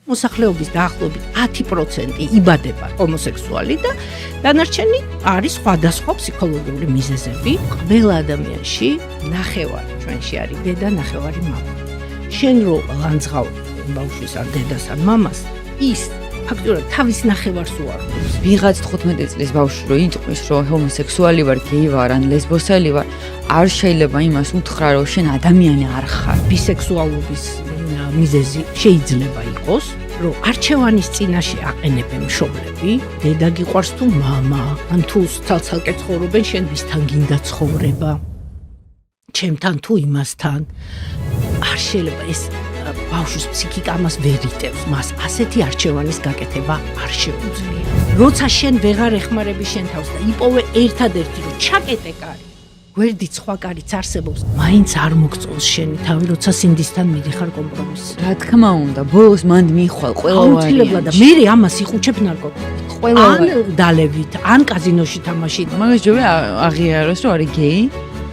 მოსახლეობის დაახლოებით 10% იბადება ჰომოსექსუალი და დანარჩენი არის სხვადასხვა ფსიქოლოგიური მიზეზები. ყველა ადამიანში ნახევარი ჩვენში არის დედა, ნახევარი მამა. შენ რო ლანძღავ ბავშვის ან დედას ან მამას, ის ფაქტურად თავის ნახევარს უარყოფს. ვიღაც 15 წლის ბავშვი რო იტყვის, რომ ჰომოსექსუალი ვარ, გეი ვარ, ან ლესბოსელი ვარ, არ შეიძლება იმას უთხრა, რომ შენ ადამიანი არ ხარ. ბისექსუალობის მიზეზი შეიძლება იყოს, რომ არჩევანის წინაშე აყენებენ მშობლები, დედა გიყვარს თუ მამა, ან თუ ცალ-ცალკე ცხოვრობენ, შენ ვისთან გინდა ცხოვრება, ჩემთან თუ იმასთან. არ შეიძლება ეს ბავშვის ფსიქიკა ამას ვერ იტევს, მას ასეთი არჩევანის გაკეთება არ შეუძლია. როცა შენ ვეღარ ეხმარები შენ თავს და იპოვე ერთადერთი რომ ჩაკეტე კარი, გვერდით სხვა კარიც არსებობს, მაინც არ მოგწონს შენი თავი, როცა სინდისთან მიდიხარ კომპრომისს. რა თქმა უნდა, ბოლოს მანდ მიხვალ ყველა აუცილებლად და მე ამას იხუჩებ ნარკოტიკით. ყველა ან დალევით, ან კაზინოში თამაშით. მაგას ჯობია აღიაროს, რომ არის გეი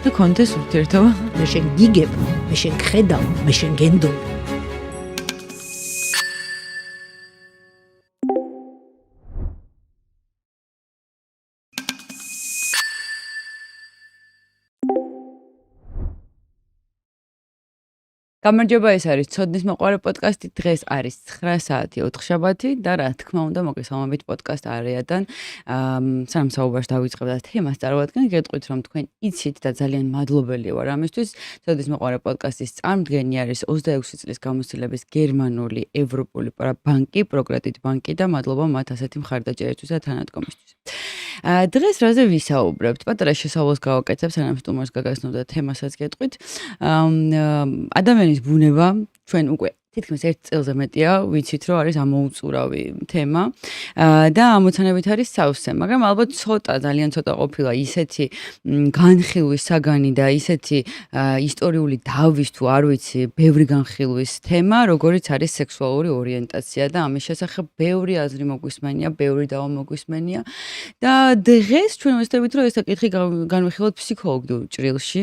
და კონდეს ურთიერთობა. მე შენ გიგებ, მე შენ ხედავ, მე შენ გენდობ. გამარჯობა, ეს არის ცოდნის მოყვარე პოდკასტი. დღეს არის 9 საათი 4 შაბათი და რა თქმა უნდა მოგესალმებით პოდკასტ არეადან. სანამ საუბარს დავიწყებ და თემას წარვადგენ, გეტყვით რომ თქვენ იცით და ძალიან მადლობელი ვარ ამისთვის. ცოდნის მოყვარე პოდკასტის წარმდგენი არის 26 წლის გამოცდილების გერმანული ევროპული ბანკი, პროგრედიტ ბანკი და მადლობა მათ ასეთი მხარდაჭერისთვის და თანადგომისთვის. დღეს რაზე ვისაუბრებთ? პატარა შესავალს გავაკეთებ, სანამ სტუმარს გაგაცნობ და თემასაც გეტყვით. ადამიანის ბუნება ჩვენ უკვე თითქმის 1 წელზე მეტია ვიცით რომ არის ამოუწურავი თემა და ამოცანებით არის სავსე, მაგრამ ალბათ ძალიან ცოტა ყოფილა ისეთი განხილვის საგანი და ისეთი ისტორიული დავის თუ არ ვიცი, ბევრი განხილვის თემა, როგორიც არის სექსუალური ორიენტაცია და ამის შესახებ ბევრი აზრი მოგვისმენია, ბევრი დავა მოგვისმენია და დღეს ჩვენ ვეცდებით რომ ეს საკითხი განვიხილოთ ფსიქოლოგიურ ჭრილში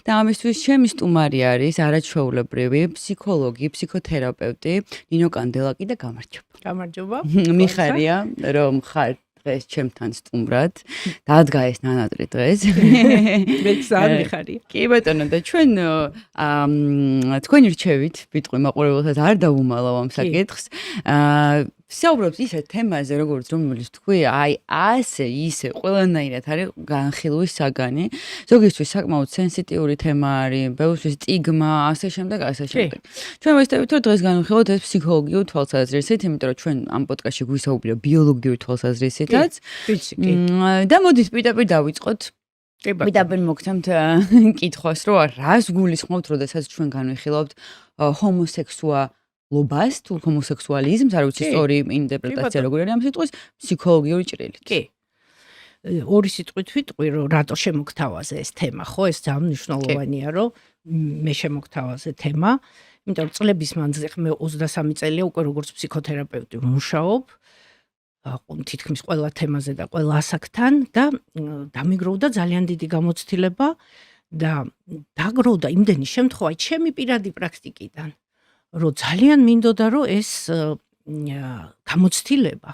და ამისთვის ჩემი სტუმარი არის არაჩვეულებრივი ფსიქოლოგი, თერაპევტი ნინო კანდელაკი და გამარჯობა. გამარჯობა. მიხარია რომ ხარ დღეს ჩემთან სტუმრად. დადგა ეს ნანატრი დღეს. მეც არ მიხარია. კი ბატონო და ჩვენ თქვენი რჩევით ვიტყვი მაყურებელსაც არ დავუმალავ ამ საკითხს. საუბრობთ ისე თემაზე, როგორც რომელიც თქვი, აი ასე ისე ყველანაირად არის განხილვის საგანი. ზოგისთვის საკმაოდ სენსიტიური თემა არის, ბევრთვის სტიგმა, ასე შემდეგ. ჩვენ ვეცდებით რომ დღეს განვიხილოთ ეს ფსიქოლოგიურ თვალსაზრისით, იმიტომ რომ ჩვენ ამ პოდკასტში გვისაუბრია ბიოლოგიური თვალსაზრისითაც. და მოდით პირდაპირ დავიწყოთ. პირდაპირ მოგცემთ კითხვას, რომ რას გულისხმობთ, როდესაც ჩვენ განვიხილავთ ჰომოსექსუალობას თუ ჰომოსექსუალიზმს, არ ვიცი სწორი ინტერპრეტაცია როგორი არის ამ სიტყვის, ფსიქოლოგიური ჭრილით. კი. ორი სიტყვით ვიტყვი, რომ რატო შემოგთავაზე ეს თემა, ხო, ეს ძალიან მნიშვნელოვანია, რომ მე შემოგთავაზე თემა, იმიტომ რომ წლების მანძილზე მე 23 წელია უკვე როგორც ფსიქოთერაპევტი ვმუშაობ. თითქმის ყველა თემაზე და ყველა ასაკთან და დამიგროვდა ძალიან დიდი გამოცდილება და დაგროვდა იმდენი შემთხვევა ჩემი პირადი პრაქტიკიდან, რომ ძალიან მინდოდა რომ ეს გამოცდილება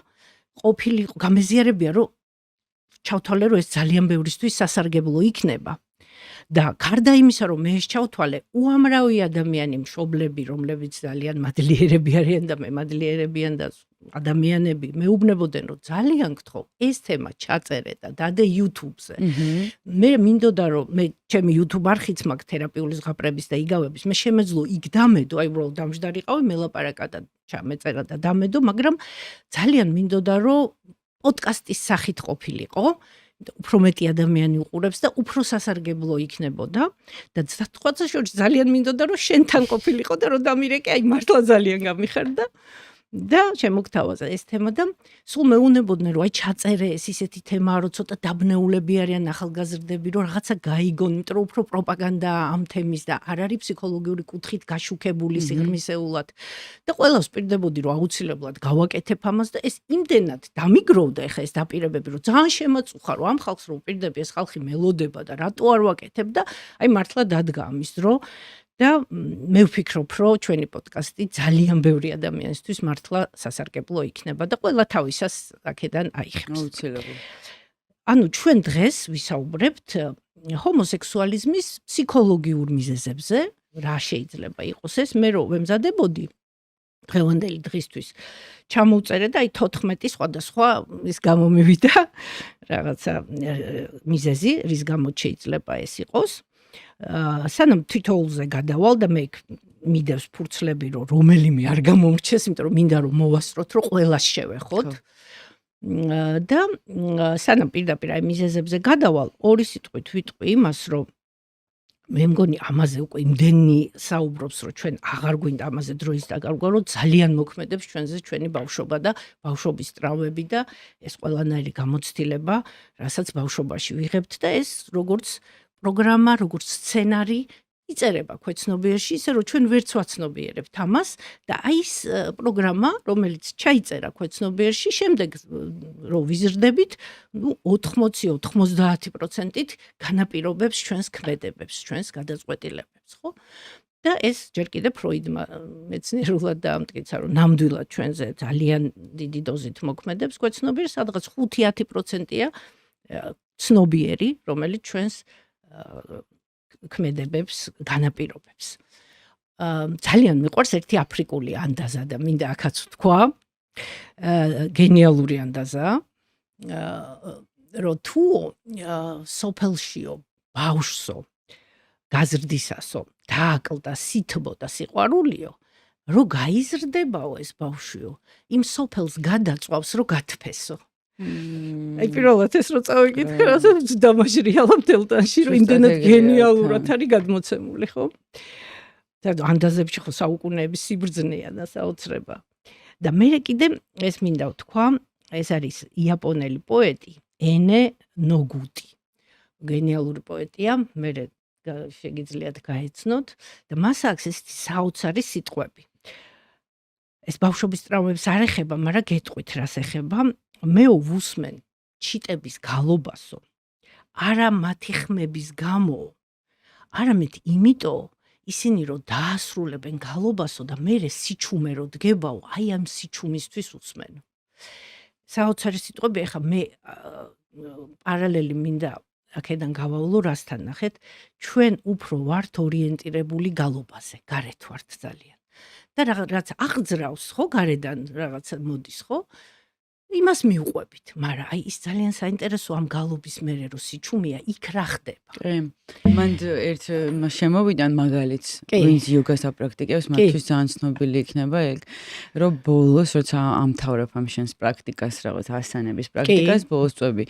ყოფილიყო, გამეზიარებია რომ ჩავთვალე რომ ეს ძალიან ბევრისთვის სასარგებლო იქნება. და გარდა იმისა რომ მე ეს ჩავთვალე, უამრავი ადამიანი მშობლები, რომლებიც ძალიან მადლიერები არიან და მე მადლიერებიან და ადამიანები მეუბნებოდნენ რომ ძალიან გთხოვ ეს თემა ჩაწერე და დადე YouTube-ზე. მე მინდოდა რომ მე ჩემი YouTube არხიც მაქვს თერაპიული ზღაპრების და იგავების, მე შემეძლო იქ დამედო, აი უბრალოდ დამჯდარიყავი, მელაპარაკა და ჩამეწერა და დამედო, მაგრამ ძალიან მინდოდა რომ პოდკასტის სახით ყოფილიყო. უფრო მეტი ადამიანი უყურებს და უფრო სასარგებლო იქნებოდა და თქვაცა შორის ძალიან მინდოდა რომ შენთან ყოფილიყო და რომ დამირეკე, აი მართლა ძალიან გამიხარდა და შემოგთავაზა ეს თემა და სულ მეუნებოდნენ რომ აი ჩაწერე ეს ისეთი თემაა რომ ცოტა დაბნეულები არიან ახალგაზრდები რომ რაღაცა გაიგონ, იმიტომ რომ უფრო პროპაგანდა ამ თემის და არ არის ფსიქოლოგიური კუთხით გაშუქებული სიღრმისეულად და ყველას პირდებოდი რომ აუცილებლად გავაკეთებ ამას და ეს იმდენად დამიგროვდა ეხა ეს დაპირებები რომ ძალიან შემაწუხა რომ ამ ხალხს რომ პირდები ეს ხალხი მელოდება და რატო არ ვაკეთებ და აი მართლა დადგა ამის დრო და მე ვფიქრობ, რომ ჩვენი პოდკასტი ძალიან ბევრი ადამიანისთვის მართლა სასარგებლო იქნება და ყველა თავისას აქედან აიხებს. აუცილებლად. ანუ ჩვენ დღეს ვისაუბრებთ ჰომოსექსუალიზმის ფსიქოლოგიურ მიზეზებზე, რა შეიძლება იყოს ეს, მე რო ვემზადებოდი დღევანდელი დღისთვის ჩამოვწერე და აი 14 სხვადასხვა ის გამომივიდა რაღაცა მიზეზი, რის გამოც შეიძლება ეს იყოს. სანამ თითოეულზე გადავალ და მე მიდევს ფურცლები რომ რომელიმე არ გამომრჩეს, იმიტომ რომ მინდა რომ მოვასწროთ, რომ ყველას შევეხოთ. და სანამ პირდაპირ აი მიზეზებზე გადავალ, ორი სიტყვით ვიტყვი იმას, რომ მე მგონი ამაზე უკვე იმდენი საუბრობს, რომ ჩვენ აღარ გვინდა ამაზე დროის დაკარგვა, რომ ძალიან მოქმედებს ჩვენზე ჩვენი ბავშვობა და ბავშვობის ტრავმები და ეს ყველანაირი გამოცდილება, რასაც ბავშვობაში ვიღებთ და ეს როგორც პროგრამა, როგორც სცენარი იწერება ქვეცნობიერში, ისე რომ ჩვენ ვერც ვაცნობიერებთ ამას და აი ეს პროგრამა, რომელიც ჩაიწერა ქვეცნობიერში, შემდეგ რომ ვიზრდებით, 80-90%-ით განაპირობებს ჩვენს ქმედებებს, ჩვენს გადაწყვეტილებებს, ხო? და ეს ჯერ კიდე ფროიდმა მეცნიერულად დაამტკიცა, რომ ნამდვილად ჩვენზე ძალიან დიდი დოზით მოქმედებს ქვეცნობიერი, სადღაც 5-10%-ია ცნობიერი, რომელიც ჩვენს ქმედებებს განაპირობებს. ძალიან მიყვარს ერთი აფრიკული ანდაზა და მინდა აქაც ვთქვა, გენიალური ანდაზა, რომ თუ სოფელშიო ბავშვსო გაზრდისასო დააკლდა სითბო და სიყვარულიო, რომ გაიზრდებაო ეს ბავშვიო, იმ სოფელს გადაწვავს, რომ გათფესო. აი პირველად ეს რო წავიკითხე, რასაც დამაჟრიალა მთელტანში, რომ იმდენად გენიალურად არის გადმოცემული, ხო? და ანდაზებში ხო საუკუნეების სიბრძნეა და საოცრება. და მე კიდე ეს მინდა ვთქვა, ეს არის იაპონელი პოეტი ენე ნოგუტი. გენიალური პოეტია, მე შეგიძლიათ გაეცნოთ და მას აქვს ეს საოცარი სიტყვები. ეს ბავშვობის ტრავმებს არ ეხება, მაგრამ გეტყვით რას ეხება. მეო ვუსმენ ჩიტების გალობასო, არა მათი ხმების გამო, არამედ იმიტომ, ისინი რომ დაასრულებენ გალობასო და მერე სიჩუმე რო დგებაო, აი ამ სიჩუმისთვის უსმენო. საოცარი სიტყვები, ეხა მე პარალელი მინდა აქედან გავავლო, რასთან ნახეთ, ჩვენ უფრო ვართ ორიენტირებული გალობაზე, გარეთ ვართ ძალიან. და რაღაც აღძრავს, ხო, გარედან რაღაცა მოდის, ხო? იმას მიუყვებით, მაგრამ აი ის ძალიან საინტერესო ამ გალობის მერე რო სიჩუმეა, იქ რა ხდება. კი. მან ერთ შემოვიდან მაგალითს, ვინც იოგას აპრაქტიკებს, მათთვის ძალიან ცნობილი იქნება ეგ, რომ ბოლოს როცა ამთავრებ ამ შენს პრაქტიკას, რაღაც ასანების პრაქტიკას, ბოლოს წვევი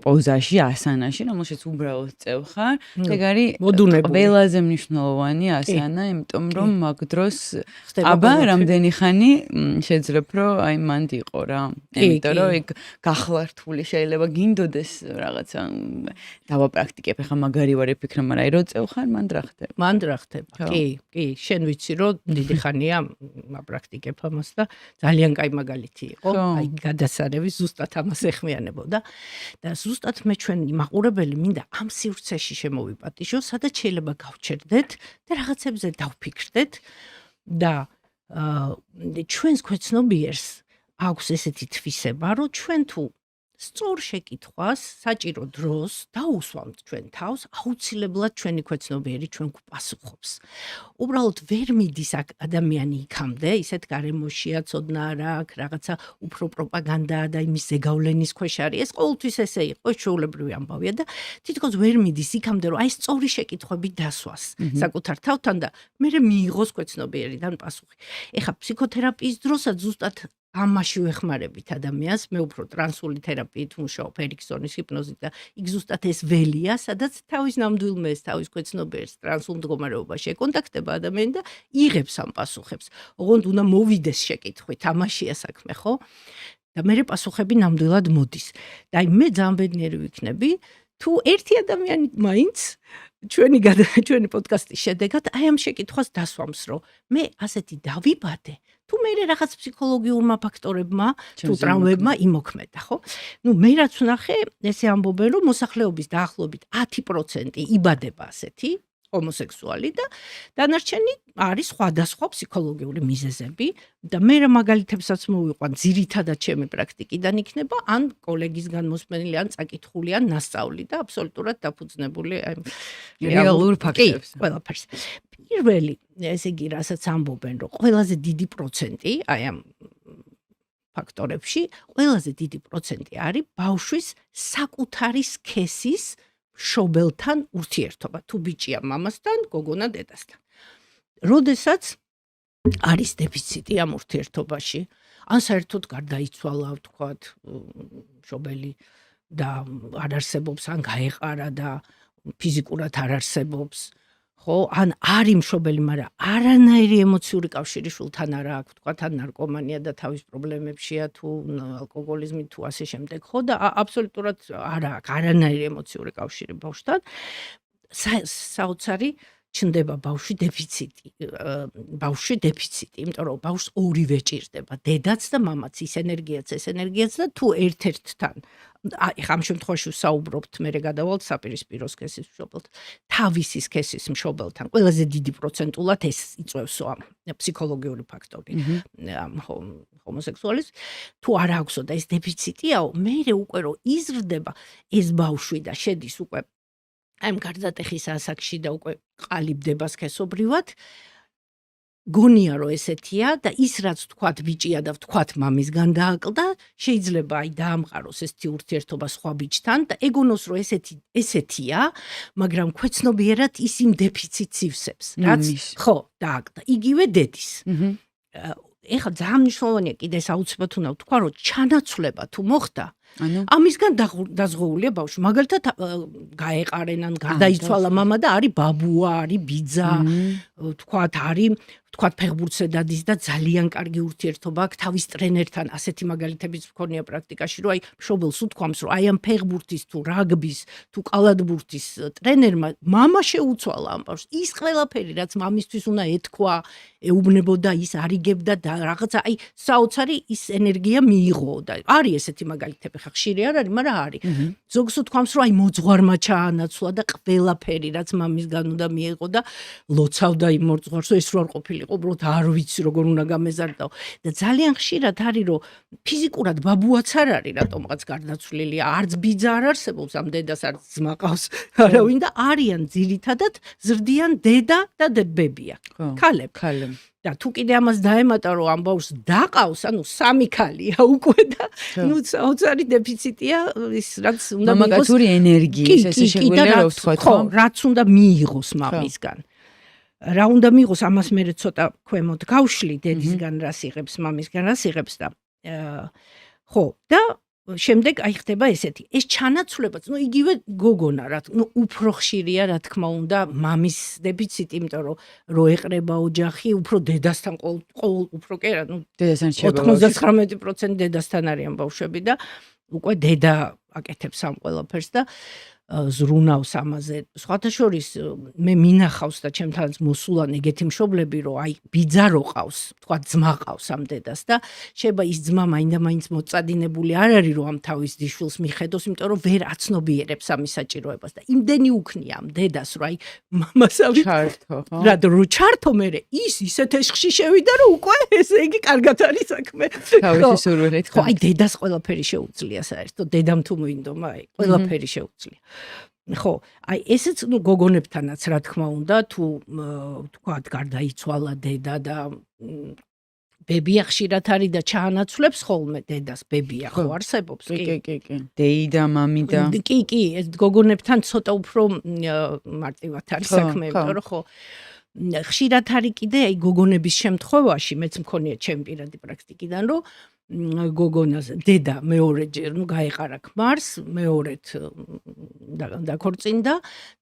პოზაში, ასანაში, რომელშიც უბრალოდ წევხარ, ეგ არის ყველაზე მნიშვნელოვანი ასანა, იმიტომ რომ მაგ დროს აბა რამდენი ხანი შეძლებ რომ აი მანდ იყო რა. იმიტომ რომ იქ გახლართული შეიძლება გინდოდეს რაღაცა დავაპრაქტიკებ, ახლა მაგარი ვარ ეფიქრა, მაგრამ აი რო წევხარ, მანდ რა ხდება? მანდ რა ხდება? კი, შენ ვიცი რომ დიდი ხანია აპრაქტიკებ ამას და ძალიან კაი მაგალითი იყო. აი გადასარევი ზუსტად ამას ეხმიანებოდა და ზუსტად მე ჩვენი მაყურებელი მინდა ამ სივრცეში შემოვიპატიჟო, სადაც შეიძლება გავჩერდეთ და რაღაცებზე დავფიქრდეთ და ჩვენს ქვეცნობიერს აქვს ესეთი თვისება, რომ ჩვენ თუ სწორ შეკითხვას, საჭირო დროს დაუსვამთ ჩვენ თავს, აუცილებლად ჩვენი ქვეცნობიერი ჩვენ გვპასუხობს. უბრალოდ ვერ მიდის ადამიანი იქამდე, ისეთ გარემოშია, ცოდნა არ აქვს, რაღაცა უფრო პროპაგანდაა და იმის ზეგავლენის ქვეშ არის. ეს ყოველთვის ესე იყო, ჩვეულებრივი ამბავია და თითქოს ვერ მიდის იქამდე, რომ აი სწორი შეკითხვები დასვას საკუთარ თავთან და მერე მიიღოს ქვეცნობიერიდან პასუხი. ეხლა ფსიქოთერაპიის დროსაც ზუსტად ამაში ვეხმარებით ადამიანს, მე უფრო ტრანსული თერაპიით ვმუშაობ, ერიქსონის ჰიპნოზით და იქ ზუსტად ეს ველია, სადაც თავის ნამდვილმეს, თავის ქვეცნობიერს ტრანსულ მდგომარეობაში ეკონტაქტება ადამიანი და იღებს ამ პასუხებს. ოღონდ უნდა მოვიდეს შეკითხვით, ამაშია საქმე, ხო? და მერე პასუხები ნამდვილად მოდის. და აი მე ძალიან ბედნიერი ვიქნები, თუ ერთი ადამიანი მაინც ჩვენი პოდკასტის შედეგად აი ამ შეკითხვას დასვამს, რომ მე ასეთი დავიბადე, თუ მე რაღაც ფსიქოლოგიურმა ფაქტორებმა, თუ ტრავმებმა იმოქმედა, ხო? ნუ მე რაც ვნახე, ესე ამბობენ, რომ მოსახლეობის დაახლოებით 10% იბადება ასეთი, ჰომოსექსუალი და დანარჩენი არის სხვადასხვა ფსიქოლოგიური მიზეზები და მე რა მაგალითებსაც მოვიყვან ძირითადად ჩემი პრაქტიკიდან იქნება ან კოლეგისგან მოსმენილი ან წაკითხული ან ნასწავლი და აბსოლუტურად დაფუძნებული რეალურ ფაქტებს. ყველაფერს. პირველი ესე იგი რასაც ამბობენ რომ ყველაზე დიდი პროცენტი აი ამ ფაქტორებში ყველაზე დიდი პროცენტი არის ბავშვის საკუთარი სქესის მშობელთან ურთიერთობა თუ ბიჭია მამასთან, გოგონა დედასთან. როდესაც არის დეფიციტი ამ ურთიერთობაში, ან საერთოდ გარდაიცვალა, ვთქვათ, მშობელი და არ არსებობს, ან გაეყარა და ფიზიკურად არ არსებობს, ხო, ან არის მშობელი, მაგრამ არანაირი ემოციური კავშირი შულთან არ აქვს, ვთქვათ, ან ნარკომანია და თავის პრობლემებშია თუ ალკოჰოლიზმი თუ ასე შემდეგ, ხო და აბსოლუტურად არ აქვს არანაირი ემოციური კავშირი ბავშვთან. საოცარი ჩნდება ბავშვი დეფიციტი, იმიტომ რომ ბავშვს ორივე ჭირდება, დედაც და მამაც, ის ენერგიაც და თუ ერთ-ერთთან, ხა ამ შემთხვევაში ვსაუბრობთ, მე გადავალთ საპირისპირო სქესის მშობელთან, თავისი სქესის მშობელთან, ყველაზე დიდი პროცენტულად ეს იწვევსო ამ ფსიქოლოგიური ფაქტორი, ჰომოსექსუალის, თუ არ აქვსო და ეს დეფიციტიაო, მერე უკვე რომ იზრდება ეს ბავშვი და შედის უკვე აი ამ გარდატეხის ასაკში და უკვე ყალიბდება სქესობრივად, გონია რომ ესეთია და ის რაც ვთქვათ ბიჭია და ვთქვათ მამისგან დააკლდა, შეიძლება აი დაამყაროს ესეთი ურთიერთობა სხვა ბიჭთან და ეგონოს რომ ესეთია, მაგრამ ქვეცნობიერად ის იმ დეფიციტს ივსებს, რაც ხო, დააკლდა. იგივე დედის. ეხლა ძალიან მნიშვნელოვანია კიდე საუცბად უნდა ვთქვა რომ ჩანაცვლება თუ მოხდა ამისგან დაზღვეულია ბავშვი. მაგალითად გაეყარენ ან გარდაიცვალა მამა და არის ბაბუა, არის ბიძა, ვთქვათ ფეხბურთზე დადის და ძალიან კარგი ურთიერთობა აქვს თავის ტრენერთან. ასეთი მაგალითებიც მქონია პრაქტიკაში, რომ აი მშობელს უთქვამს, რომ აი ამ ფეხბურთის თუ რაგბის თუ კალათბურთის ტრენერმა მამა შეუცვალა ამ ბავშვს. ის ყველაფერი რაც მამისთვის უნდა ეთქვა, ეუბნებოდა, ის არიგებდა და რაღაცა აი საოცარი ის ენერგია მიიღო და არის ესეთი მაგალითები. ხშირი არ არის, მაგრამ არის. ზოგს უთქვამს, რომ აი მოძღვარმა ჩაანაცვლა და ყველაფერი რაც მამისგან უნდა მიიღო და ლოცავდა იმ მოძღვარს, ეს რო არ ყოფილიყო, უბრალოდ არ ვიცი როგორ უნდა გამეზარდაო. და ძალიან ხშირად არის, რომ ფიზიკურად ბაბუაც არ არის, რატომღაც გარდაცვლილია, არც ბიძა არ არსებობს, ამ დედას არც ძმა ყავს არავინ და არიან ძირითადად ზრდიან დედა და ბებია. ქალები. და თუ კიდე ამას დაემატა რომ ამ ბავშვს დაყავს, ანუ სამი ქალია უკვე და ნუ საოცარი დეფიციტია ის რაც უნდა მიიღოს. მამაკაცური ენერგიის ესე შეგვიძლია რომ ვთქვათ, ხო, რაც უნდა მიიღოს მამისგან. რა უნდა მიიღოს, ამას მე ცოტა ქვემოთ გავშლი, დედისგან რას იღებს, მამისგან რას იღებს და ხო, და შემდეგ აი ხდება ესეთი. ეს ჩანაცვლებაც, ნუ იგივე გოგონა რა, ნუ უფრო ხშირია რა თქმა უნდა მამის დეფიციტი, იმიტომ რომ რო ეყრება ოჯახი, უფრო დედასთან ყოველ უფრო კი რა, ნუ დედასთან შეება. 99% დედასთან არიან ბავშვები და უკვე დედა აკეთებს ამ ყველაფერს და ზრუნავს ამაზე. სხვათა შორის მე მინახავს და ჩემთანაც მოსულან ეგეთი მშობლები, რომ აი ბიძა რო ყავს, თქვა ძმა ყავს ამ დედას და შეიძლება ის ძმა მაინდა-მაინც მოწადინებული არ არის, რომ ამ თავის დიშვილს მიხედოს, იმიტომ რომ ვერ აცნობიერებს ამის საჭიროებას და იმდენი უქნია ამ დედას, რომ აი მამასავით ჩართო, ხო? რა რო ჩართო მერე ის ისეთ ეშხში შევიდა, რომ უკვე ესე იგი კარგად არის საქმე. თავისი სურვილით. ხო, აი დედას ყველაფერი შეუძლია საერთოდ, დედამ თუ მოინდომა, აი ყველაფერი შეუძლია. ხო, აი ესეც ნუ გოგონებთანაც რა თქმა უნდა, თუ ვთქვათ გარდაიცვალა დედა და ბებია ხშირად არის და ჩაანაცვლებს ხოლმე დედას ბებია ხო არსებობს კი. დეიდა, მამიდა. კი, ეს გოგონებთან ცოტა უფრო მარტივად არის საქმე, იმიტომ რომ ხო ხშირად არის კიდე აი გოგონების შემთხვევაში, მეც მქონია ჩემი პირადი პრაქტიკიდან, რომ გოგონას დედა მეორეჯერ ნუ გაეყარა ქმარს, მეორედ დაქორწინდა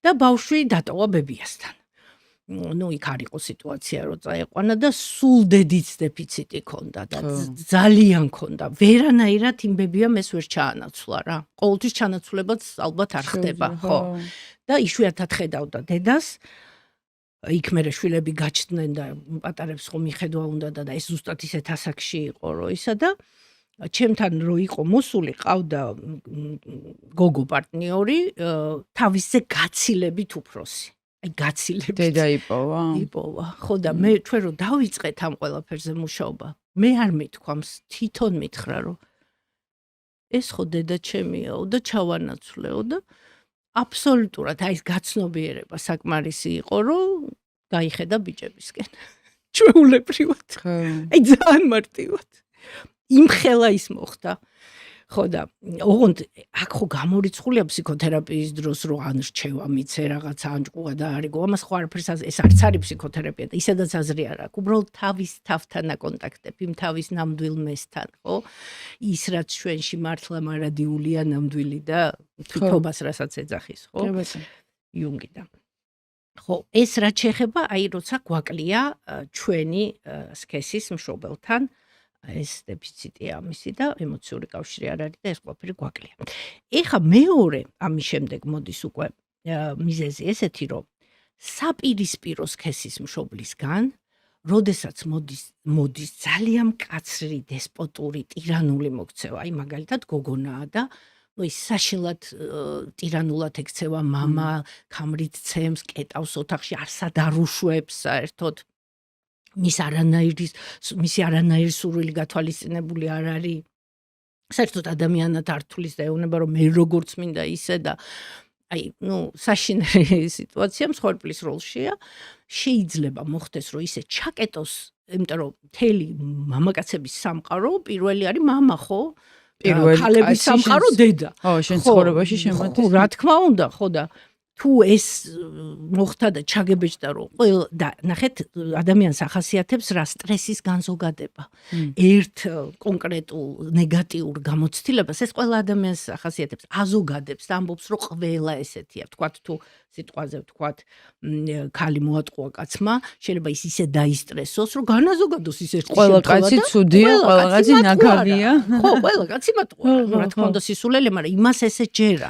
და ბავშვი დატოვა ბებიასთან. ნუ იქ არ იყო სიტუაცია, რომ წაეყვანა და სულ დედიც დეფიციტი ქონდა და ძალიან ქონდა. ვერანაირად იმ ბებიამ ეს ვერ ჩაანაცვლა რა. ყოველთვის ჩანაცვლებაც ალბათ არ ხდება, ხო. და იშვიათად ხედავდა დედას. იქ მერე შვილები გაჩნდნენ და პატარებს ხომ მიხედვა უნდა და ეს ზუსტად ისეთ ასაკში იყო რომ ისა და ჩემთან რო იყო მოსული ყავდა გოგო პარტნიორი თავისზე გაცილებით უფროსი. აი გაცილებით. დედა იპოვა. იპოვა. ხო და მე ჩვენ რო დავიწყეთ ამ ყველაფერზე მუშაობა, მე არ მithქვამს, თვითონ მითხრა რომ ეს ხო დედა ჩემიაო და ჩავანაცვლეო და აბსოლუტურად აი ეს გაცნობიერება საკმარისი იყო, რომ გაიხედა ბიჭებისკენ. ჩვეულებრივად. ხო. აი ძალიან მარტივად. იმხელა ის მოხდა. ხო და ოღონდ აქ ხო გამორიცხულია ფსიქოთერაპიის დროს რომ ან რჩევა მიცე რაღაცა ანჭყუა და არიგო ამას ხო არაფერს ეს არც არის ფსიქოთერაპია და ისედაც აზრი არ აქვს უბრალოდ თავის თავთან აკონტაქტებ იმ თავის ნამდვილ მესთან ხო ის რაც ჩვენში მართლა მარადიულია ნამდვილი და თვითობას რასაც ეძახის ხო იუნგი და ხო ეს რაც შეეხება აი როცა გვაკლია ჩვენი სქესის მშობელთან ეს დეფიციტია ამისი და ემოციური კავშირი არ არის და ეს ყველაფერი გვაკლია. ეხა მეორე ამის შემდეგ მოდის უკვე მიზეზი ესეთი რომ საპირისპირო სქესის მშობლისგან, როდესაც მოდის ძალიან მკაცრი დესპოტური ტირანული მოქცევა, აი მაგალითად გოგონაა და ის საშინლად ტირანულად ექცევა მამა, ქამრით ცემს, კეტავს ოთახში, არსად არ უშვებს საერთოდ მისი არანაირი სურვილი გათვალისწინებული არ არის. საერთოდ ადამიანად არ თulis და ეუბნება რომ მე როგორც მინდა ისე და აი, საშინელი სიტუაცია მსხვერპლის როლშია. შეიძლება მოხდეს რომ ისე ჩაკეტოს, იმიტომ რომ მთელი მამაკაცების სამყარო პირველი არის მამა, ხო? ქალების სამყარო დედა. ხო, შენ ცხოვრებაში შემოდის. ხო, რა თქმა უნდა, ხო და თუ ეს მოხდა და ჩაგებეჭდა რომ და ნახეთ ადამიანს ახასიათებს რა სტრესის განზოგადება ერთ კონკრეტულ ნეგატიურ გამოცდილებას ეს ყველა ადამიანს ახასიათებს აზოგადებს და ამბობს რომ ყველა ესეთია ვთქვათ თუ სიტყვაზე ვთქვათ ქალი მოატყუა კაცმა შეიძლება ის ისე დაისტრესოს რომ განაზოგადოს ის ერთი ყველა კაცი ცუდია ყველა კაცი ნაგავია ხო ყველა კაცი მატყუა რა თქმა უნდა სისულელე მაგრამ იმას ესე ჯერა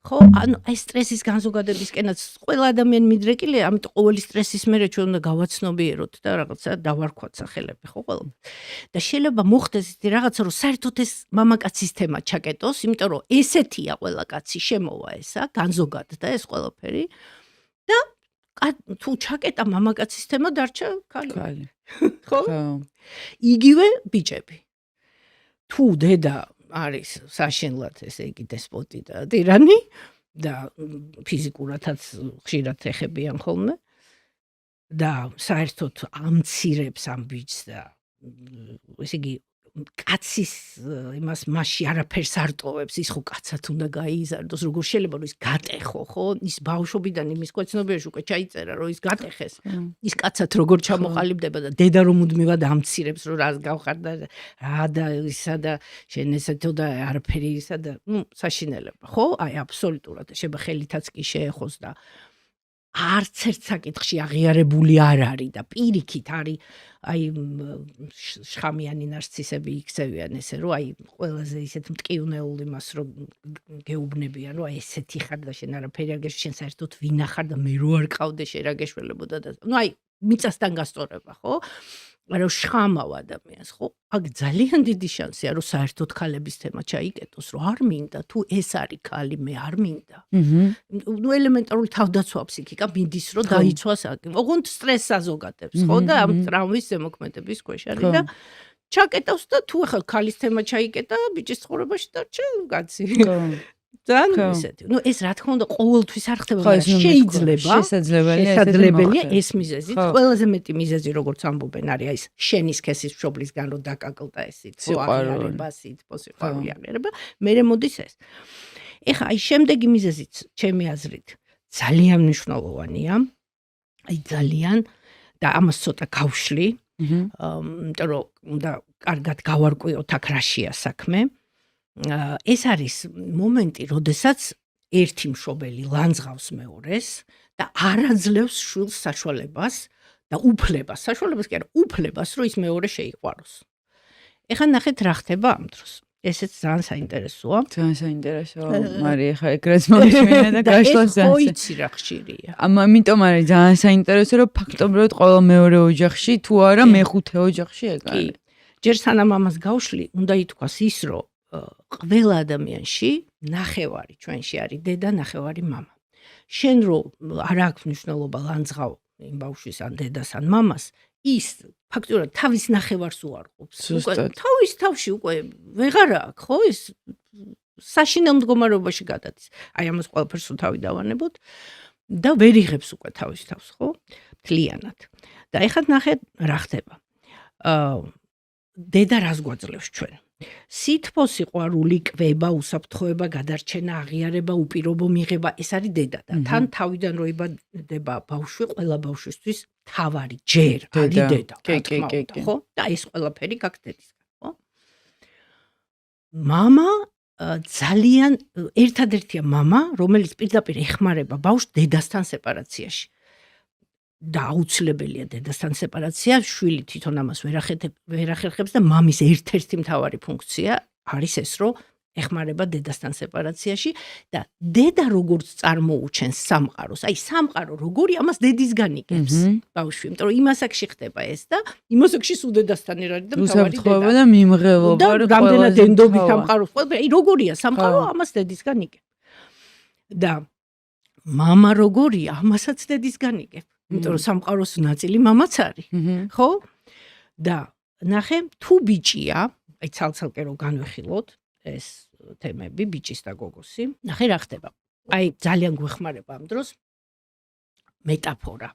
ხო ანუ ეს სტრესის განზოგადებისკენაც ყველა ადამიანი მიდრეკილია ამიტომ ყოველი სტრესის მერე ჩვენ უნდა გავაცნობიეროთ და რაღაცა დავარქვათ სახელები ხო ყველა და შეიძლება მოხდეს ისეთი რაღაცა რომ საერთოდ ეს მამაკაცის თემა ჩაკეტოს იმიტომ რომ ესეთია ყველა კაცი შემოვა ესა განზოგადდა ეს ყველაფერი და თუ ჩაკეტა მამაკაცის თემა დარჩა ქალი ხო იგივე ბიჭები თუ დედა არის საშინლად ესე იგი დესპოტი და ტირანი და ფიზიკურადაც ხშირად ეხებიან ხოლმე და საერთოდ ამცირებს ამ ბიჭს და ესე იგი კაცის იმას მასში არაფერს არ ტოვებს ის ხო კაცად უნდა გაიზარდოს როგორ შეიძლება რომ ის გატეხო ხო ის ბავშვობიდან იმის კვეცნობიერში უკვე ჩაიწერა რომ ის გატეხეს ის კაცად როგორ ჩამოყალიბდება და დედა რომ მუდმივად ამცირებს რომ რას გავხარ და რა და ისა და შენ ესეთო და არაფერი ისა და საშინელება ხო აი აბსოლუტურად შეიძლება ხელითაც კი შეეხოს და არც ერთ საკითხში აღიარებული არ არის და პირიქით არის აი შხამიანი ნარცისები იქცევიან ესე რომ აი ყველაზე ისეთ მტკივნეულ იმას რომ გეუბნებიან რომ აი ესეთი ხარ და შენ არაფერი არ გეშ შენ საერთოდ ვინა ხარ და მე რო არ ყავდე შენ რა გეშველებოდა და აი მიწასთან გასწორება ხო რომ შხამავ ადამიანს ხო აქ ძალიან დიდი შანსია რომ საერთოდ ქალების თემა ჩაიკეტოს რომ არ მინდა თუ ეს არის ქალი მე არ მინდა ელემენტარული თავდაცვა ფსიქიკა მიდის რომ დაიცვას ოღონდ სტრესს აზოგადებს ხო და ამ ტრავმის ზემოქმედების ქვეშ არის და ჩაკეტავს და თუ ახლა ქალის თემა ჩაიკეტა ბიჭის ცხოვრებაში დარჩა კაცი ძალიან ისეთი. ეს რა თქმა უნდა ყოველთვის არ ხდება, მაგრამ შეიძლება შესაძლებელია ეს მიზეზი. ყველაზე მეტი მიზეზი როგორც ამბობენ არის ეს შენი სქესის მშობლისგან რომ დაკაკლდა ეს სიყვარული, სიტყვა, სიყვარული აღიარება, მერე მოდის ეს. ეხა აი შემდეგი მიზეზიც ჩემი აზრით ძალიან მნიშვნელოვანია. აი ძალიან და ამას ცოტა გავშლი. იმიტომ რომ უნდა კარგად გავარკვიოთ აქ რაშია საქმე. ეს არის მომენტი, როდესაც ერთი მშობელი ლანძღავს მეორეს და არაძლევს შვილს საშუალებას და უფლებას, საშუალებას კი არა, უფლებას, რომ ის მეორე შეიყვაროს. ეხლა ნახეთ რა ხდება ამ დროს. ესეც ძალიან საინტერესოა. ძალიან საინტერესოა. მარი ეხლა ეგრეც მომიშვენე და გაშლას ძალიან. ხო იცი რა ხშირია. ამიტომ არის ძალიან საინტერესო, რომ ფაქტობრივად ყველა მეორე ოჯახში თუ არა მეხუთე ოჯახში ეგ არის. ჯერ სანამ ამას გავშლი, უნდა ითქვას ის, რომ ყველა ადამიანში ნახევარი ჩვენში არის დედა, ნახევარი მამა. შენ რო არ აქვს მნიშვნელობა ლანძღავ იმ ბავშვის ან დედას ან მამას, ის ფაქტურად თავის ნახევარს უარყოფს. უკვე თავის თავში უკვე ვეღარა აქვს, ხო, ეს საშინელ მდგომარეობაში გადადის. აი ამას ყველაფერს თავი დავანებოთ და ვერ იღებს უკვე თავის თავს, ხო? მთლიანად. და ეხლა ნახეთ რა ხდება. დედა რას გვაძლევს ჩვენ? სითბო, სიყვარული, კვება, უსაფრთხოება, გადარჩენა, აღიარება, უპირობო მიღება, ეს არის დედა და თან თავიდან რო იბადება ბავშვი, ყველა ბავშვისთვის თავარი ჯერ არის დედა. ხო? და ეს ყველაფერი გაქვს დედისგან, ხო? მამა ძალიან ერთადერთია მამა, რომელიც პირდაპირ ეხმარება ბავშვს დედასთან სეპარაციაში. და აუცილებელია დედასთან სეპარაცია, შვილი თვითონ ამას ვერ ახერხებს და მამის ერთ-ერთი მთავარი ფუნქცია არის ეს, რომ ეხმარება დედასთან სეპარაციაში და დედა როგორც წარმოუჩენს სამყაროს, აი სამყარო როგორი ამას დედისგან იგებს ბავშვი, იმიტომ რომ იმასაკში ხდება ეს და იმასაკში სულ დედასთან არ არის და მთავარი დედა და მიმღელობა და რამდენად ენდობი სამყაროს, აი როგორია სამყარო ამას დედისგან იგებს. და მამა როგორია ამასაც დედისგან იგებს. იმიტომ რომ სამყაროს ნაწილი მამაც არის, ხო? და ნახე, თუ ბიჭია, აი ცალ-ცალკე რო განვიხილოთ ეს თემები, ბიჭის და გოგოსი, ნახე რა ხდება. აი ძალიან გვეხმარება ამ დროს მეტაფორა.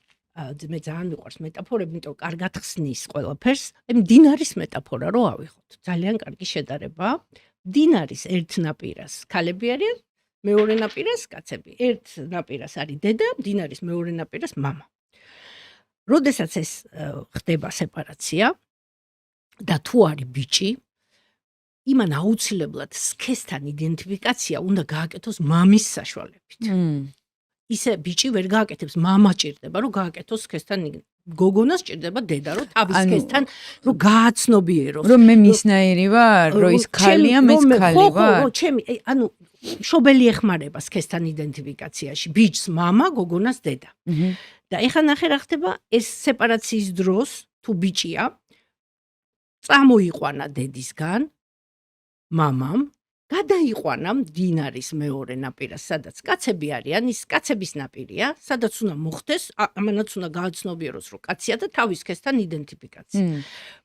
მე ძალიან მიყვარს მეტაფორები, იმიტომ რომ კარგად ხსნის ყველაფერს. აი მდინარის მეტაფორა რო ავიღოთ. ძალიან კარგი შედარება. მდინარის ერთ ნაპირას ქალები არიან, მეორე ნაპირას კაცები. ერთ ნაპირას არის დედა, მდინარის მეორე ნაპირას მამა. როდესაც ეს ხდება სეპარაცია და თუ არის ბიჭი, იმან აუცილებლად სქესთან იდენტიფიკაცია უნდა გააკეთოს მამის საშუალებით. ისე ბიჭი ვერ გააკეთებს, მამა ჭირდება, რომ გააკეთოს სქესთან გოგონას ჭირდება დედა, რომ თავის სქესთან რომ გააცნობიეროს. რომ მე მისნაირი ვარ, რომ ის ქალია, მეც ქალი ვარ. ხო, ჩემი, ანუ მშობელი ეხმარება სქესთან იდენტიფიკაციაში, ბიჭს მამა, გოგონას დედა. და ეხლა ნახე რა ხდება, ეს სეპარაციის დროს თუ ბიჭია წამოიყვანა დედისგან მამამ, გადაიყვანა მდინარის მეორე ნაპირას, სადაც კაცები არიან, ის კაცების ნაპირია, სადაც უნდა მოხდეს, ამანაც უნდა გააცნობიეროს, რომ კაცია და თავის სქესთან იდენტიფიკაცია.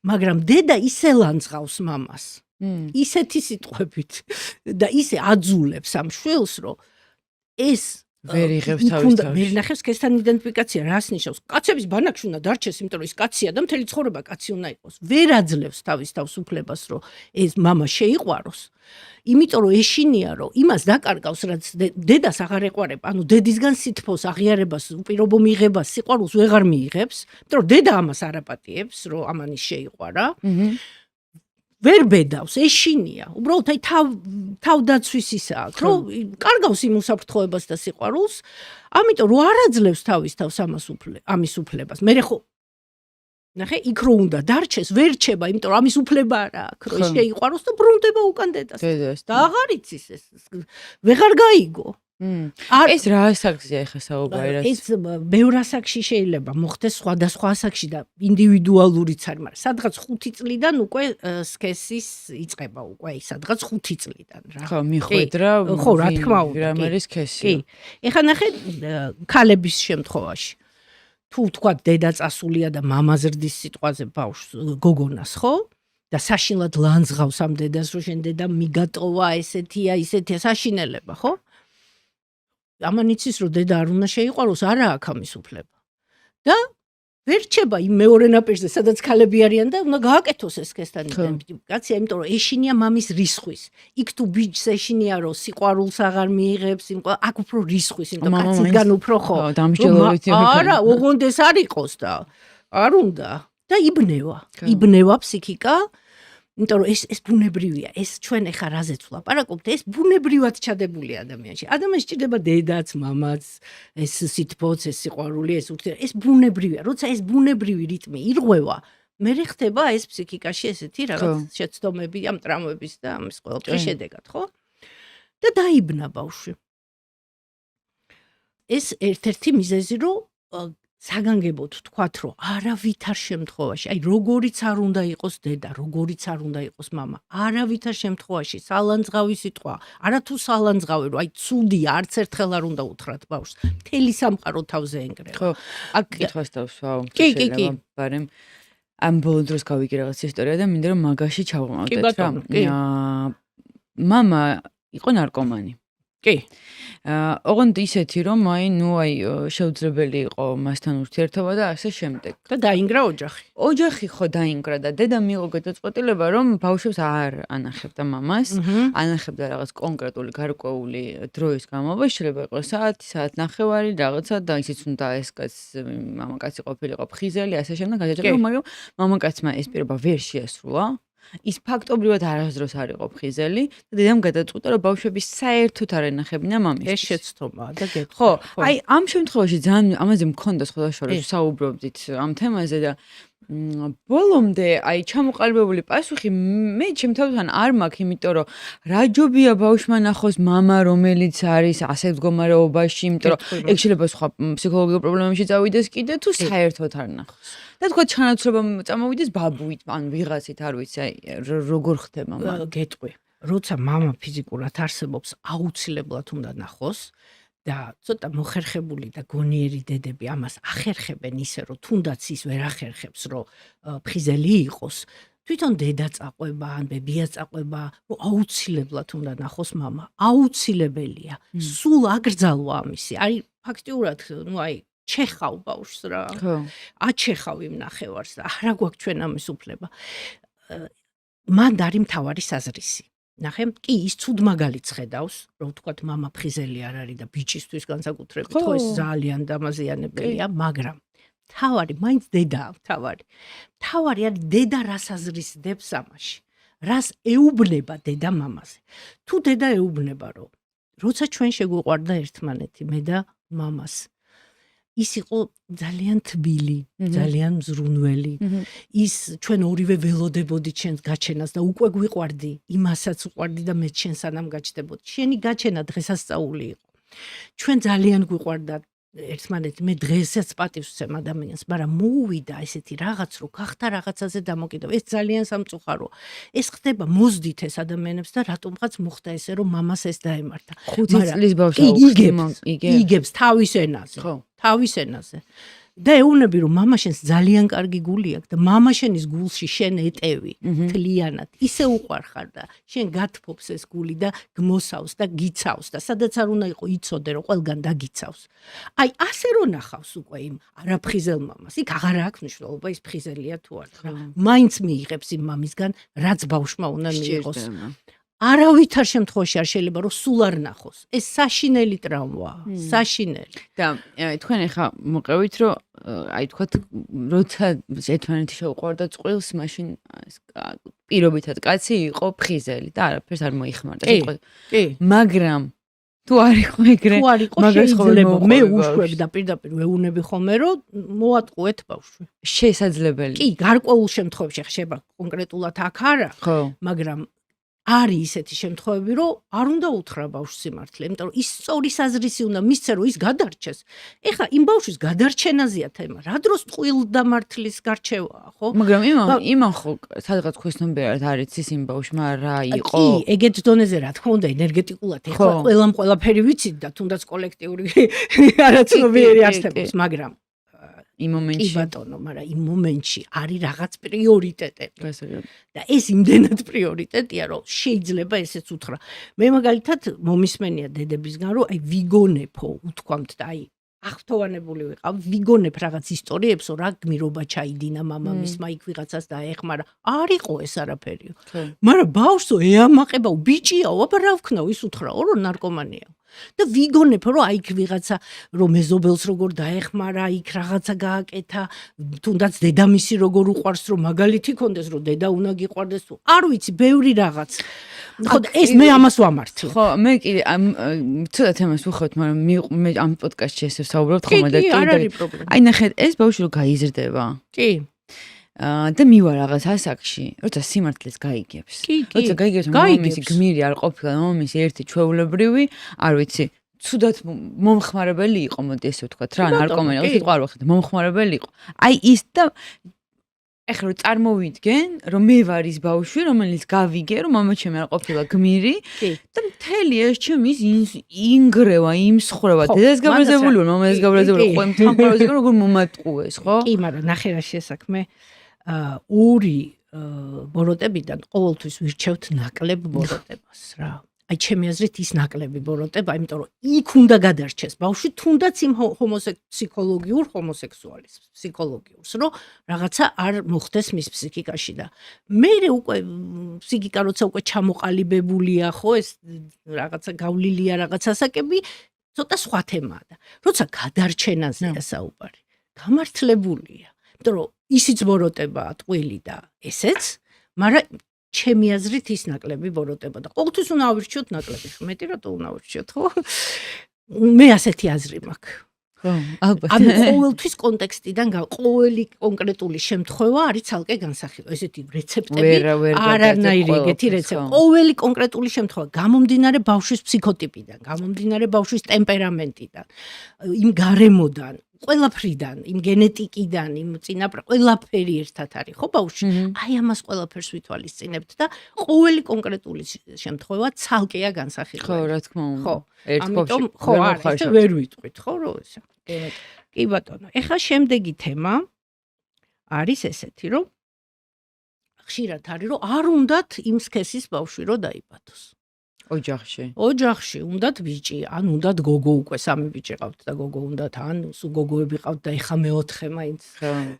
მაგრამ დედა ისე ლანძღავს მამას, ისეთი სიტყვებით და ისე აძულებს ამ შვილს, რომ ეს ვერ იღებს თავის თავს. ვერ ნახებს სქესთან იდენტიფიკაცია, რას ნიშნავს? კაცების ბანაკში უნდა დარჩეს, იმიტომ რომ ის კაცია და მთელი ცხოვრება კაცი უნდა იყოს. ვერ აძლევს თავის თავს უფლებას, რომ ეს მამა შეიყვაროს. იმიტომ რომ ეშინია, რომ იმას დაკარგავს, რაც დედას აღარ ეყვარება, ანუ დედისგან სითბოს, აღიარებას, უპირობო მიღებას, სიყვარულს ვეღარ მიიღებს, იმიტომ რომ დედა ამას არ აპატიებს, რომ ამან ის შეიყვარა. ვერ ბედავს, ეშინია. უბრალოდ აი თავდაცვის ისა აქვს, რომ კარგავს იმ უსაფრთხოებას და სიყვარულს, ამიტომ რომ არ აძლევს თავის თავს ამის უფლებას. მე ხო ნახე, იქ რო უნდა დარჩეს, ვერ რჩება, იმიტომ რომ ამის უფლება არ აქვს, რომ შეიყვაროს და ბრუნდება უკან დედას. და აღარ იცის ეს. ვეღარ გაიგო. ეს რა ასაკზეა ხა საუბარი რა? ეს ბევრ ასაკში შეიძლება მოხდეს, სხვადასხვა ასაკში და ინდივიდუალურიც არის, მაგრამ სადღაც 5 წლიდან უკვე სქესის იწყება უკვე, სადღაც 5 წლიდან რა. ხო, მიხვედრა. ხო, რა თქმა უნდა. გრამერის სქესი. კი. ეხლა ნახე ქალების შემთხვევაში. თუ თქვა დედა წასულია და მამა ზრდის სიტყვაზე ბავშვს გოგონას, ხო? და საშინლად ლანძღავს ამ დედას, რომ შენ დედა მიგატოვა, ესეთია, ისეთია, საშინელება, ხო? ამან იცის, რომ დედა არ უნდა შეიყვაროს, არა აქვს ამის უფლება. და ვერ რჩება იმ მეორე ნაპირზე, სადაც ქალები არიან და უნდა გააკეთოს ეს სქესთან იდენტიფიკაცია, იმიტომ რომ ეშინია მამის რისხვის. იქ თუ ბიჭს ეშინია, რომ სიყვარულს აღარ მიიღებს, აქ უფრო რისხვის, იმიტომ კაცისგან უფრო ხო. არა, ოღონდეს არ იყოს და არ უნდა და იბნევა ფსიქიკა. იმიტომ რომ ეს ბუნებრივია, ეს ჩვენ ახლა რაზეც ვლაპარაკობთ, ეს ბუნებრივად ჩადებული ადამიანში. ადამიანს ჭირდება დედაც, მამაც, ეს სითბოც, ეს სიყვარული, ეს ურთიერთობა, ეს ბუნებრივია. როცა ეს ბუნებრივი რიტმი ირღვევა, მე ხდება ეს ფსიქიკაში ესეთი რაღაც შეცდომები ამ ტრამვების და ამის ყველაფრის შედეგად, ხო? და დაიბნა ბავშვი. ეს ერთ-ერთი მიზეზი, რომ საგანგებოდ ვთქვათ, რომ არავითარ შემთხვევაში, აი როგორიც არ უნდა იყოს დედა, როგორიც არ უნდა იყოს мама, არავითარ შემთხვევაში სალანძღავი სიტყვა, არათუ სალანძღავი, რომ აი ცუდია, არც ერთხელ არ უნდა უთხრათ ბავშვს. მთელი სამყარო თავზე ენგრევა. ხო, აქ კითხვას დავსვავ. კი. ბარემ ამ ბოლო დროს გავიგე რაღაც ისტორია და მინდა რომ მაგაში ჩავღმავდეთ რა. მამა იყო ნარკომანი. კი. ოღონდ ისეთი რომ შეუძლებელი იყო მასთან ურთიერთობა და ასე შემდეგ. და დაინგრა ოჯახი. ოჯახი ხო დაინგრა და დედა მიიღო გადაწყვეტილება რომ ბავშვებს არ ანახებდა მამას, ანახებდა რაღაც კონკრეტული გარკვეული დროის განმავლობაში, შეიძლება იყოს საათნახევარი, რაღაცა და ისიც უნდა ეს მამაკაცი ყოფილიყო ფხიზელი, ასე შემდეგ, მაგრამ მამაკაცმა ეს პირობა ვერ შეასრულა. ის ფაქტობრივად არასდროს არ იყო ფხიზელი და დედამ გადაწყვიტა რომ ბავშვები საერთოდ არ ენახებინა მამის. ეს შეცდომაა და გეტყვი. ხო, აი ამ შემთხვევაში ძალიან ამაზე მქონდა სხვადასხვა საუბრობდით ამ თემაზე და ბოლომდე აი ჩამოყალიბებული პასუხი მე ჩემთავთან არ მაქვს, იმიტომ რომ რა ჯობია ბავშვმა ნახოს მამა, რომელიც არის ასე მდგომარეობაში, იმიტომ რომ ეგ შეიძლება სხვა ფსიქოლოგიურ პრობლემებში წავიდეს კიდე თუ საერთოდ არ ნახოს. და თქვა ჩანაცვლება წამოვიდეს ბაბუით, ან ვიღაცით, არ ვიცი, აი როგორ ხდება მაგრამ გეტყვი. როცა მამა ფიზიკურად არსებობს, აუცილებლად უნდა ნახოს. და ცოტა მოხერხებული და გონიერი დედები ამას ახერხებენ ისე რომ თუნდაც ის ვერ ახერხებს რომ ფხიზელი იყოს თვითონ დედა წაყვება ან ბებია წაყვება რომ აუცილებლად უნდა ნახოს მამა აუცილებელია სულ აკრძალვა ამისი აი ფაქტიურად აი ჩეხავ ბავშვს რა აჩეხავ იმ ნახევარს და არა გვაქვს ჩვენ ამის უფლება მან არის მთავარი საზრისი ნახე, კი ის ცუდ მაგალითს ხედავს, რომ ვთქვათ, მამა ფხიზელი არ არის და ბიჭისთვის განსაკუთრებით, ხო ეს ძალიან დამაზიანებელია, მაგრამ თავარი, მაინც დედაა თავარი. თავარი არის დედა რას აზრისდებს ამაში. რას ეუბნება დედა მამაზე. თუ დედა ეუბნება, რომ როცა ჩვენ შეგვიყვარდა ერთმანეთი, მე და მამას ის იყო ძალიან თბილი, ძალიან მზრუნველი. ის ჩვენ ორივე ველოდებოდით ჩვენს გაჩენას და უკვე გვიყვარდი, იმასაც უყვარდი და მე ჩვენ სანამ გაჩნდებოდი. შენი გაჩენა დღესასწაული იყო. ჩვენ ძალიან გვიყვარდა ერთმანეთი, მე დღესაც პატივს ვცემ ადამიანს, მაგრამ მოუვიდა ესეთი რაღაც, რომ გახდა რაღაცაზე დამოკიდებული. ეს ძალიან სამწუხაროა. ეს ხდება მოზდით ეს ადამიანებს და რატომღაც მოხდა ესე, რომ მამას ეს დაემართა. 5 წლის ბავშვი იგებს თავის ენაზე. ხო. თავის ენაზე. და ეუბნები რომ მამა შენს ძალიან კარგი გული აქვს და მამა შენის გულში შენ ეტევი თლიანად ისე უყვარხარ და შენ გათფობს ეს გული და გმოსავს და გიცავს და სადაც არ უნდა იყო იცოდე რომ ყველგან დაგიცავს. აი ასე რომ ნახავს უკვე იმ არაფხიზელ მამას. იქ აღარ აქვს მნიშვნელობა ის ფხიზელია თუ არა. მაინც მიიღებს იმ მამისგან რაც ბავშვმა უნდა მიიღოს. არავითარ შემთხვევაში არ შეიძლება რომ სულ არ ნახოს. ეს საშინელი ტრავმაა, საშინელი. და თქვენ ახლა მოყევით რომ აი თქვათ როცა ერთმანეთი შეუყვარდა წყვილს, მაშინ პირობითად კაცი იყო ფხიზელი და არაფერს არ მოიხმარდა. კი. მაგრამ თუ არ იყო ეგრე, მაგას შეიძლება მე უშვებ და პირდაპირ ვეუნები ხოლმე რომ მოატყუეთ ბავშვი. შესაძლებელი. კი, გარკვეულ შემთხვევაში ხდება კონკრეტულად აქ არა, მაგრამ არის ისეთი შემთხვევები, რომ არ უნდა უთხრა ბავშვს სიმართლე, იმიტომ რომ ის სწორი საზრისი უნდა მისცე, რომ ის გადარჩეს. ეხლა იმ ბავშვის გადარჩენაზეა თემა. რა დროს ტყუილდამართლის გარჩევაა, ხო? მაგრამ იმან ხო სადღაც ქვესნობიერად არის ის იმ ბავშვმა რა იყო. კი, ეგეთ დონეზე რა თქმა უნდა, ენერგეტიკულად ეხლა ყველაფერი ვიცით და თუნდაც კოლექტიური არაცნობიერი არსებობს, მაგრამ იმ მომენტში. კი ბატონო, მაგრამ იმ მომენტში არის რაღაც პრიორიტეტები. და ეს იმდენად პრიორიტეტია, რომ შეიძლება ესეც უთხრა. მე მაგალითად მომისმენია დედებისგან, რომ აი ვიგონებო, უთქვამთ და აი აღფრთოვანებული ვიყავ, ვიგონებ რაღაც ისტორიებს, რა გმირობა ჩაიდინა მამამისმა იქ ვიღაცას დაეხმარა. არ იყო ეს არაფერი. მაგრამ ბავშვო ეამაყება, ბიჭიაო, აბა რა ვქნაო, ის უთხრაო, რომ ნარკომანია. და ვიგონებ რომ აი იქ ვიღაცა რომ მეზობელს როგორ დაეხმარა, იქ რაღაცა გააკეთა, თუნდაც დედამისი როგორ უყვარს რომ მაგალითი კონდეს რომ დედა უნდა გიყვარდეს თუ არ ვიცი, ბევრი რაღაც. ხო და ეს მე ამას ვამართლებ. ხო, მე კი ცოტა თემას ვუხავთ, მაგრამ მე ამ პოდკასტში ესე ვსაუბრობ ხოლმე და კი. აი ნახეთ, ეს ბავშვი რო გაიზრდება. კი. და მივა რაღაც ასაკში, როცა სიმართლეს გაიგებს. როცა გაიგებს, რომ მამამისი გმირი არ ყოფილა, მამამისი ერთი ჩვეულებრივი, არ ვიცი, ცუდად მომხმარებელი იყო, მოდი ესე ვთქვათ რა, ნარკომანი, სიტყვა არ ვახდე, მომხმარებელი იყო. აი ის და ეხლა რომ წარმოვიდგენ, რომ მე ვარ ის ბავშვი, რომელიც გავიგე, რომ მამა ჩემი არ ყოფილა გმირი და მთელი ეს ჩემი ინგრევა, იმსხრევა, დედას გაბრაზებული ვარ, მამას გაბრაზებული, ყოველ თამყარაზე როგორ მომატყუეს, ხო? კი, მაგრამ ნახე რა შესაქმე, ორი ბოროტებიდან ყოველთვის ვირჩევთ ნაკლებ ბოროტებას რა. აი ჩემი აზრით ის ნაკლები ბოროტება, იმიტომ რომ იქ უნდა გადარჩეს ბავშვი, თუნდაც იმ ფსიქოლოგიურ ჰომოსექსუალის ფსიქოლოგიურს, რომ რაღაცა არ მოხდეს მის ფსიქიკაში და მე უკვე ფსიქიკა როცა უკვე ჩამოყალიბებულია, ხო, ეს რაღაცა გავლილია რაღაც ასაკები, ცოტა სხვა თემაა და როცა გადარჩენაზეა საუბარი, გამართლებულია, იმიტომ რომ ისიც ბოროტებაა ტყვილი და ესეც, მაგრამ ჩემი აზრით ის ნაკლები ბოროტება და ყოველთვის უნდა ავირჩიოთ ნაკლები, მეტი რატო უნდა ავირჩიოთ, ხო? მე ასეთი აზრი მაქვს. ხო, ალბათ. ანუ ყოველთვის კონტექსტიდან ყოველი კონკრეტული შემთხვევა არის ცალკე განსახილვა. ესეთი რეცეპტები არანაირი ეგეთი რეცეპტი. ყოველი კონკრეტული შემთხვევა გამომდინარე ბავშვის ფსიქოტიპიდან, გამომდინარე ბავშვის ტემპერამენტიდან, იმ გარემოდან, ყველაფრიდან, იმ გენეტიკიდან, იმ წინაპრ ყველაფერი ერთად არის, ხო ბავშვი? აი ამას ყველაფერს ვითვალისწინებთ და ყოველი კონკრეტული შემთხვევა ცალკეა განსახილველი. ხო, რა თქმა უნდა. ხო, ერთ ამიტომ ბავშვი ხო არის და ვერ ვიტყვით, ხო, რომ ესა. კი ბატონო, ეხლა შემდეგი თემა არის ესეთი, რომ ხშირად არის, რომ არ უნდათ იმ სქესის ბავშვი რო დაიბადოს. ოჯახში უნდათ ბიჭი, ან უნდათ გოგო უკვე სამი ბიჭი ყავთ და გოგო უნდათ, ან სულ გოგოები ყავთ და ეხა მეოთხე მაინც.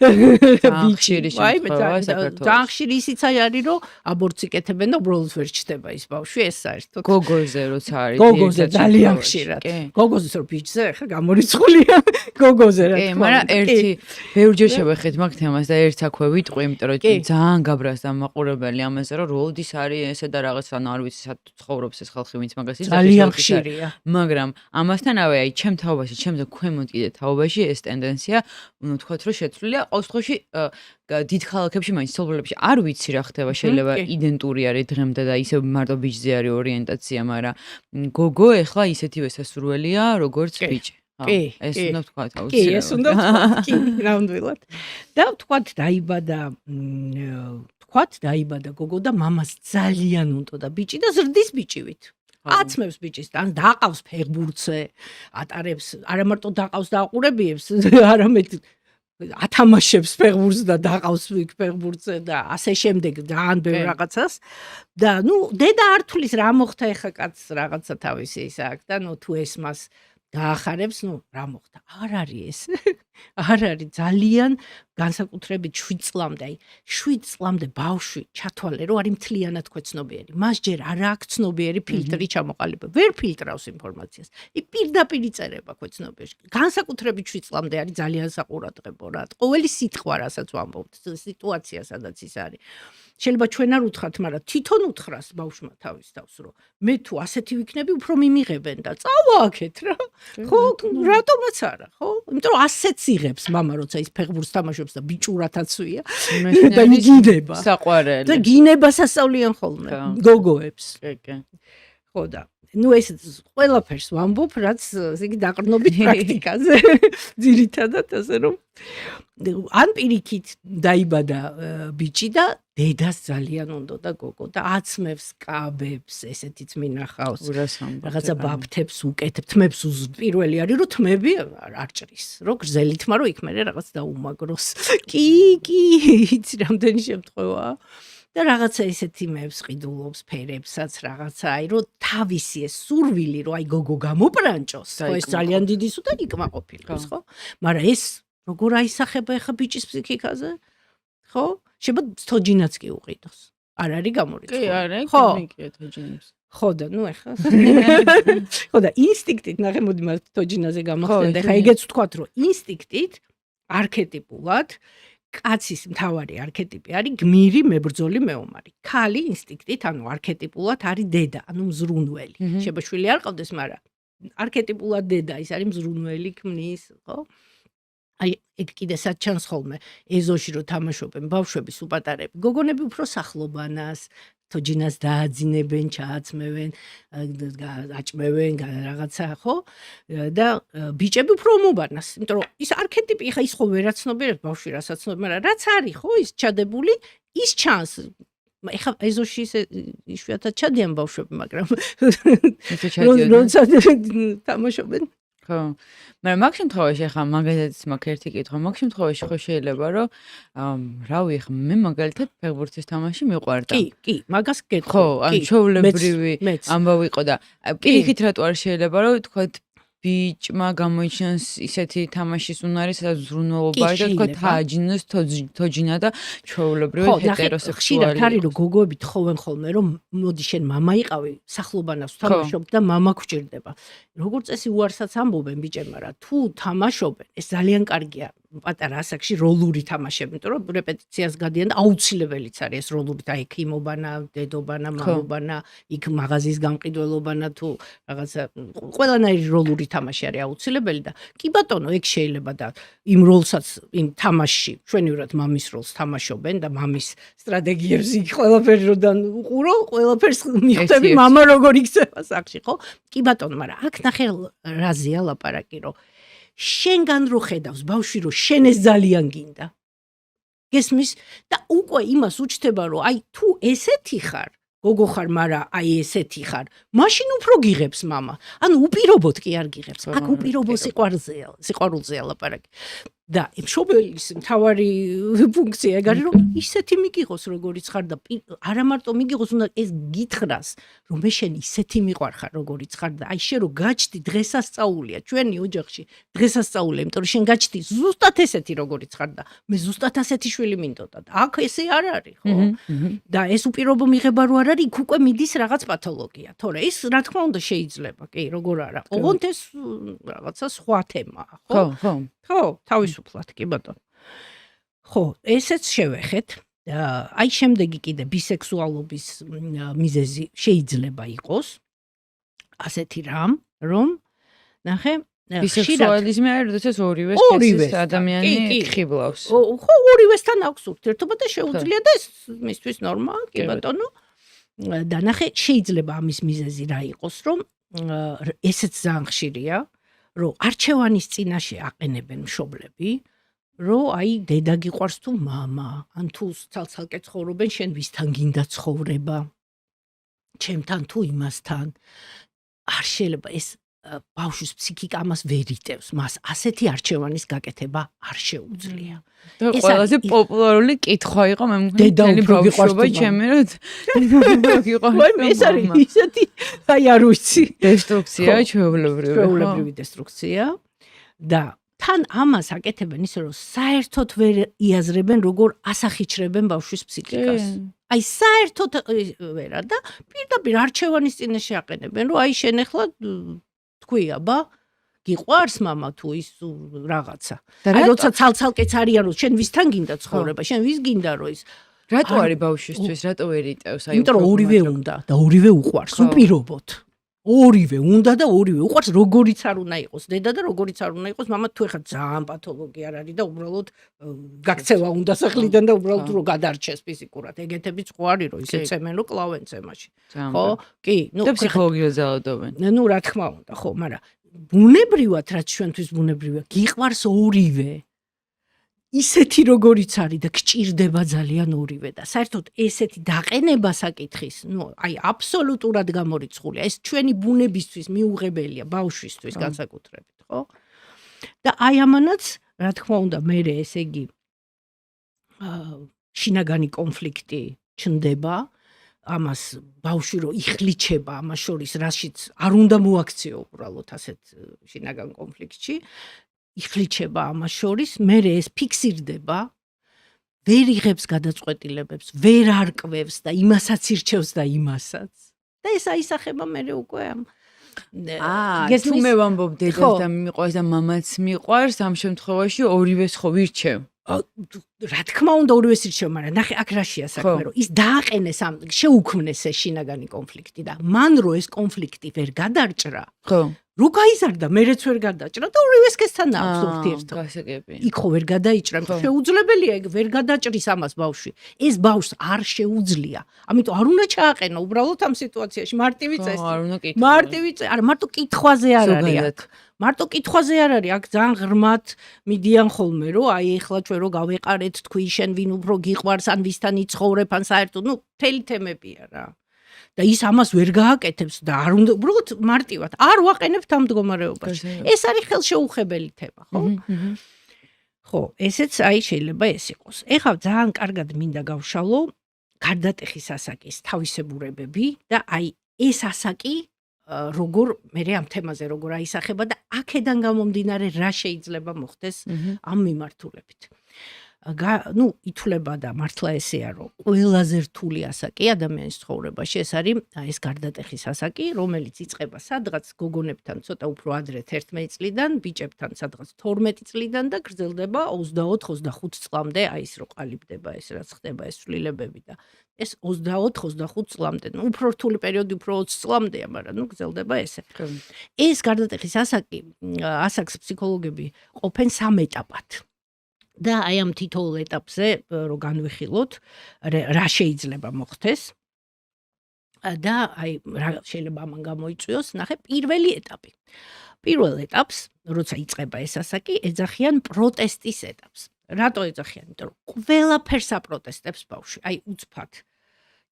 ბიჭი შემთხვევაა საქართველოს. ძალიან ხშირი ისიც არის, რომ აბორტს იკეთებენ და უბრალოდ ვერ ჩდება ის ბავშვი, ეს საერთოდ. გოგოზე როცა არის. გოგოზე ძალიან ხშირად. გოგოზე რომ ბიჭზე ეხა გამორიცხულია. გოგოზე რა თქმა უნდა. მაგრამ ერთი ბევრჯერ შევეხეთ მაგ თემას და ერთ აქვე ვიტყვი, იმიტომ რომ ძალიან გაბრაზდა მაყურებელი ამაზე, რომ როდის არის ესე და რაღაც ანუ არ ვიცი სად ცხოვრობს ეს ხალხი ვინც მაგას იცავს ძალიან ხშირია. მაგრამ ამასთანავე აი ჩემ თაობაში, ჩემზე ქვემოთ კიდე თაობაში ეს ტენდენცია უნდა ვთქვათ, რომ შეცვლილია ყოველ შემთხვევაში დიდ ქალაქებში, მაინც ცოლბრებში არ ვიცი რა ხდება, შეიძლება იდენტური არის დღემდე და ისევ მარტო ბიჭზე არის ორიენტაცია, მაგრამ გოგო ეხლა ისეთივე სასურველია, როგორც ბიჭი. კი, ეს უნდა ვთქვათ აუცილებლად. კი, ეს უნდა ვთქვათ, კი, ნამდვილად. და ვთქვათ დაიბადა გოგო და მამას ძალიან უნდოდა ბიჭი და ზრდის ბიჭივით. აცმევს ბიჭის და დაყავს ფეხბურთზე, ატარებს, არა მარტო დაყავს და აყურებიებს, არამედ ათამაშებს ფეხბურთს და დაყავს ფეხბურთზე და ასე შემდეგ ძალიან ბევრ რაღაცას და ნუ დედა არ თulis რა მოხდა ეხა კაცს რაღაცა თავისი ის აქვს და ნუ თუ ეს მას გაახარებს, ნუ რა მოხდა? არ არის ეს. არ არის ძალიან განსაკუთრებით 7 წლამდე, აი 7 წლამდე ბავშვი ჩათვალე, რომ არის მთლიანად ქვეცნობიერი. მას ჯერ არ აქვს ცნობიერი ფილტრი ჩამოყალიბება. ვერ ფილტრავს ინფორმაციას. პირდაპირ იწერება ქვეცნობიერში. განსაკუთრებით 7 წლამდე არის ძალიან საყურადღებო რა. ყოველი სიტყვა, რასაც ვამბობთ, სიტუაცია, სადაც ის არის. შეიძლება ჩვენ არ უთხრათ, მაგრამ თვითონ უთხრას ბავშვმა თავის თავს, რომ მე თუ ასეთი ვიქნები, უფრო მიმიღებენ და წავა აქეთ რა. ხო, რატომაც არა, ხო? იმიტომ რომ ასეც იღებს მამა, როცა ის ფეხბურთს თამაშობს და ბიჭურათაცვია და იგინდება. საყვარელი. და გინებას ასწავლიან ხოლმე გოგოებს. კი. ხო და ნუ ეს ყველაფერს ვამბობ, რაც იგი დაყრდნობით პრაქტიკაზე. ძირითადად ასე რომ ან პირიქით დაიბადა ბიჭი და დედას ძალიან უნდოდა გოგო და აცმევს კაბებს, ესეთიც მინახავს. რაღაცა ბაბთებს უკეთებ, თმებს პირველი არის, რომ თმები არ ჭრის. რომ გრძელი თმა რომ იქ მე რაღაც დაუმაგროს. კი, იცი რამდენი შემთხვევაა. და რაღაცა ესეთი მეებს ყიდულობს ფერებსაც, რაღაცა აი რომ თავისი ეს სურვილი რომ აი გოგო გამოპრანჭოს, ხო ეს ძალიან დიდი სულ და იკმაყოფილებს, ხო? მაგრამ ეს როგორ აისახება ახლა ბიჭის ფსიქიკაზე? ხო? შეიძლება თოჯინაც კი უყიდოს. არ არის გამორიცხული. კი, არის, მიკია თოჯინებს. ხო და ნუ ახლა ხო და ინსტინქტით ნახე მოდი მას თოჯინაზე გამახსენდა. ახლა ეგეც ვთქვათ, რომ ინსტინქტით არქეტიპულად კაცის მთავარი არქეტიპი არის გმირი, მებრძოლი, მეომარი. ქალი ინსტინქტით, ანუ არქეტიპულად არის დედა, ანუ მზრუნველი. შეიძლება შვილი არ ყავდეს, მაგრამ არქეტიპულად დედა ის არის მზრუნველი, ქმნის, ხო? აი ეგ კიდე საჩანს ხოლმე ეზოში რო თამაშობენ ბავშვები სუპატარები გოგონები უფრო სახლობანას თოჯინას დააძინებენ ჩააცმევენ აჭმევენ რაღაცა ხო და ბიჭები უფრო მომბანას იმიტომ რომ ის არქეტიპი ხა ის ხო ვერაცნობიერებს ბავშვი რასაც ცნობ მაგრამ რაც არის ხო ის ჩადებული ის ჩანს ეხა ეზოში იშვიათად ჩადიან ბავშვები მაგრამ როცა თამაშობენ ხო მაგრამ მაგ შემთხვევაში ახლა მაგალითად მაგ ერთი კითხვა მაგ შემთხვევაში ხო შეიძლება რომ რავი ახლა მე მაგალითად ფეხბურთის თამაში მიყვარდა კი მაგას გეტყვი ხო ან ჩვეულებრივი ამბავი იყო და პირიქით რატო არ შეიძლება რომ თქვა ბიჭმა გამოიჩინოს ისეთი თამაშის უნარი სადაც ზრუნველობაა და თქვა თააჯინოს თოჯინა და ჩვეულებრივი ჰეტეროსექსუალი ხშირად არის რომ გოგოები თხოვენ ხოლმე რომ მოდი შენ მამა იყავი სახლობანას თამაშობ და მამა გვჭირდება როგორც წესი უარსაც ამბობენ ბიჭებმა რა თუ თამაშობენ ეს ძალიან კარგია პატარა ასაკში როლური თამაშები იმიტომ რომ რეპეტიციას გადიან და აუცილებელიც არის ეს როლური და იქ იმობანა დედობანა მამობანა იქ მაღაზიის გამყიდველობანა თუ რაღაცა ყველანაირი როლური თამაში არის აუცილებელი და კი ბატონო ეგ შეიძლება და იმ როლსაც იმ თამაშში ჩვენივრად მამის როლს თამაშობენ და მამის სტრატეგიებს იქ ყველაფერი როდან უყურო ყველაფერს მიხვდები მამა როგორ იქცევა სახში ხო კი ბატონო მაგრამ აქ ნახე რაზეა ლაპარაკი რომ შენგან რო ხედავს ბავშვი რო შენ ეს ძალიან გინდა გესმის და უკვე იმას უჩნდება რომ აი თუ ესეთი ხარ გოგო ხარ მაგრამ აი ესეთი ხარ მაშინ უფრო გიღებს მამა ანუ უპირობოდ კი არ გიღებს აქ უპირობო სიყვარულზეა ლაპარაკი და მშობელის მთავარი ფუნქცია ეგ არის რომ ისეთი მიგიღოს როგორიც ხარ და არა მარტო მიგიღოს უნდა ეს გითხრას რომ მე შენ ისეთი მიყვარხარ როგორიც ხარ და აი შენ რო გაჩდი დღესასწაულია ჩვენი ოჯახში დღესასწაულია იმიტომ რომ შენ გაჩდი ზუსტად ესეთი როგორიც ხარ და მე ზუსტად ასეთი შვილი მინდოდა და აქ ესე არ არის ხო და ეს უპირობო მიღება რო არ არის იქ უკვე მიდის რაღაც პათოლოგია თორე ის რა თქმა უნდა შეიძლება კი როგორ არა ოღონდ ეს რაღაცა სხვა თემაა ხო ხო თავისუფლად კი ბატონო ხო ესეც შევეხეთ აი შემდეგი კიდე ბისექსუალობის მიზეზი შეიძლება იყოს ასეთი რამ რომ ნახე ბისექსუალიზმი არის როდესაც ორივე სქესის ადამიანი ხიბლავს ხო ორივესთან აქვს ურთიერთობა და შეუძლია და ეს მისთვის ნორმაა კი ბატონო და ნახე შეიძლება ამის მიზეზი რა იყოს რომ ესეც ძალიან ხშირია რომ არჩევანის წინაშე აყენებენ მშობლები, რომ აი დედა გიყვარს თუ მამა, ან თუ ცალ-ცალკე ცხოვრობენ, შენ ვისთან გინდა ცხოვრება, ჩემთან თუ იმასთან. არ შეიძლება ეს ბავშვის ფსიქიკა ამას ვერ იტევს, მას ასეთი არჩევანის გაკეთება არ შეუძლია. და ყველაზე პოპულარული კითხვა იყო მე მგონი ბავშვობა ჩემი რა ეს არის ისეთი აი არ ვიცი დესტრუქცია ჩვეულებრივი დესტრუქცია და თან ამას აკეთებენ ისე რომ საერთოდ ვერ იაზრებენ როგორ ასახიჩრებენ ბავშვის ფსიქიკას აი საერთოდ ვერა და პირდაპირ არჩევანის წინაშე აყენებენ რომ აი შენ ახლა თქვი აბა გიყვარს მამა თუ ის რაღაცა. აი როცა ცალ-ცალკეც არიან რომ შენ ვისთან გინდა ცხოვრება, შენ ვის გინდა რომ ის რატო არის ბავშვისთვის, რატო ვერ იტევს აი იმიტომ რომ ორივე უნდა და ორივე უყვარს უპირობოდ. ორივე უნდა და ორივე უყვარს როგორიც არ უნდა იყოს დედა და როგორიც არ უნდა იყოს მამა თუ ეხა ძალიან პათოლოგია არ არის და უბრალოდ გაქცევა უნდა სახლიდან და უბრალოდ რომ გადარჩეს ფიზიკურად ეგეთებიც ხო არის რომ ისე წემენ რომ კლავენ წემაში ხო კი ნუ და ფსიქოლოგიურად ზალადობენ ნუ რა თქმა უნდა ხო მაგრამ ბუნებრივად რაც ჩვენთვის ბუნებრივია გიყვარს ორივე ისეთი როგორიც არის და გჭირდება ძალიან ორივე და საერთოდ ესეთი დაყენება საკითხის ნუ აი აბსოლუტურად გამორიცხულია ეს ჩვენი ბუნებისთვის მიუღებელია ბავშვისთვის განსაკუთრებით ხო და აი ამანაც რა თქმა უნდა მე ესე იგი შინაგანი კონფლიქტი ჩნდება ამას ბავშვი რო იხლიჩება ამას შორის რაშიც არ უნდა მოაქციო უბრალოდ ასეთ შინაგან კონფლიქტში იხლიჩება ამას შორის მე ეს ფიქსირდება ვერ იღებს გადაწყვეტილებებს ვერ არკვევს და იმასაც ირჩევს და იმასაც და ეს აისახება მე უკვე ამ თუ მე ვამბობ დედას და მიყვარს და მამაც მიყვარს ამ შემთხვევაში ორივეს ხო ვირჩევ რა თქმა უნდა ორივეს ირჩევ მაგრამ ნახე აქ რაშია საქმე რომ ის დააყენეს ამ შეუქმნეს ეს შინაგანი კონფლიქტი და მან რო ეს კონფლიქტი ვერ გადარჭრა რო გაიზარდა, მერეც ვერ გადაჭრა და ორივეს კესთან აქვს ურთიერთობა. გასაგები. იქ ხო ვერ გადაიჭრა, შეუძლებელია ეგ ვერ გადაჭრის ამას ბავშვი. ეს ბავშვს არ შეუძლია. ამიტომ არ უნდა ჩააყენო უბრალოდ ამ სიტუაციაში მარტივი წესი. არ უნდა კითხვა. მარტივი წესი, არა მარტო კითხვაზე არ არის. ზოგადად. მარტო კითხვაზე არ არის, აქ ძალიან ღრმად მიდიან ხოლმე, რომ აი ეხლა ჩვენ რო გავეყარეთ თქვი შენ ვინ უფრო გიყვარს, ან ვისთან იცხოვრებ, ან საერთოდ, მთელი თემებია რა. და ის ამას ვერ გააკეთებს და არ უნდა უბრალოდ მარტივად არ ვაყენებთ ამ მდგომარეობაში. ეს არის ხელშეუხებელი თემა, ხო? ხო, ესეც აი შეიძლება ეს იყოს. ეხლა ძალიან კარგად მინდა გავშალო გარდატეხის ასაკის თავისებურებები და აი ეს ასაკი როგორ მე ამ თემაზე როგორ აისახება და აქედან გამომდინარე რა შეიძლება მოხდეს ამ მიმართულებით. ითვლება და მართლა ესეა, რომ ყველაზე რთული ასაკი ადამიანის ცხოვრებაში ეს არის ეს გარდატეხის ასაკი, რომელიც იწყება სადღაც გოგონებთან ცოტა უფრო ადრე 11 წლიდან, ბიჭებთან სადღაც 12 წლიდან და გრძელდება 24-25 წლამდე, აი ეს რო ყალიბდება ეს რაც ხდება ეს ცვლილებები და ეს 24-25 წლამდე, უფრო რთული პერიოდი უფრო 20 წლამდეა, მაგრამ გრძელდება ესე. ეს გარდატეხის ასაკს ფსიქოლოგები ყოფენ 3 ეტაპად. და აი ამ თითოეულ ეტაპზე რო განვიხილოთ, რა შეიძლება მოხდეს და აი რა შეიძლება ამან გამოიწვიოს, ნახე პირველი ეტაპი. პირველ ეტაპს, როცა იწყება ეს ასაკი, ეძახიან პროტესტის ეტაპს. რატო ეძახიან? იმიტომ რომ ყველაფერს აპროტესტებს ბავშვი. აი უცბად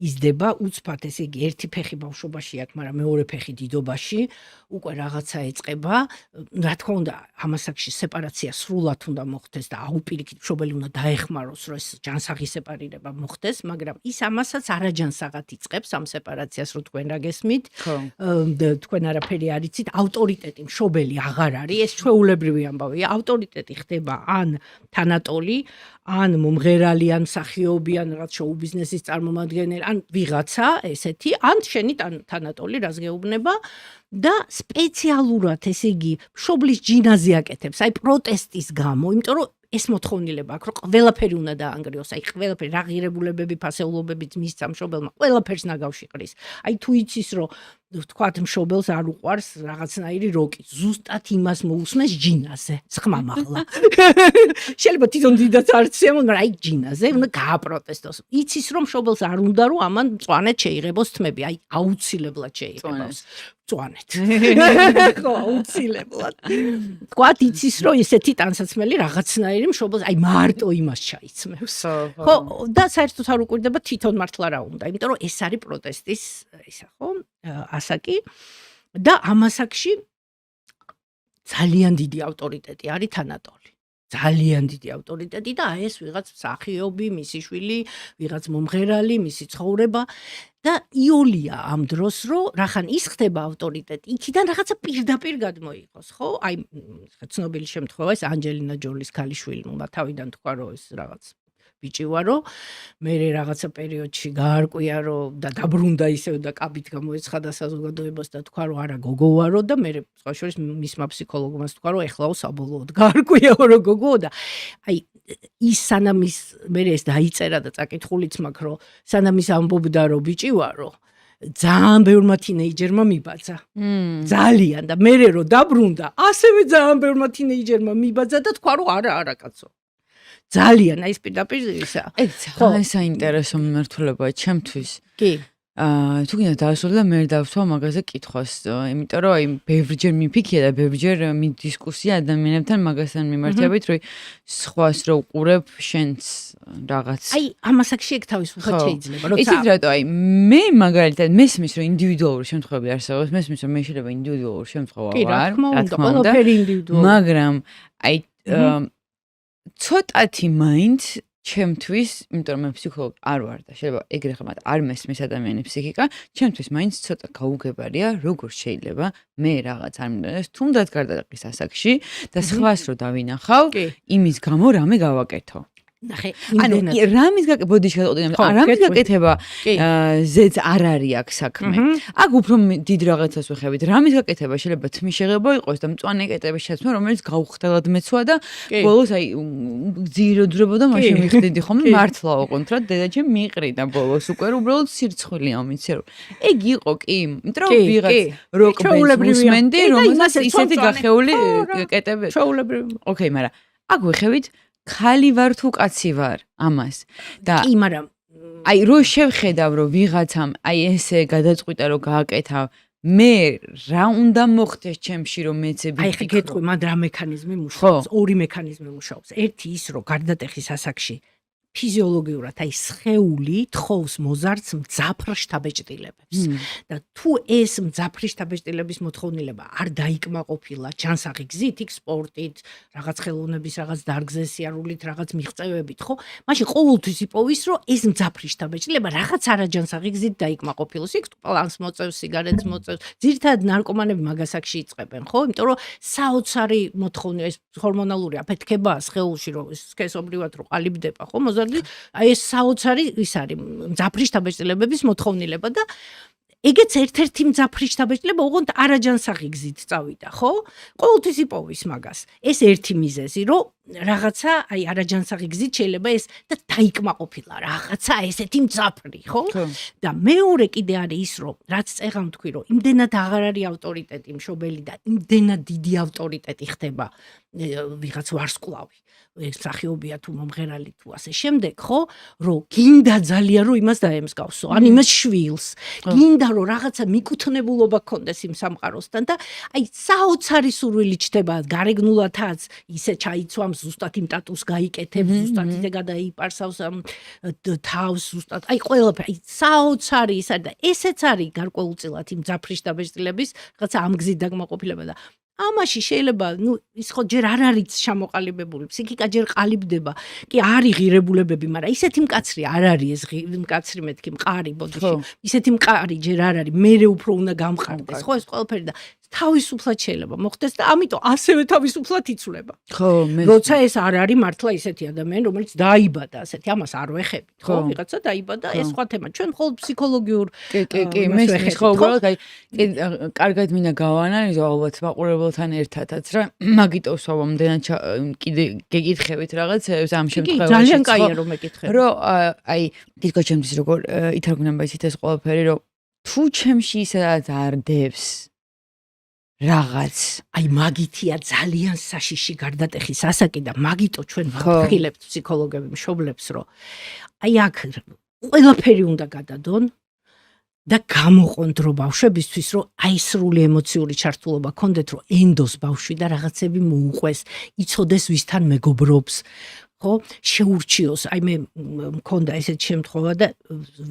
იზრდება, უცბად, ესე იგი, ერთი ფეხი ბავშვობაში აქვს, მაგრამ მეორე ფეხი დიდობაში, უკვე რაღაცა ეწყება. რა თქმა უნდა, ამ ასაკში სეპარაცია სრულად უნდა მოხდეს და აუპირიქით მშობელი უნდა დაეხმაროს, რომ ეს ჯანსაღი სეპარირება მოხდეს, მაგრამ ის ამასაც არაჯანსაღად იწყებს ამ სეპარაციას, რო თქვენ რა გესმით. თქვენ არაფერი არ იცით, ავტორიტეტი მშობელი აღარ არის, ეს ჩვეულებრივი ამბავია. ავტორიტეტი ხდება ან თანატოლი, ან მომღერალი, ან მსახიობი, ან რაღაც შოუ ბიზნესის წარმომადგენელი, ან ვიღაცა ესეთი, ან შენი თანატოლი, რას გეუბნება და სპეციალურად, ესე იგი, მშობლის ჯინაზე აკეთებს, აი პროტესტის გამო, იმიტომ რომ ეს მოთხოვნილება აქვს, რომ ყველაფერი უნდა დაანგრიოს, აი ყველაფერი რა ღირებულებები, ფასეულობებით მისცა მშობელმა, ყველაფერს ნაგავში ყრის. აი თუ იცის, რომ თქვათ მშობელს არ უყვარს რაღაცნაირი როკი, ზუსტად იმას მოусმეს ჯინაზე, ხმამაღლა. შეიძლება თვითონ დიდაც არ ცემონ, მაგრამ აი ჯინაზე უნდა გააპროტესტოს. იცის, რომ მშობელს არ უნდა, რომ ამან მწვანედ შეიღებოს თმები, აი აუცილებლად შეიღებოს. მწვანედ. ხო, აუცილებლად. თქვათ იცის, რომ ესეთი ტანსაცმელი რაღაცნაირი მშობელს აი მარტო იმას ჩაიცმევს. ხო, და საერთოდ არ უკვირდება თვითონ მართლა რა უნდა, იმიტომ რომ ეს არის პროტესტის ისა, ხო? ასაკი და ამ ასაკში ძალიან დიდი ავტორიტეტი არის თანატოლი. ძალიან დიდი ავტორიტეტი და აი ეს ვიღაც მსახიობი, მისი შვილი, ვიღაც მომღერალი, მისი ცხოვრება და იოლია ამ დროს, რომ რახან ის ხდება ავტორიტეტი, იქიდან რაღაცა პირდაპირ გადმოიღოს, ხო? აი ცნობილი შემთხვევა ეს ანჯელინა ჯოლის ქალიშვილი, თავიდან თქვა, რომ ეს რაღაც ბიჭი ვარო, მე რაღაცა პერიოდში გაარკვია, რომ და დაბრუნდა ისევ და კაბით გამოეცხადა საზოგადოებას და თქვა, რომ არა გოგო ვარო და მე სხვა შორის მისმა ფსიქოლოგმა თქვა, რომ ეხლაო საბოლოოდ გაარკვიაო, რომ გოგოო და აი ის სანამ ის მე ეს დაიწერა და წაკითხულიც მაქვს, რომ სანამ ის ამბობდა, რომ ბიჭი ვარო, ძალიან ბევრმა თინეიჯერმა მიბაძა. ძალიან და მე რო დაბრუნდა, ასევე ძალიან ბევრმა თინეიჯერმა მიბაძა და თქვა, რომ არა კაცო. ძალიან აი ეს პირდაპირ ისა. ძალიან საინტერესო მიმართულებაა ჩემთვის. კი. თუ გინდა დაასრულო და მე დავსვა მაგაზე კითხვას, იმიტომ რომ აი ბევრჯერ მიფიქრია და ბევრჯერ მიდისკუსია ადამიანებთან მაგასთან მიმართებით, რომ სხვას რო უყურებ შენს რაღაც. აი ამ ასაკში ეგ თავისუფლად შეიძლება, როცა იცით რატო აი მე მაგალითად მესმის რომ ინდივიდუალური შემთხვევები არსებობს, მესმის რომ მე შეიძლება ინდივიდუალური შემთხვევა ვარ, რა თქმა უნდა, ყველაფერი ინდივიდუალური. მაგრამ აი ცოტათი მაინც ჩემთვის, იმიტომ რომ მე ფსიქოლოგი არ ვარ და შეიძლება ეგრე ხმად არ მესმის ადამიანის ფსიქიკა, ჩემთვის მაინც ცოტა გაუგებარია, როგორ შეიძლება მე რაღაც არ მინდოდეს, თუნდაც გარდატეხის ასაკში და სხვას რო დავინახავ, იმის გამო რამე გავაკეთო. ნახე, ანუ რამის ბოდიში გადავყვეთ, რამის გაკეთება ზეც არ არის აქ საქმე. აქ უფრო დიდ რაღაცას ვეხებით. რამის გაკეთება შეიძლება თმის შეღება იყოს და მწვანე კეტების შეცვლა, რომელიც გაუხდელად მეცვა და ბოლოს აი ძიროდრებოდა მაშინ მიხდიდი ხომ მართლა ოყონთ რა დედაჩემ მიყრიდა ბოლოს უკვე უბრალოდ სირცხვილი ამიცე რომ ეგ იყო კი იმიტომ რომ ვიღაც როკ ბენდს მუსმენდი რომელსაც ისეთი გახეული კეტები ჩაულებრივი ოკეი მაგრამ აქ ვეხებით ხალი ვარ თუ კაცი ვარ ამას და კი მაგრამ აი რო შევხედავ რომ ვიღაცამ აი ესე გადაწყვიტა რომ გააკეთა მე რა უნდა მოხდეს ჩემში რომ მეცე აი ხე გეტყვი მან რა მექანიზმი მუშაობს ორი მექანიზმი მუშაობს ერთი ის რომ გარდატეხის ასაკში ფიზიოლოგიურად აი სხეული თხოვს მოზარდს მძაფრ შთაბეჭდილებებს და თუ ეს მძაფრი შთაბეჭდილების მოთხოვნილება არ დაიკმაყოფილა ჯანსაღი გზით იქ სპორტით რაღაც ხელოვნების რაღაც დარგზე სიარულით რაღაც მიღწევებით ხო მაშინ ყოველთვის იპოვის რომ ეს მძაფრი შთაბეჭდილება რაღაც არაჯანსაღი გზით დაიკმაყოფილოს იქ პლანს მოწევს სიგარეტს მოწევს ძირითადად ნარკომანები მაგასაკში იწყებენ ხო იმიტომ რომ საოცარი მოთხოვნა ეს ჰორმონალური აფეთქებაა სხეულში რომ სქესობრივად რო ყალიბდება ხო აი ეს საოცარი ის არის მძაფრი შთაბეჭდილებების მოთხოვნილება და ეგეც ერთ-ერთი მძაფრი შთაბეჭდილება ოღონდ არაჯანსაღი გზით წავიდა ხო ყოველთვის იპოვის მაგას ეს ერთი მიზეზი რომ რაღაცა აი არაჯანსაღი გზით შეიძლება ეს და დაიკმაყოფილა რაღაცა ესეთი მძაფრი ხო და მეორე კიდე არის ის რომ რაც წეღან თქვი რომ იმდენად აღარ არის ავტორიტეტი მშობელი და იმდენად დიდი ავტორიტეტი ხდება ვიღაც ვარსკვლავი ეს სახეობია თუ მომღერალი თუ ასე შემდეგ ხო რომ გინდა ძალიან რომ იმას დაემსგავსო ან იმას შვილს გინდა რომ რაღაცა მიკუთვნებულობა გქონდეს იმ სამყაროსთან და აი საოცარი სურვილი ჩდება გარეგნულათაც ისე ჩაიცვამს ზუსტად იმ ტატუს გაიკეთებს ზუსტად ისე გადაიპარსავს თავს ზუსტად აი ყველაფერი საოცარი ის არის და ესეც არის გარკვეულწილად იმ მძაფრი შთაბეჭდილების რაღაცა ამ გზით დაკმაყოფილება და ამაში შეიძლება ნუ ის ხო ჯერ არ არის ჩამოყალიბებული ფსიქიკა ჯერ ყალიბდება კი არის ღირებულებები მაგრამ ისეთი მკაცრი არ არის ეს მკაცრი მეთქი მყარი ბოდიში ისეთი მყარი ჯერ არ არის მე უფრო უნდა გამყარდეს ხო ეს ყველაფერი და თავისუფლად შეიძლება მოხდეს და ამიტომ ასევე თავისუფლად იცვლება ხო მე როცა ეს არ არის მართლა ისეთი ადამიანი რომელიც დაიბადა ასეთი ამას არ ვეხებით ხო ვიღაცა დაიბადა ეს სხვა თემა ჩვენ მხოლოდ ფსიქოლოგიურ კი მე ხო უბრალოდ აი კარგად მინდა გავანალიზო ალბათ მაყურებელთან ერთადაც რა მაგიტოს ვამდენად კიდე გეკითხებით რაღაცებს ამ შემთხვევაში ძალიან კაია რომ მეკითხები რომ აი თითქოს ჩემთვის როგორ ითარგმნება ისეთ ეს ყველაფერი რომ თუ ჩემში ისაც არ დევს რაღაც აი მაგითია ძალიან საშიში გარდატეხის ასაკი და მაგიტო ჩვენ ვაფრთხილებთ ფსიქოლოგები მშობლებს რომ აი აქ ყველაფერი უნდა გადადონ და გამოყონ დრო ბავშვებისთვის რომ აი სრული ემოციური ჩართულობა ქონდეთ რომ ენდოს ბავშვი და რაღაცები მოუყვეს იცოდეს ვისთან მეგობრობს ხო შეურჩიოს აი მე მქონდა ესეთი შემთხვევა და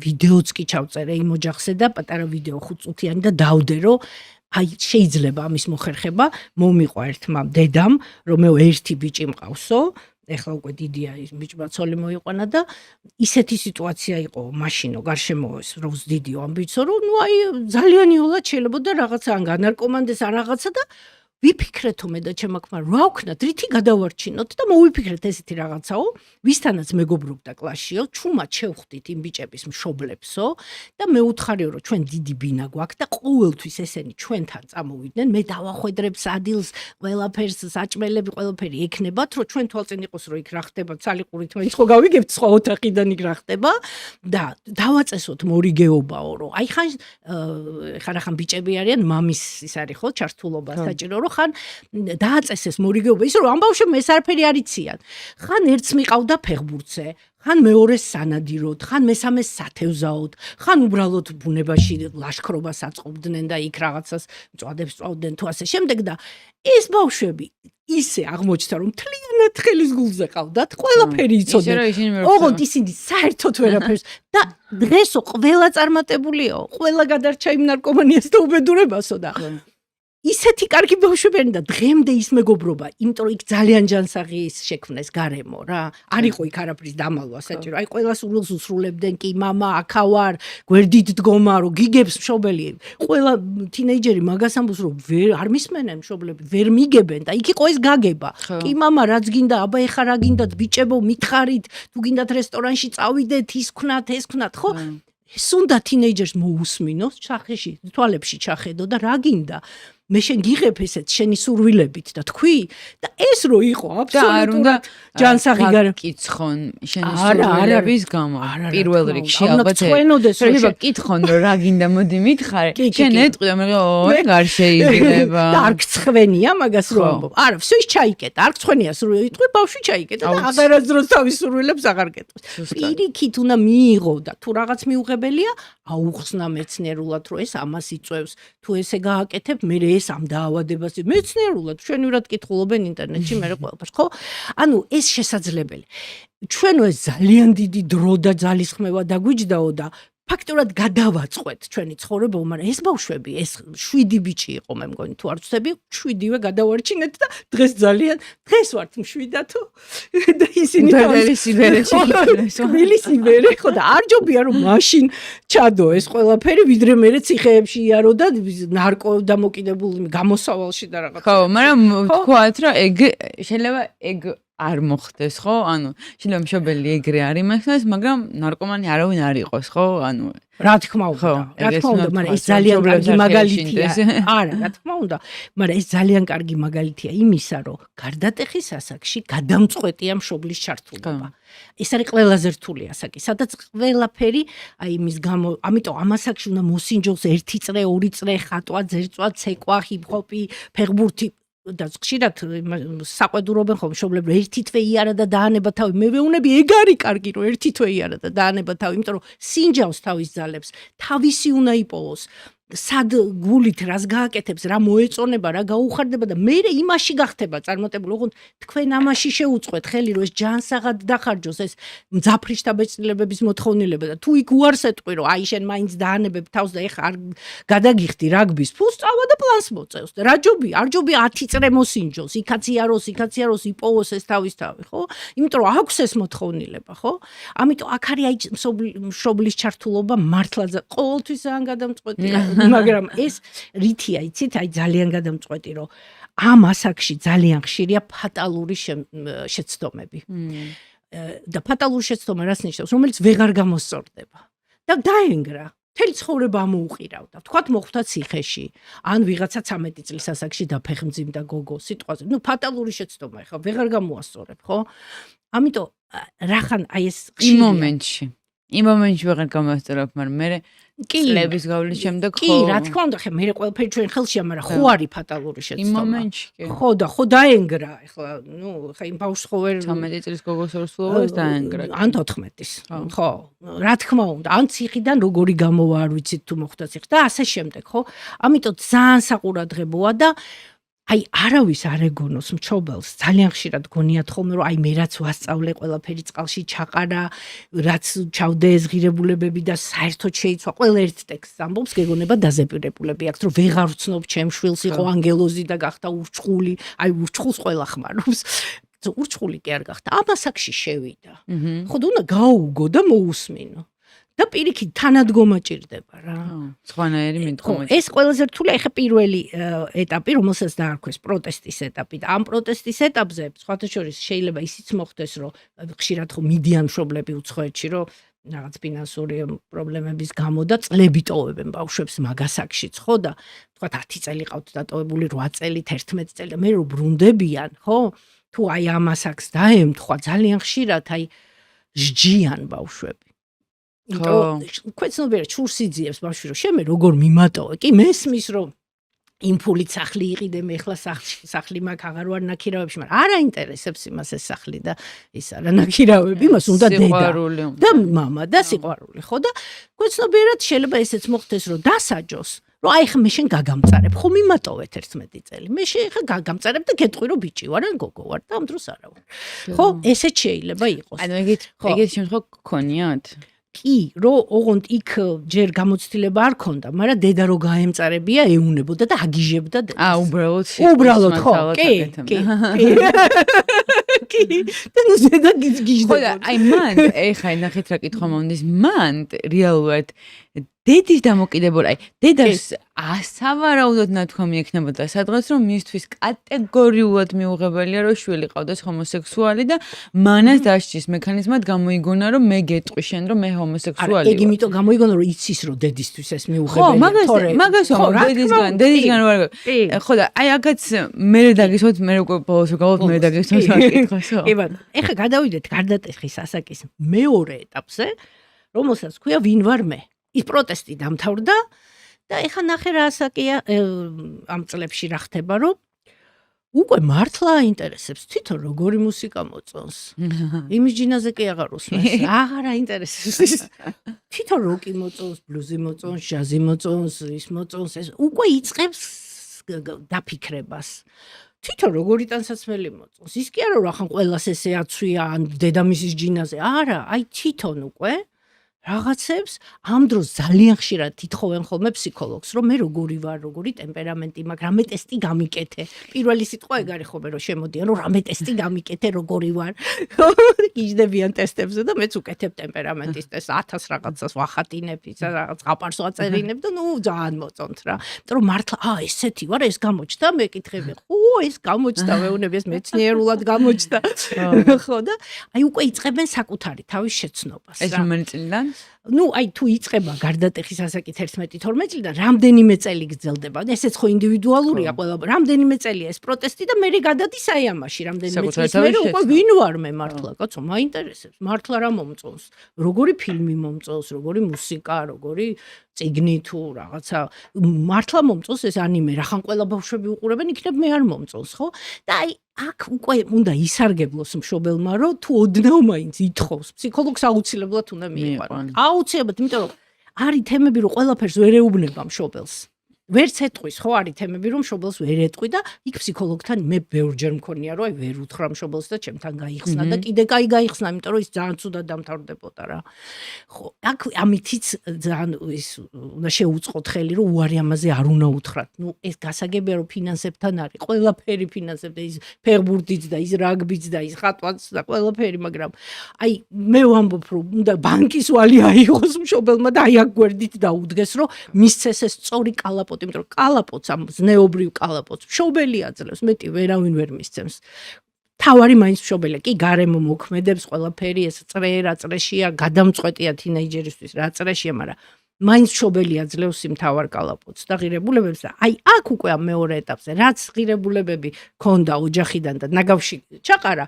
ვიდეოც კი ჩავწერე იმ ოჯახზე და პატარა ვიდეო 5 წუთიანი და დავდე რომ აი შეიძლება ამის მოხერხება მომიყვა ერთმა დედამ რომ მე ერთი ბიჭი მყავსო ეხლა უკვე დიდია ის ბიჭმა ცოლი მოიყვანა და ისეთი სიტუაცია იყო მაშინო გარშემო ეს რო ვზდიდიო ამ ბიჭსო რომ ნუ აი ძალიან იოლად შეიძლება და რაღაცა ან განარკომანდეს ან რაღაცა და ვიფიქრეთო მე და ჩემმა ქმარმა რა ვქნათ რითი გადავარჩინოთ და მოვიფიქრეთ ესეთი რაღაცაო ვისთანაც მეგობრობდა კლასშიო ჩუმად შევხვდით იმ ბიჭების მშობლებსო და მე უთხარიო რომ ჩვენ დიდი ბინა გვაქვს და ყოველთვის ესენი ჩვენთან წამოვიდნენ მე დავახვედრებ სადილს ყველაფერს საჭმელები ყველაფერი ექნებათ რომ ჩვენ თვალწინ იყოს რომ იქ რა ხდება ცალიყურით მაინც ხო გავიგებთ სხვა ოთახიდან იქ რა ხდება და დავაწესოთ მორიგეობაო რომ აი ხან ბიჭები არიან მამის ის არის ხო ჩართულობა საჭირო რომ ხან დააწესეს მორიგეობა ის რომ ამ ბავშვებმა ეს არაფერი არ იციან ხან ერთს მიყავდა ფეხბურთზე ხან მეორეს სანადიროდ ხან მესამეს სათევზაოდ ხან უბრალოდ ბუნებაში ლაშქრობას აწყობდნენ და იქ რაღაცას მწვადებს წვავდნენ თუ ასე შემდეგ და ეს ბავშვები ისე აღმოჩნდა რომ მთლიანად ხელის გულზე ყავდათ ყველაფერი იცოდნენ ოღონდ ისინი საერთოდ ვერაფერს და დღესო ყველა წარმატებულიო ყველა გადარჩა იმ ნარკომანიას და უბედურებასო და ისეთი კარგი ბავშვები და დღემდე ის მეგობრობა, იმიტომ რომ იქ ძალიან ჯანსაღი ის შექმნეს გარემო რა. არ იყო იქ არაფრის დამალვა საჭირო. აი ყველა სურვილს უსრულებდნენ კი მამა აქა ვარ, გვერდით დგომა, რომ გიგებს მშობელი. ყველა თინეიჯერი მაგას ამბობს რომ არ მისმენენ მშობლები, ვერ მიგებენ და იქ იყო ეს გაგება. კი მამა რაც გინდა, აბა ეხა რა გინდათ ბიჭებო, მითხარით, თუ გინდათ რესტორანში წავიდეთ, ის ვქნათ, ეს ვქნათ, ხო? ეს უნდა თინეიჯერს მოусმინოს, სახეში, თვალებში ჩახედო და რა გინდა? მე შენ გიღებ ესეთ შენი სურვილებით და თქვი და ეს რო იყო აბსოლუტურად ჯანსაღი გარემო კიცხონ შენი სურვილების გამო პირველ რიგში ალბათ შეიძლება კითხონ რომ რა გინდა მოდი მითხარე შენ ეტყვი და მე არ შეიძლება და არ გცხვენია მაგას რო ამბობ არა всё ის ჩაიკეტა არ გცხვენია სურვილი იტყვი ბავშვი ჩაიკეტა და აღარასდროს თავის სურვილებს აღარ გეტყვის პირიქით უნდა მიიღო და თუ რაღაც მიუღებელია აუხსნა მეცნიერულად რომ ეს ამას იწევს თუ ესე გააკეთებ მე ეს ამ დაავადებას მეცნიერულად ჩვენურად კითხულობენ ინტერნეტში მე ყველაფერს ხო ანუ ეს შესაძლებელი ჩვენო ეს ძალიან დიდი დრო და ძალისხმევა დაგვიჯდაო და ფაქტურად გადავაწყვეთ ჩვენი ცხოვრება მაგრამ ეს ბავშვები ეს 7 ბიჭი იყო მე მგონი თუ არ ვცდები 7-ვე გადავარჩინეთ და დღეს ძალიან დღეს ვართ მშვიდად და ისინი თბილისიბერე ხო და არ ჯობია რომ მაშინ ჩადო ეს ყველაფერი ვიდრე მე ციხეებში იარო და ნარკო დამოკიდებული გამოსავალში და რაღაც ხო მაგრამ თქვათ რომ ეგ შეიძლება ეგ არ მოხდეს ხო? ანუ შეიძლება მშობელი ეგრე არ იმახსნას, მაგრამ ნარკომანი არავინ არ იყოს, ხო? ანუ რა თქმა უნდა, მაგრამ ეს ძალიან კარგი მაგალითია. არა, რა თქმა უნდა, მაგრამ ეს ძალიან კარგი მაგალითია იმისა, რომ გარდატეხის ასაკში გადამწყვეტია მშობლის ჩართულობა. ეს არის ყველაზე რთული ასაკი, სადაც ყველაფერი აი იმის გამო, ამიტომ ამ ასაკში უნდა მოსინჯოს 1 წრე, 2 წრე, ხატვა, ძერწვა, ცეკვა, ჰიპ-ჰოპი, ფეხბურთი და ხშირად საყვედურობენ ხომ მშობლები ერთი თვე იარა და დაანება თავი მე ვეუბნები ეგ არის კარგი რომ ერთი თვე იარა და დაანება თავი იმიტომ რომ სინჯავს თავის ძალებს თავისი უნდა იპოვოს სად გულით რას გააკეთებს რა მოეწონება რა გაუხარდება და მე იმაში გახდება წარმატებული ოღონდ თქვენ ამაში შეუწყვეთ ხელი რომ ეს ჯანსაღად დახარჯოს ეს მძაფრიშთა ბეჭდილებების მოთხოვნილება და თუ იქ უარს ეტყვი რომ აი შენ მაინც დაანებებ თავს და ეხა არ გადაგიხდი რაგბის ფულს წავა და პლანს მოწევს და რა ჯობი არ ჯობი 10 წრე მოსინჯოს იქაც იაროს იპოვოს ეს თავის თავი ხო იმიტომ რომ აქვს ეს მოთხოვნილება ხო ამიტომ აქ არის აი მშობლის ჩართულობა მართლა ყოველთვის ძალიან გადამწყვეტია მაგრამ ეს რითია იცით აი ძალიან გადამწყვეტი რომ ამ ასაკში ძალიან ხშირია ფატალური შეცდომები და ფატალური შეცდომა რას ნიშნავს რომელიც ვეღარ გამოსწორდება და დაენგრა მთელი ცხოვრება ამოუყირავდა თქვათ მოხვდა ციხეში ან ვიღაცა 13 წლის ასაკში დაფეხმძიმდა გოგო სიტყვაზე ნუ ფატალური შეცდომა ხა ვეღარ გამოასწორებ ხო ამიტომ რახან აი ეს იმ მომენტში ვეღარ გამოსწორებ მაგრამ მე წლების გავლის შემდეგ ხო კი რა თქმა უნდა ხე მე ყველაფერი ჩვენ ხელშია მაგრამ ხო არის ფატალური შეცდომა იმ მომენტში ხო და ხო დაენგრა ეხლა ნუ ხა იმ ბავშვს ხო ვერ 13 წლის გოგოს ორსულობას დაენგრა ან 14-ის ხო რა თქმა უნდა ან ციხიდან როგორი გამოვა არ ვიცით თუ მოხდა ციხე და ასე შემდეგ ხო ამიტომ ძალიან საყურადღებოა და აი არავის არ ეგონოს მშობელს ძალიან ხშირად გონიათ ხოლმე რომ აი მე რაც ვასწავლე ყველაფერი წყალში ჩაყარა რაც ჩავდე ეს ღირებულებები და საერთოდ შეიცვა ყველა ერთ ტექსტს ამბობს გეგონება დაზეპირებულები აქვს რომ ვეღარ ვცნობ ჩემ შვილს იყო ანგელოზი და გახდა ურჩხული აი ურჩხულს ყველა ხმარობს ურჩხული კი არ გახდა ამ ასაკში შევიდა ხო და უნდა გაუგო და მოусმინო და პირიქით თანადგომა ჭირდება რა. სხვანაირი მიდგომა. ეს ყველაზე რთულია ეხა პირველი ეტაპი, რომელსაც დაარქვეს პროტესტის ეტაპი და ამ პროტესტის ეტაპზე სხვათა შორის შეიძლება ისიც მოხდეს, რომ ხშირად ხო მიდიან მშობლები უცხოეთში, რომ რაღაც ფინანსური პრობლემების გამო და წლები ტოვებენ ბავშვებს მაგასაკშიც, ხო და თქვათ 10 წელი ყავთ დატოვებული, 8 წელი, 11 წელი და მე რო ბრუნდებიან, ხო? თუ აი ამ ასაკს დაემთხვა ძალიან ხშირად აი სჯიან ბავშვები. ქვეცნობიერად ჩურს იძიებს ბავშვი რომ შემე როგორ მიმატოვე კი მესმის რომ იმ ფულით სახლი იყიდე მე ახლა სახლი მაქვს აღარ ვარ ნაქირავებში მაგრამ არ აინტერესებს იმას ეს სახლი და ის არა ნაქირავები იმას უნდა დედა და მამა და სიყვარული ხო და ქვეცნობიერად შეიძლება ესეც მოხდეს რომ დასაჯოს რომ აი ხა მე შენ გაგამწარებ ხო მიმატოვეთ 11 წელი მე შენ ხა გაგამწარებ და გეტყვი რომ ბიჭი ვარ ან გოგო ვარ და ამ დროს არა ვარ ხო ესეც შეიძლება იყოს ანუ ეგეთ შემთხვევა გქონიათ კი, რომ ოღონდ იქ ჯერ გამოცდილება არ ქონდა, მაგრამ დედა რო გაემწარებია, ეუნებოდა და აგიჟებდა დედას. უბრალოდ ხო, კი. კი. და ნუ დედა გიჟდება. ხო, აი მან, ეხა ნახეთ რა კითხვა მომდის, მან რეალურად დედის დამოკიდებულა, აი დედას ასავარაუდოდ ნათქვამი ექნებოდა სადღაც რომ მისთვის კატეგორიულად მიუღებელია რომ შვილი ყავდეს ჰომოსექსუალი და მანას დასჭის მექანიზმად გამოიგონა რომ მე გეტყვი შენ რომ მე ჰომოსექსუალი ვარ. ეგ იმიტომ გამოიგონა რომ იცის რომ დედისთვის ეს მიუღებელია. ხო, მაგას დედისგან ვარ. ხო და აი აგაც მე დაგისვათ მე უკვე ბოლოს გავვალთ მე დაგისვათ საკითხოსო. კი ბატონო. ეხა გადავიდეთ გარდატეხის ასაკის მეორე ეტაპზე, რომელსაც ქვია ვინ ვარ მე. ის პროტესტი დამთავრდა და ეხა ნახე რა ასაკია ამ წლებში რა ხდება რომ უკვე მართლა აინტერესებს თვითონ როგორი მუსიკა მოწონს. იმის ჯინაზე კი აღარ უსმენს. აღარ აინტერესებს. თვითონ როკი მოწონს, ბლუზი მოწონს, ჯაზი მოწონს, ის მოწონს, ეს უკვე იწყებს დაფიქრებას. თვითონ როგორი ტანსაცმელი მოწონს. ის კი არა რომ ახან ყველას ესე აცვია ან დედამისის ჯინაზე. არა, აი თვითონ უკვე რაღაცებს ამ დროს ძალიან ხშირად თითხოვენ ხოლმე ფსიქოლოგს, რომ მე როგორი ვარ, როგორი ტემპერამენტი მაქვს, რამე ტესტი გამიკეთე. პირველი სიტყვა ეგ არის ხოლმე, რომ შემოდიან, რომ რამე ტესტი გამიკეთე, როგორი ვარ. გიждდებიან ტესტებზე და მეც უკეთებ ტემპერამენტის ტესტს, 1000 რაღაცას ვახატინებ, ისა რაღაც ყაპარს ვაწერინებ და ნუ ძალიან მოწონთ რა. იმიტომ რომ მართლა, ესეთი ვარ, ეს გამოჩნდა, მეკითხები. ხო, ეს გამოჩნდა, ვეუბნები, ეს მეცნიერულად გამოჩნდა. ხო და აი უკვე იწყებენ საკუთარი თავის შეცნობას. ეს რომელი წლიდან? ნუ აი თუ იწყება გარდატეხის ასაკით 11-12 წლიდან რამდენიმე წელი გრძელდება. ესეც ხო ინდივიდუალურია ყველა. რამდენიმე წელია ეს პროტესტი და მე გადადის აი ამაში რამდენიმე წლის მერე უკვე ვინ ვარ მე მართლა კაცო მაინტერესებს. მართლა რა მომწონს? როგორი ფილმი მომწონს, როგორი მუსიკა, როგორი წიგნი თუ რაღაცა მართლა მომწონს ეს ანიმე. რახან ყველა ბავშვები უყურებენ, იქნებ მე არ მომწონს, ხო? და აი აქ უკვე უნდა ისარგებლოს მშობელმა, რომ თუ ოდნავ მაინც ითხოვს, ფსიქოლოგს აუცილებლად უნდა მიიყვანოს. აუცილებლად, იმიტომ რომ არის თემები, რომ ყველაფერს ვერ ეუბნება მშობელს. ვერც ეტყვის, ხო, არის თემები, რომ მშობელს ვერ ეტყვი და იქ ფსიქოლოგთან მე ბევრჯერ მქონია, რომ აი ვერ უთხრა მშობელს და ჩემთან გაიხსნა და კიდე კაი გაიხსნა, იმიტომ რომ ის ძალიან ცუდად დამთავრდებოდა რა. ხო, აქ ამითიც ძალიან ის უნდა შეუწყოთ ხელი, რომ უარი ამაზე არ უნდა უთხრათ. ნუ ეს გასაგებია, რომ ფინანსებთან არის, ყველაფერი ფინანსებს და ის ფეხბურთიც და ის რაგბიც და ის ხატვაც და ყველაფერი, მაგრამ აი მე ვამბობ, რომ უნდა ბანკის ვალი აიღოს მშობელმა და აი აქ გვერდით დაუდგეს, რომ მისცეს ეს სწორი კალაპოტი. იმიტომ რომ კალაპოტს ამ ზნეობრივ კალაპოტს მშობელი აძლევს, მეტი ვერავინ ვერ მისცემს. თავარი მაინც მშობელია, კი გარემო მოქმედებს ყველაფერი, ეს წრე რა წრეშია, გადამწყვეტია თინეიჯერისთვის რა წრეშია, მაგრამ მაინც მშობელი აძლევს იმ თავარ კალაპოტს და ღირებულებებს და აი აქ უკვე ამ მეორე ეტაპზე, რაც ღირებულებები ქონდა ოჯახიდან და ნაგავში ჩაყარა,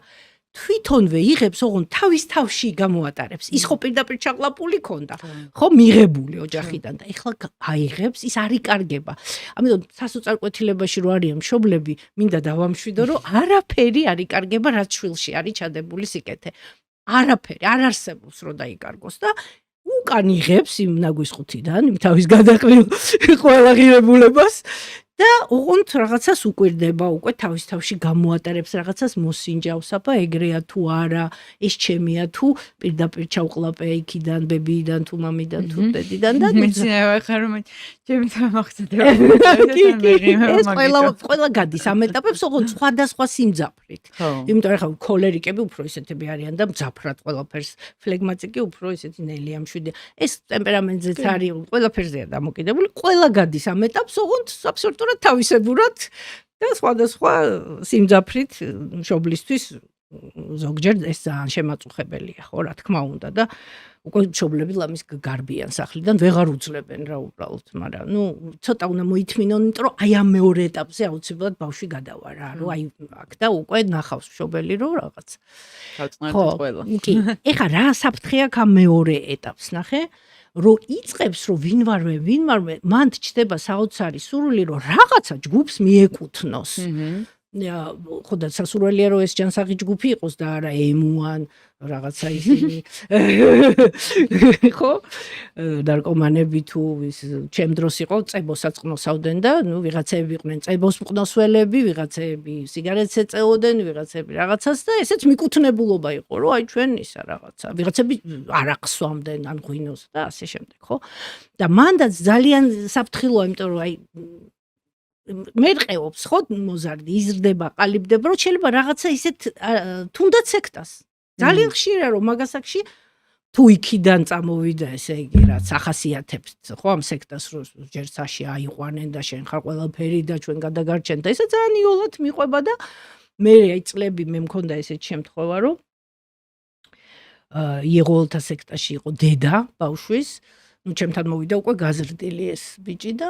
თვითონვე იღებს, ოღონდ თავის თავში გამოატარებს. ის ხო პირდაპირ ჩაყლაპული ქონდა, ხო მიღებული ოჯახიდან და ეხლა აიღებს, ის არ იკარგება. ამიტომ სასოწარკვეთილებაში რო არიან მშობლები, მინდა დავამშვიდო, რომ არაფერი არ იკარგება, რაც შვილში არის ჩადებული სიკეთე. არაფერი, არ არსებობს რო დაიკარგოს და უკან იღებს იმ ნაგვის ხუთიდან, იმ თავის გადაყრილ ყველა ღირებულებას და ოღონდ რაღაცას უკვირდება, უკვე თავის თავში გამოატარებს რაღაცას მოსინჯავს, აბა ეგრეა თუ არა, ეს ჩემია თუ პირდაპირ ჩავყლაპე იქიდან, ბებიიდან თუ მამიდან თუ დედიდან და მეცნიერება ხარ რომ ჩემი თამახცდება. ეს ყველა გადის ამ ეტაპებს, ოღონდ სხვადასხვა სიმძაფრით. იმიტომ რომ ხა ქოლერიკები უფრო ისეთები არიან და მძაფრად ყველაფერს, ფლეგმატიკი უფრო ისეთი ნელია მშვიდია. ეს ტემპერამენტზეც არის, ყველაფერზეა დამოკიდებული, ყველა გადის ამ ეტაპს, ოღონდ აბსოლუტურად თავისებურად და სხვადასხვა სიმძაფრით მშობლისთვის ზოგჯერ ეს ძალიან შემაწუხებელია, ხო, რა თქმა უნდა და უკვე მშობლები ლამის გარბიან სახლიდან, ვეღარ უძლებენ რა უბრალოდ, მაგრამ ნუ ცოტა უნდა მოითმინონ, იმიტომ რომ აი ამ მეორე ეტაპზე აუცილებლად ბავშვი გადავარა, რომ აი აქ და უკვე ნახავს მშობელი რომ რაღაც. დავწყნართ ყველა. კი, ეხა რა საფრთხე აქვს ამ მეორე ეტაპს, ნახე? რომ იწყებს რომ ვინ ვარ მე, მან ჩდება საოცარი სურვილი რომ რაღაცა ჯგუფს მიეკუთვნოს. ხო და სასურველია რომ ეს ჯანსაღი ჯგუფი იყოს და არა M1 რაღაცა ისინი ხო ნარკომანები თუ ის ჩემ დროს იყო წებოსაც ყნოსავდნენ და ნუ ვიღაცები იყვნენ წებოს მყნოსველები ვიღაცები სიგარეტს ეწეოდნენ ვიღაცები რაღაცას და ესეც მიკუთვნებულობა იყო რომ აი ჩვენ ისა რაღაცა ვიღაცები არაყს სვამდნენ ან ღვინოს და ასე შემდეგ ხო და მანდაც ძალიან საფრთხილოა იმიტომ რომ აი მერყეობს ხო მოზარდი იზრდება ყალიბდება რომ შეიძლება რაღაცა ისეთ თუნდაც სექტას ძალიან ხშირია რომ მაგასაკში თუ იქიდან წამოვიდა ესე იგი რაც ახასიათებს ხო ამ სექტას რომ ჯერ საში აიყვანენ და შენ ხარ ყველაფერი და ჩვენ გადაგარჩენ და ესე ძალიან იოლად მიყვება და მე აი წლები მე მქონდა ესეთი შემთხვევა რომ იეღოლთა სექტაში იყო დედა ბავშვის ნუ ჩემთან მოვიდა უკვე გაზრდილი ეს ბიჭი და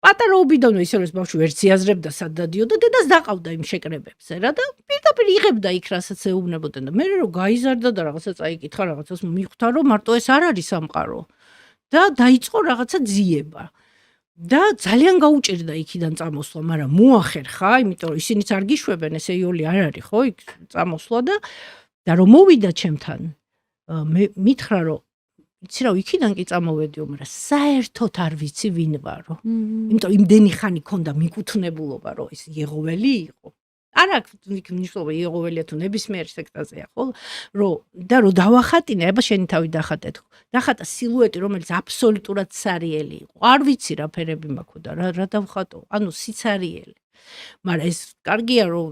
პატარაობიდანვე ისე რომ ეს ბავშვი ვერც იაზრებდა სად დადიოდა დედას დაყავდა იმ შეკრებებზე რა და პირდაპირ იღებდა იქ რასაც ეუბნებოდნენ და მე რომ გაიზარდა და რაღაცა წაიკითხა რაღაცას მიხვდა რომ მარტო ეს არ არის სამყარო და დაიწყო რაღაცა ძიება და ძალიან გაუჭირდა იქიდან წამოსვლა მაგრამ მოახერხა იმიტომ რომ ისინიც არ გიშვებენ ესე იოლი არ არის ხო იქ წამოსვლა და რომ მოვიდა ჩემთან მე მითხრა რომ იცი რა იქიდან კი წამოვედიო, მაგრამ საერთოდ არ ვიცი ვინ ვარო. იმიტომ იმდენი ხანი ქონდა მიკუთვნებულობა, რომ ეს იეღოველი იყო. არ აქვს ნიშნულობა იეღოველია თუ ნებისმიერ სექტაზეა, ხო? რომ დავახატინე, აბა შენი თავი დახატე თუ. დახატა სილუეტი, რომელიც აბსოლუტურად სარიელი იყო. არ ვიცი რა ფერები მაქვს და რა დავხატო. ანუ სიცარიელი. მაგრამ ეს კარგია რომ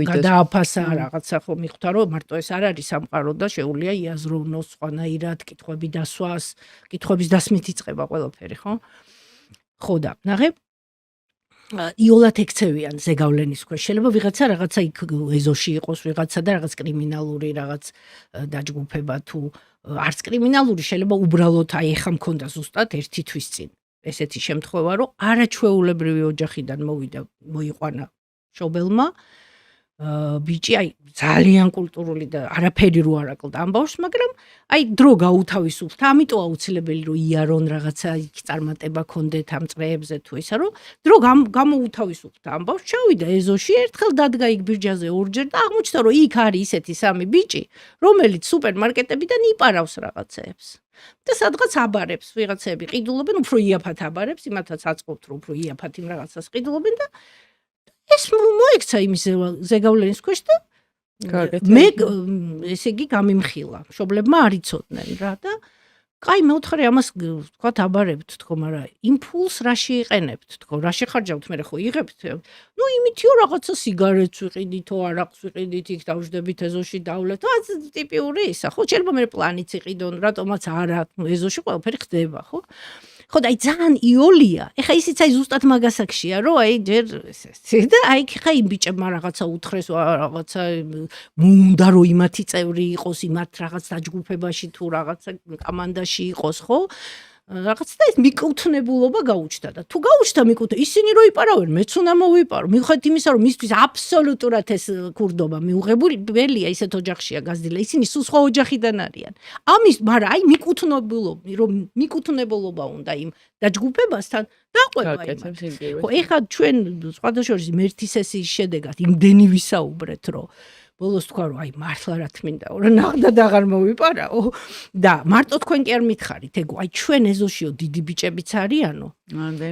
გადააფასა რაღაცა ხო მიხვდა რომ მარტო ეს არ არის სამყარო და შეუძლია იაზროვნოს სხვანაირად კითხვები დასვას, კითხვების დასმით იწყება ყველაფერი, ხო? ხო და ნახე იოლად ექცევიან ზეგავლენის ქვეშ. შეიძლება ვიღაცა რაღაცა იქ ეზოში იყოს, ვიღაცა და რაღაც კრიმინალური რაღაც დაჯგუფება თუ არც კრიმინალური შეიძლება უბრალოდ აი ეხა მქონდა ზუსტად ერთი თვის წინ. ესეთი შემთხვევა რომ არაჩვეულებრივი ოჯახიდან მოვიდა მოიყვანა შობელმა ბიჭი აი ძალიან კულტურული და არაფერი რო არ აკლდა ამ ბავშვს მაგრამ აი დრო გაუთავისუფლდა ამიტომ აუცილებელი რომ იარონ რაღაცა იქ წარმატება კონდეთ ამ წრეებზე თუ ისა რომ დრო გამოუთავისუფლდა ამ ბავშვს ჩავიდა ეზოში ერთხელ დადგა იქ ბირჯაზე ორჯერ და აღმოჩნდა რომ იქ არის ისეთი სამი ბიჭი რომელიც სუპერმარკეტებიდან იპარავს რაღაცეებს და სადღაც აბარებს ვიღაცები ყიდულობენ უფრო იაფად აბარებს იმათაც აწყობთ რომ უფრო იაფად იმ რაღაცას ყიდულობენ და ეს მოიქცა იმის ზეგავლენის ქვეშ და მე ესე იგი გამიმხილა მშობლებმა არ იცოდნენ რა და კაი მე ვთხარი ამას თქვა აბარებთ თქო მაგრამ იმპულს რაში იყენებთ თქო რაში ხარჯავთ მე ხო იღებთ ნუ იმითიო რაღაცა სიგარეტს ვიყიდითო არაყს ვიყიდით იქ დავждებით ეზოში დავლეთ და ტიპიური ისა ხო შეიძლება მე პლანიც იყიდონ რატომაც არა ეზოში ყველაფერი ხდება ხო ხო და აი ძალიან იოლია ეხა ისიც აი ზუსტად მაგასაკშია რომ აი ჯერ ესე და აი ხა იმ ბიჭებმა რაღაცა უთხრეს რაღაცა უნდა რომ იმათი წევრი იყოს იმათ რაღაც დაჯგუფებაში თუ რაღაცა კომანდაში იყოს ხო რაღაც და ეს მიკუთვნებულობა გაუჩნდა და თუ გაუჩნდა მიკუთვნება ისინი რო იპარავენ მეც უნდა მოვიპარო მიუხედავად იმისა რომ მისთვის აბსოლუტურად ეს ქურდობა მიუღებელია ისეთ ოჯახშია გაზრდილი ისინი სულ სხვა ოჯახიდან არიან ამის მაგრამ აი მიკუთვნებულობა უნდა იმ დაჯგუფებასთან დაყვება იმ ხო ეხლა ჩვენ სხვადასხვა მერთი სესიის შედეგად იმდენი ვისაუბრეთ რომ ბოლოს თქვა რომ აი მართლა რა თმინდა რომ ნახდა და აღარ მოვიპარაო და მარტო თქვენ კი არ მითხარით ეგო აი ჩვენ ეზოშიო დიდი ბიჭებიც არიანო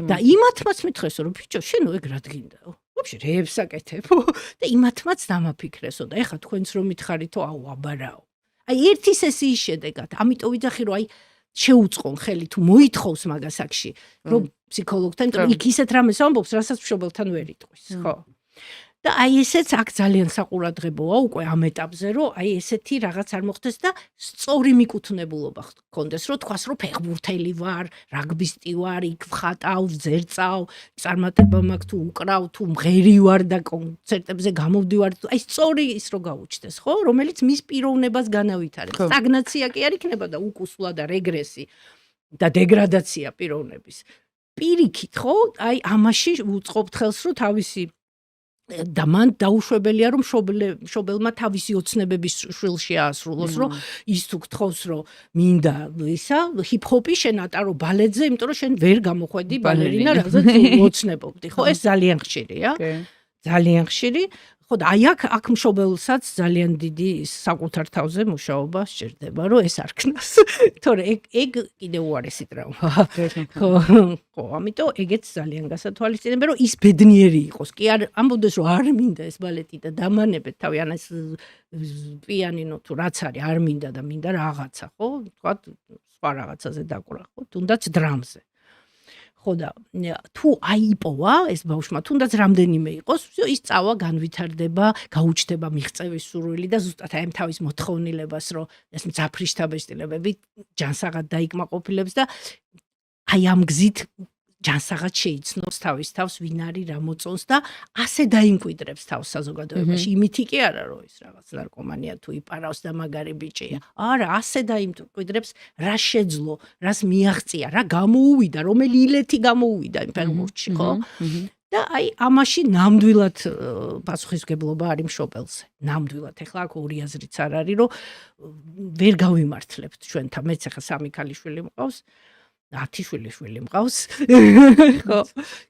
და იმათმაც მითხრესო რომ ბიჭო შენო ეგ რა გინდაო ვაფშე რეებს აკეთებო და იმათმაც დამაფიქრესო და ეხა თქვენც რომ მითხარითო აუ აბარაო აი ერთი სესიის შედეგად ამიტომ ვიძახი რომ აი შეუწყონ ხელი თუ მოითხოვს მაგასაკში რომ ფსიქოლოგთან იქ ისეთ რამეს ამბობს რასაც მშობელთან ვერ იტყვის ხო და აი ესეც აქ ძალიან საყურადღებოა უკვე ამ ეტაპზე რომ აი ესეთი რაღაც არ მოხდეს და სწორი მიკუთვნებულობა გქონდეს რომ თქვას რომ ფეხბურთელი ვარ, რაგბისტი ვარ, იქ ვხატავ, ვძერწავ, წარმატება მაქვს თუ უკრავ თუ მღერი ვარ და კონცერტებზე გამოვდივარ აი სწორი ის რო გაუჩნდეს ხო რომელიც მის პიროვნებას განავითარებს სტაგნაცია კი არ იქნება და უკუსვლა და რეგრესი და დეგრადაცია პიროვნების პირიქით ხო აი ამაში უწყობთ ხელს რომ თავისი და მან დაუშვებელია რომ მშობელმა თავისი ოცნებების შვილში აასრულოს რომ ის თუ გთხოვს რომ მინდა ისა ჰიპ-ჰოპი შენ ატარო ბალეტზე იმიტომ რომ შენ ვერ გამოხვედი ბალერინა რაზეც ოცნებობდი ხო ეს ძალიან ხშირია ძალიან ხშირი ხო და აი აქ მშობელსაც ძალიან დიდი საკუთარ თავზე მუშაობა სჭირდება რომ ეს არ ქნას თორე ეგ კიდე უარესი ტრავმა ხო ამიტომ ეგეც ძალიან გასათვალისწინებია რომ ის ბედნიერი იყოს კი არ ამბობდეს რომ არ მინდა ეს ბალეტი და დამანებეთ თავი ან ეს პიანინო თუ რაც არის არ მინდა და მინდა რაღაცა ხო თქვათ სხვა რაღაცაზე დაკვრა ხო თუნდაც დრამზე ხო და თუ აიპოვა ეს ბავშვმა თუნდაც რამდენიმე იყოს ის წავა განვითარდება გაუჩნდება მიღწევის სურვილი და ზუსტად აი ამ თავის მოთხოვნილებას რომ ეს მძაფრიშთაბეჭდილებები ჯანსაღად დაიკმაყოფილებს და აი ამ გზით ჯანსაღად შეიცნობს თავის თავს ვინ არის რა მოწონს და ასე დაიმკვიდრებს თავს საზოგადოებაში იმითი კი არა რომ ის რაღაც ნარკომანია თუ იპარავს და მაგარი ბიჭია არა ასე დაიმკვიდრებს რა შეძლო რას მიაღწია რა გამოუვიდა რომელი ილეთი გამოუვიდა იმ ფეხბურთში ხო და აი ამაში ნამდვილად პასუხისმგებლობა არის მშობელზე ნამდვილად ეხლა აქ ორი აზრიც არ არის რომ ვერ გავიმართლებთ ჩვენთან მეც ახლა 3 ქალიშვილი მყავს 10 შვილი მყავს ხო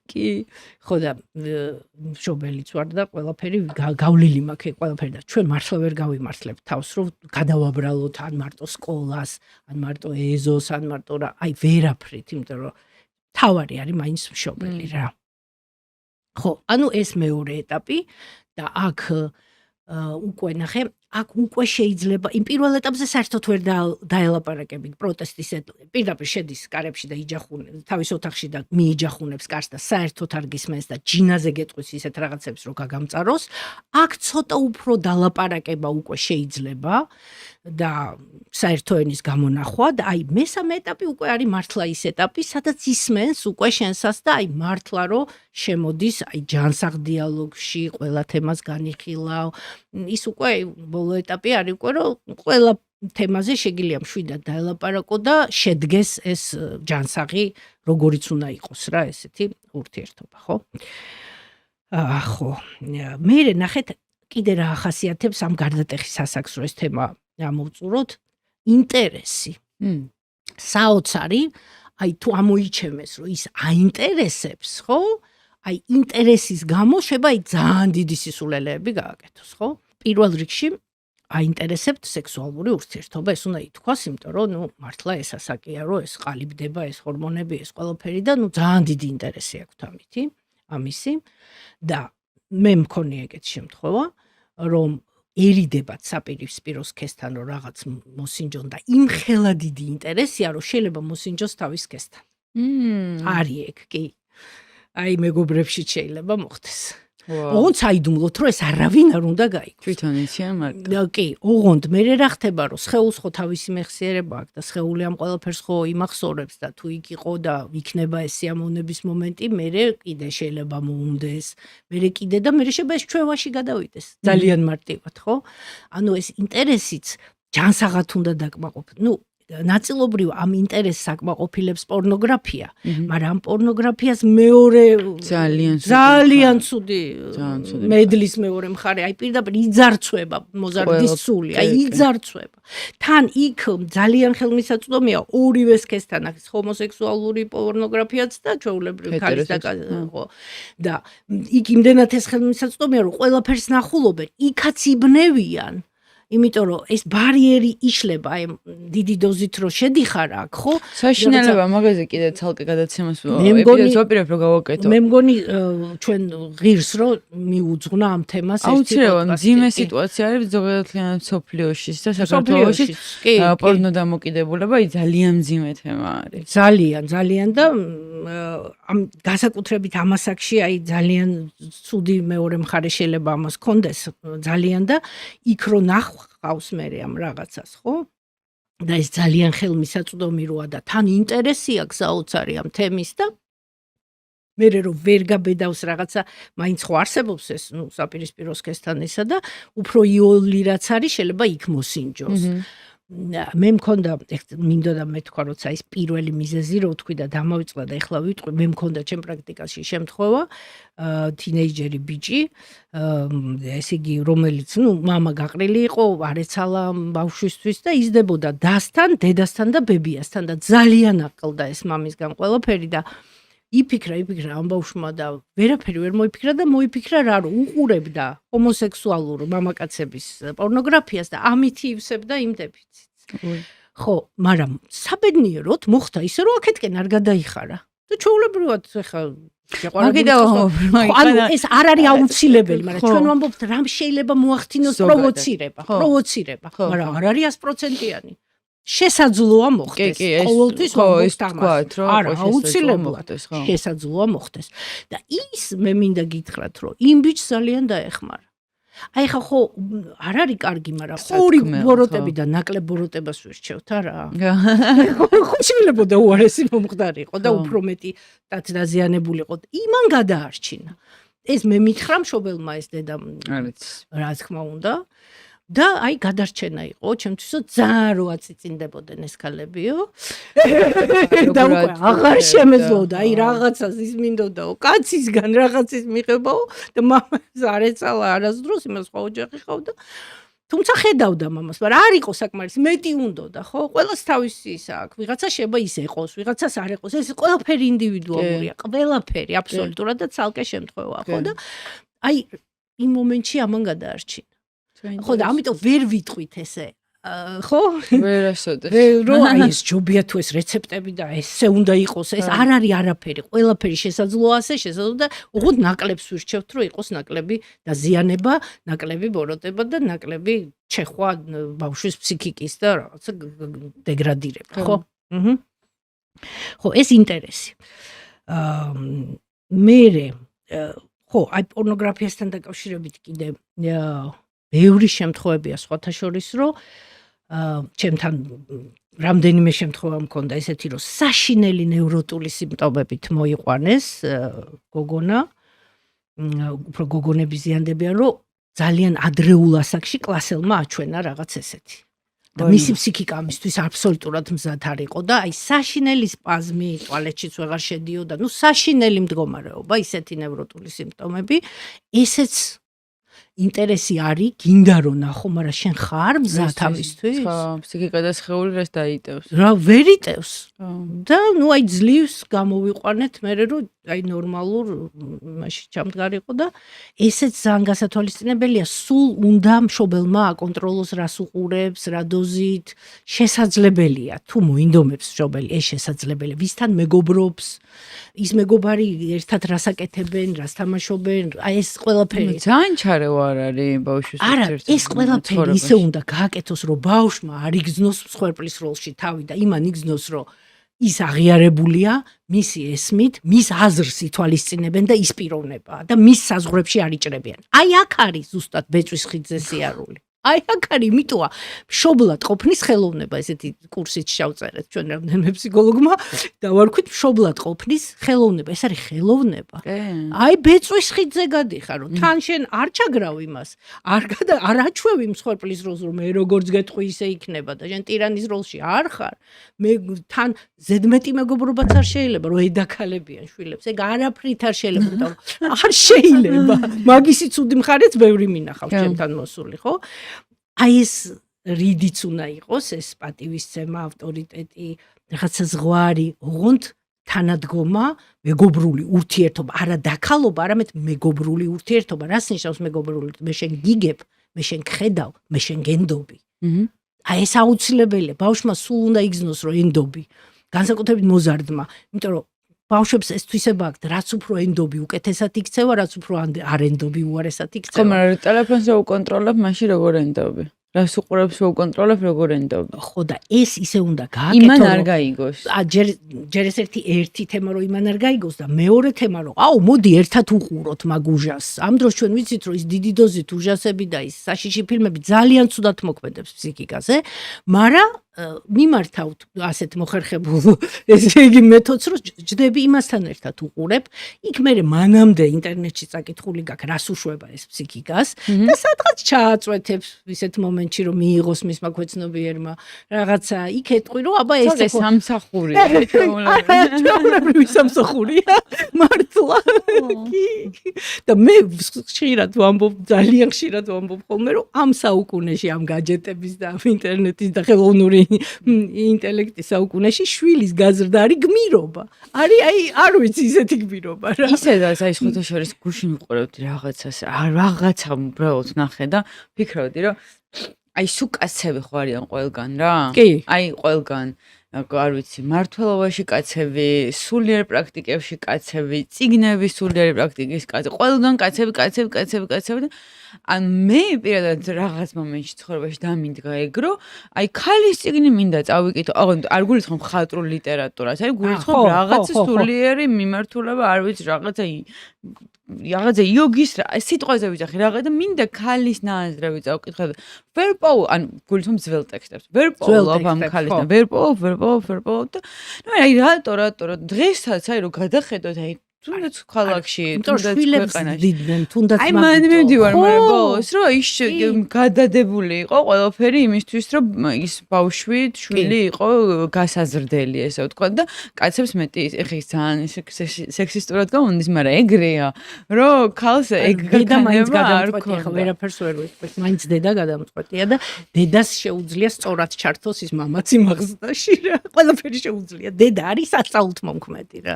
კი ხო და მშობელიც ვარ და ყველაფერი გავლილი მაქვს ყველაფერი და ჩვენ მართლა ვერ გავიმართლებთ თავს რომ გადავაბრალოთ ან მარტო სკოლას ან მარტო ეზოს ან მარტო რა აი ვერაფრით იმიტომ რომ თავარი არის მაინც მშობელი რა ხო ანუ ეს მეორე ეტაპი და აქ უკვე ნახე აქ უკვე შეიძლება იმ პირველ ეტაპზე საერთოდ ვერ დაელაპარაკებით პროტესტის პირდაპირ შედის კარებში და იჯახუნებს თავის ოთახში და მიიჯახუნებს კარს და საერთოდ არ გისმენს და ჯინაზე გეტყვის ისეთ რაღაცებს რომ გაგამწაროს აქ ცოტა უფრო დალაპარაკება უკვე შეიძლება და საერთო ენის გამონახვა და აი მესამე ეტაპი უკვე არის მართლა ის ეტაპი სადაც ისმენს უკვე შენსას და აი მართლა რომ შემოდის აი ჯანსაღ დიალოგში ყველა თემას განიხილავ ის უკვე ბოლო ეტაპი არის უკვე რომ ყველა თემაზე შეგიძლია მშვიდად დაელაპარაკო და შედგეს ეს ჯანსაღი როგორიც უნდა იყოს რა ესეთი ურთიერთობა ხო ხო მე ნახეთ კიდე რა ახასიათებს ამ გარდატეხის ასაკს რომ ეს თემა ამოვწუროთ ინტერესი საოცარი აი თუ ამოიჩემეს რომ ის აინტერესებს ხო აი ინტერესის გამო შეიძლება აი ძალიან დიდი სისულელეები გააკეთოს ხო პირველ რიგში აინტერესებთ სექსუალური ურთიერთობა ეს უნდა ითქვას იმიტომ რომ ნუ მართლა ეს ასაკია რომ ეს ყალიბდება ეს ჰორმონები ეს ყველაფერი და ნუ ძალიან დიდი ინტერესი აქვთ ამისი და მე მქონია ეგეთი შემთხვევა რომ ერიდებათ საპირისპირო სქესთან რომ რაღაც მოსინჯონ და იმხელა დიდი ინტერესია რომ შეიძლება მოსინჯოს თავის სქესთან არის ეგ კი აი მეგობრებში შეიძლება მოხდეს ოღონდ საიდუმლოთ რომ ეს არავინ არ უნდა გაიგოს თვითონ იციან მარტო კი ოღონდ მე რა ხდება რომ სხეულს ხო თავისი მეხსიერება აქვს და სხეული ამ ყველაფერს ხო იმახსოვრებს და თუ იქ იყო და იქნება ეს სიამოვნების მომენტი მე კიდე შეიძლება მოუნდეს მე კიდე და მე შეიძლება ეს ჩვევაში გადავიდეს ძალიან მარტივად ხო ანუ ეს ინტერესიც ჯანსაღად უნდა დაკმაყოფილდეს ნუ ნაწილობრივ ამ ინტერესს აკმაყოფილებს პორნოგრაფია, მაგრამ ამ პორნოგრაფიას მეორე ძალიან ცუდი მედლის მეორე მხარე, აი პირდაპირ იძარცვება მოზარდის სული, აი იძარცვება. თან იქ ძალიან ხელმისაწვდომია ორივე სქესთან, აქ ჰომოსექსუალური პორნოგრაფიაც და ჩვეულებრივი ქალის და იქ იმდენად ეს ხელმისაწვდომია, რომ ყველაფერს ნახულობენ, იქაც იბნევიან. იმიტომ რომ ეს ბარიერი იშლება აი დიდი დოზით რო შედიხარ აქ ხო საშინელება მაგაზე კიდე ცალკე გადაცემას ეპიზოდს ვაპირებ რომ გავაკეთო მე მგონი ჩვენ ღირს რომ მიუძღვნა ამ თემას ერთი აუცილებლად მძიმე სიტუაცია არის ზოგადად სოფლიოში და საქართველოში პორნო დამოკიდებულება აი ძალიან მძიმე თემა არის ძალიან და ამ განსაკუთრებით ამ ასაკში აი ძალიან ცუდი მეორე მხარე შეიძლება ამას კონდეს ძალიან და იქ რო ყავს მე ამ რაღაცას, ხო? და ეს ძალიან ხელმისაწვდომი როა და თან ინტერესი აქვს საოცარი ამ თემის და მე რომ ვერ გაბედავს რაღაცა, მაინც ხო არსებობს ეს, ნუ საპირისპირო სქესთან ისა და უფრო იოლი რაც არის, შეიძლება იქ მოსინჯოს. მე მქონდა მინდოდა მე თქვა როცა ის პირველი მიზეზი რო თქვი და დამოვიწყდა და ეხლა ვიტყვი მე მქონდა ჩემ პრაქტიკაში შემთხვევა თინეიჯერი ბიჭი ესე იგი რომელიც მამა გაყრილი იყო არ ეცალა ბავშვისთვის და იზრდებოდა დასთან დედასთან და ბებიასთან და ძალიან აყლდა ეს მამისგან ყველაფერი და იფიქრა ამ ბავშვმა და ვერაფერი ვერ მოიფიქრა და მოიფიქრა რა რომ უყურებდა ჰომოსექსუალურ მამაკაცების პორნოგრაფიას და ამით ივსებდა იმ დეფიციტს. ხო, მაგრამ საბედნიეროდ მოხდა ისე რომ აქეთკენ არ გადაიხარა. და ჩვეულებრივად ახლა ეს არ არის აუცილებელი, მაგრამ ჩვენ ვამბობთ რამ შეიძლება მოახდინოს პროვოცირება, მაგრამ არ არის 100%-იანი. შესაძლოა მოხდეს. ყოველთვის ვამბობთ ამას. არა, აუცილებლად შესაძლოა მოხდეს. და ის მე მინდა გითხრათ, რომ იმ ბიჭს ძალიან დაეხმარა. აი ხა ხო არ არის კარგი, მაგრამ ორი ბოროტები და ნაკლებ ბოროტებას ვირჩევთ არა? ხო შეიძლება უარესი მომხდარიყო და უფრო მეტი დაზიანებულიყო. იმან გადაარჩინა. ეს მე მითხრა მშობელმა ეს დედამ რა თქმა უნდა. და აი გადარჩენა იყო ჩემთვისო ძალიან რო აწიწინდებოდნენ ეს ქალებიო და უკვე აღარ შემეძლოდა აი რაღაცას ის მინდოდაო კაცისგან რაღაცის მიღებაო და მამას არ ეცალა არასდროს იმას ხო ოჯახი ყავდა თუმცა ხედავდა მამას მაგრამ არ იყო საკმარისი მეტი უნდოდა ხო ყველას თავისი ისა აქვს ვიღაცა შეიძლება ის ეყოს ვიღაცას არ ეყოს ეს ყველაფერი ინდივიდუალურია ყველაფერი აბსოლუტურად და ცალკე შემთხვევაა ხო და აი იმ მომენტში ამან გადაარჩინა ხო და ამიტომ ვერ ვიტყვით ესე ხო ვერასოდეს რომ აი ეს ჯობია თუ ეს რეცეპტები და ესე უნდა იყოს ეს არ არის არაფერი ყველაფერი შესაძლოა ასე შესაძლოა და უღოდ ნაკლებს ვირჩევთ რომ იყოს ნაკლები დაზიანება ნაკლები ბოროტება და ნაკლები ჩეხვა ბავშვის ფსიქიკის და რაღაცა დეგრადირება ხო ხო ეს ინტერესი მე ხო აი პორნოგრაფიასთან დაკავშირებით კიდე ბევრი შემთხვევებია სხვათა შორის რომ ჩემთან რამდენიმე შემთხვევა მქონდა ესეთი რომ საშინელი ნევროტული სიმპტომებით მოიყვანეს გოგონა უფრო გოგონები ზიანდებიან რომ ძალიან ადრეულ ასაკში კლასელმა აჩვენა რაღაც ესეთი და მისი ფსიქიკა ამისთვის აბსოლუტურად მზად არ იყო და აი საშინელი სპაზმი ტუალეტშიც ვეღარ შედიოდა ნუ საშინელი მდგომარეობა ისეთი ნევროტული სიმპტომები ესეც ინტერესი არის, გინდა რომ ნახო, მაგრამ შენ ხარ მზად ამისთვის? ხო, ფსიქიკა და სხეული რას დაიტევს? რა ვერ იტევს. და ნუ აი ძლივს გამოვიყვანეთ მე რომ აი ნორმალურ მაშინ ჩამდგარიყო და ესეც ძალიან გასათვალისწინებელია, სულ უნდა მშობელმა აკონტროლოს რას უყურებს, რა დოზით, შესაძლებელია. თუ მოინდომებს მშობელი, ეს შესაძლებელია. ვისთან მეგობრობს, ის მეგობარი ერთად რას აკეთებენ, რას თამაშობენ, აი ეს ყველაფერი. ძალიან ჩარევა არ არის ბავშვის არა, ეს ყველაფერი ისე უნდა გააკეთოს, რომ ბავშვმა არ იგზნოს მსხვერპლის როლში თავი და იმან იგზნოს, რომ ის აღიარებულია მისი ესმით, მის აზრს ითვალისწინებენ და ის პიროვნება და მის საზღვრებში არ იჭრებიან. აი აქ არის ზუსტად ბეწვის ხიძე სიარული. აი აქ არის, იმიტოა მშობლად ყოფნის ხელოვნება, ესეთი კურსით შევწერეთ ჩვენ რამდენიმე ფსიქოლოგმა და ვარქვით მშობლად ყოფნის ხელოვნება, ეს არის ხელოვნება. აი ბეწვის ხიძე გადიხარ, რომ თან შენ არ ჩაგრავ იმას, არ აჩვევი მსხვერპლის როლს, რომ მე როგორც გეტყვი ისე იქნება და შენ ტირანის როლში არ ხარ. მე თან ზედმეტი მეგობრობაც არ შეიძლება, რომ ედაქალებიან შვილებს. ეგ არაფრით არ შეიძლება, იმიტომ რომ არ შეიძლება. მაგისი ცუდი მხარეც ბევრი მინახავს ჩემთან მოსული, ხო? აი ეს რიდიც უნდა იყოს ეს პატივისცემა, ავტორიტეტი, რაღაცა ზღვარი, ოღონდ თანადგომა, მეგობრული ურთიერთობა, არა დაქალობა, არამედ მეგობრული ურთიერთობა. რას ნიშნავს მეგობრული? მე შენ გიგებ, მე შენ გხედავ, მე შენ გენდობი. აი ეს აუცილებელია. ბავშვმა სულ უნდა იგზნოს, რომ ენდობი. განსაკუთრებით მოზარდმა, იმიტომ რომ ბავშვებს ეს თვისება აქვთ, რაც უფრო ენდობი უკეთესად იქცევა, რაც უფრო არ ენდობი უარესად იქცევა. ხო, მაგრამ ტელეფონს რო უკონტროლებ, მაშინ როგორ ენდობი? რას უყურებს რო უკონტროლებ, როგორ ენდობი? ხო და ეს ისე უნდა გააკეთო. იმან არ გაიგოს. ჯერ ეს ერთი თემა რომ იმან არ გაიგოს და მეორე თემა რომ აუ მოდი ერთად უყუროთ მაგ უჟას. ამ დროს ჩვენ ვიცით რომ ის დიდი დოზით უჟასები და ის საშიში ფილმები ძალიან ცუდად მოქმედებს ფსიქიკაზე, მაგრამ მიმართავთ ასეთ მოხერხებულ ესე იგი მეთოდს, რომ ჯდები იმასთან ერთად უყურებ, იქ მე მანამდე ინტერნეტში წაკითხული გაქვს, რას უშვება ეს ფსიქიკას და სადღაც ჩააწვეთებს ისეთ მომენტში, რომ მიიღოს მისმა ქვეცნობიერმა რაღაცა, იქ ეტყვი, რომ აბა ეს სამსახურია. ჩვეულებრივი სამსახურია, მართლა. და მე ხშირად ვამბობ, ძალიან ხშირად ვამბობ ხოლმე, რომ ამ საუკუნეში, ამ გაჯეტების და ინტერნეტის და ხელოვნური ინტელექტის საუკუნეში შვილის გაზრდა არის გმირობა. არის არ ვიცი ისეთი გმირობა რა. ისედაც აი სხვათა შორის გუშინ ვიყურებდი რაღაცას, რაღაცა უბრალოდ ნახე და ფიქრობდი, რომ აი სულ კაცები ხო არიან ყველგან რა? კი. აი ყველგან არ ვიცი, მართლობაში კაცები, სულიერ პრაქტიკებში კაცები, წიგნების სულიერი პრაქტიკის კაცები, ყველგან კაცები და ან მე პირადად რაღაც მომენტში ცხოვრებაში დამინდგა ეგრო, აი ქალის წიგნი მინდა წავიკითხო, არ გულისხმობ მხატვრულ ლიტერატურას, აი გულისხმობ რაღაც სულიერი მიმართულება, არ ვიცი, რაღაცა იოგის სიტყვაზე ვიძახი რაღაც და მინდა ქალის ნაზრები წავკითხო და ვერ პოვა, ან გულისხმობ ძველ ტექსტებს. ვერ პოვა ამ ქალის და ვერ პოვა და ნუ აი რატო დღესაც აი რომ გადახედოთ აი თუნდაც ქალაქში, თუნდაც ქვეყანაში. თუნდაც აი მან მივდივარ მაგრამ ბოლოს რომ ის გადადებული იყო ყველაფერი იმისთვის რომ ის ბავშვი, შვილი იყო გასაზრდელი ესე ვთქვა და კაცებს მეტი ეხა ის ძალიან სექსისტურად გამონდის, მაგრამ ეგრეა რომ ქალს ეგ დედა მაინც გადამწყვეტია, ხო ვერაფერს ვერ ვიტყვით. მაინც დედა გადამწყვეტია და დედას შეუძლია სწორად ჩართოს ის მამაც იმ აღზრდაში რა. ყველაფერი შეუძლია. დედა არის სასწაულთ მომქმედი რა.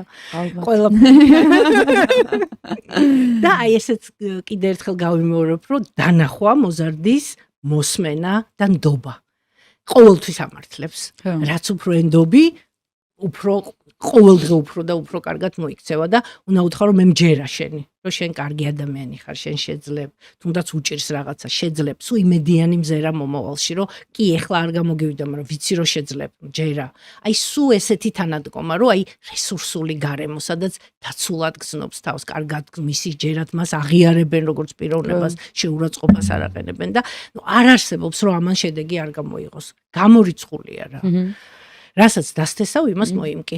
ყველაფერი და აი ესეც კიდე ერთხელ გავიმეორებ, რომ დანახვა მოზარდის მოსმენა და ნდობა. ყოველთვის ამართლებს. რაც უფრო ენდობი, უფრო ყოველდღე უფრო და უფრო კარგად მოიქცევა და უნდა უთხრა რომ მე მჯერა შენი, რომ შენ კარგი ადამიანი ხარ, შენ შეძლებ, თუნდაც უჭირს რაღაცა, შეძლებ, სულ იმედიანი მზერა მომავალში, რომ კი ეხლა არ გამოგივიდა, მაგრამ ვიცი რომ შეძლებ, მჯერა. აი სულ ესეთი თანადგომა, რომ აი რესურსული გარემო, სადაც დაცულად გზნობს თავს, კარგად მისი ჯერად მას აღიარებენ როგორც პიროვნებას, შეურაცხყოფას არ აყენებენ და არ არსებობს რომ ამან შედეგი არ გამოიღოს. გამორიცხულია რა. რასაც დასთესავ, იმას მოიმკი.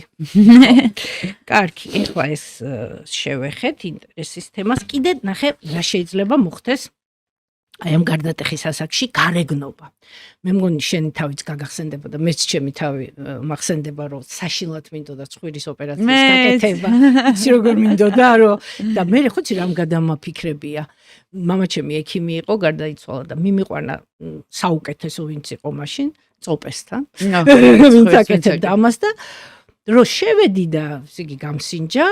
კარგი, ეხლა ეს შევეხეთ ინტერესის თემას. კიდე ნახე, რა შეიძლება მოხდეს აი ამ გარდატეხის ასაკში გარეგნობა. მე მგონი შენი თავიც გაგახსენდება და მეც ჩემი თავი მახსენდება, რომ საშინლად მინდოდა ცხვირის ოპერაციის გაკეთება. იცი როგორ მინდოდა, რომ და მე ხოცი რამ გადამაფიქრებია. მამა ჩემი ექიმი იყო, გარდაიცვალა და მიმიყვანა საუკეთესო ვინც იყო მაშინ. წოპესთან. ვინც აკეთებდა ამას და რომ შევედი და იგი გამსინჯა,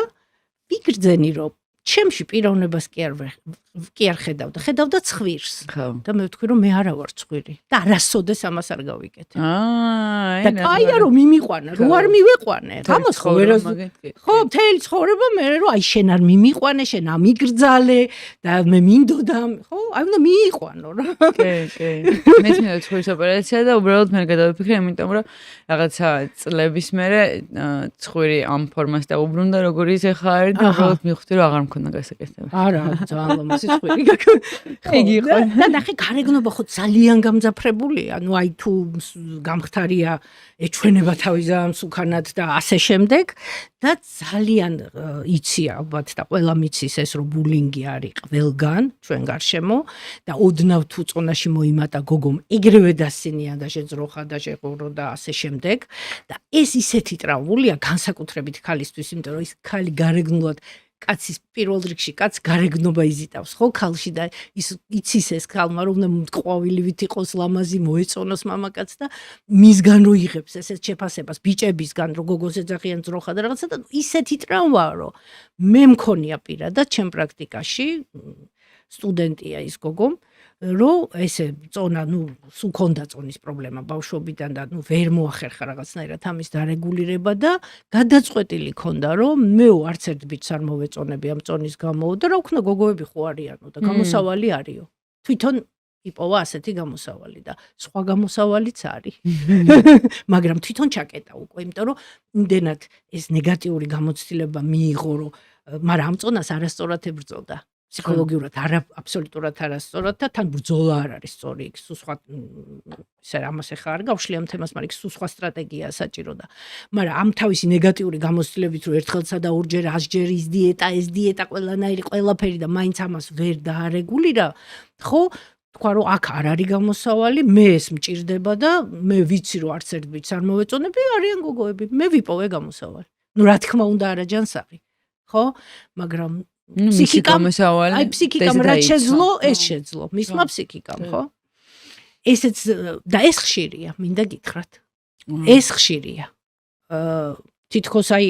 ვიგრძენი რომ ჩემში პიროვნებას კი არ ხედავდა ცხვირს. და მე ვთქვი რომ მე არა ვარ ცხვირი და არასოდეს ამას არ გავიკეთე. და კაია რომ მიმიყვანა, რო არ მივეყვანე. ამას ხო ვერას ხო მთელი ცხოვრება მე რომ აი შენ არ მიმიყვანე, შენ ამიგრძალე და მე მინდოდა ხო აი უნდა მიიყვანო რა. კი. მეც მინდა ცხვირის ოპერაცია და უბრალოდ მე გადავიფიქრე, იმიტომ რომ რაღაცა წლების მერე ცხვირი ამ ფორმას დაუბრუნდა როგორი ის ახლა არის და უბრალოდ მივხვდი რომ აღარ მქონდა გასაკეთებელი. არა, ძალიან ლამაზი ცხვირი გაქვს. იგი იყო. და ნახე გარეგნობა ხო ძალიან გამძაფრებულია. ნუ აი თუ გამხდარია ეჩვენება თავის ამსუქანად და ასე შემდეგ და ძალიან იცი ალბათ და ყველა მიცის ეს რომ ბულინგი არის ყველგან ჩვენ გარშემო და ოდნავ თუ წონაში მოიმატა გოგომ ეგრევე დასინია და შეძროხა და შეყურო და ასე შემდეგ და ეს ისეთი ტრავმულია განსაკუთრებით ქალისთვის, იმიტომ რომ ის ქალი გარეგნულად კაცის პირველ რიგში კაც გარეგნობა იზიტავს ხო ქალში და ის იცის ეს ქალმა რომ უნდა ყვავილივით იყოს ლამაზი მოეწონოს მამაკაც და მისგან რო იღებს ესეთ შეფასებას ბიჭებისგან რო გოგოს ეძახიან ძროხა და რაღაცა და ისეთი ტრავმაა რომ მე მქონია პირადად ჩემ პრაქტიკაში სტუდენტია ის გოგო რომ ესე წონა ნუ სულ ქონდა წონის პრობლემა ბავშვობიდან და ნუ ვერ მოახერხა რაღაცნაირად ამის დარეგულირება და გადაწყვეტილი ქონდა რომ მე არც ერთ ბიჭს არ მოვეწონები ამ წონის გამო და რა ვქნა გოგოები ხო არიანო და გამოსავალი არისო თვითონ იპოვა ასეთი გამოსავალი და სხვა გამოსავალიც არის მაგრამ თვითონ ჩაკეტა უკვე იმიტომ რომ იმდენად ეს ნეგატიური გამოცდილება მიიღო რომ მაგრამ ამ წონას არასწორად ებრძოდა ფსიქოლოგიურად აბსოლუტურად არასწორად და თან ბრძოლა არ არის სწორი იქ სულ სხვა ისე ამას ახლა არ გავშლი ამ თემას, მაგრამ იქ სულ სხვა სტრატეგიაა საჭირო და მაგრამ ამ თავისი ნეგატიური გამოცდილებით რომ ერთხელსა და ორჯერ 100ჯერ ის დიეტა ყველანაირი ყველაფერი და მაინც ამას ვერ დაარეგულირა, ხო? თქვა რომ აქ არ არის გამოსავალი, მე ეს მჭირდება და მე ვიცი რომ არც ერთ ბიჭს არ მოვეწონები, არიან გოგოები, მე ვიპოვე გამოსავალი. ნუ რა თქმა უნდა არა ჯანსაღი, ხო? მაგრამ ფსიქიკამ რაც შეძლო, ეს შეძლო. მისმა ფსიქიკამ, ხო? ესეც და ეს ხშირია, მინდა გითხრათ. ეს ხშირია. თითქოს აი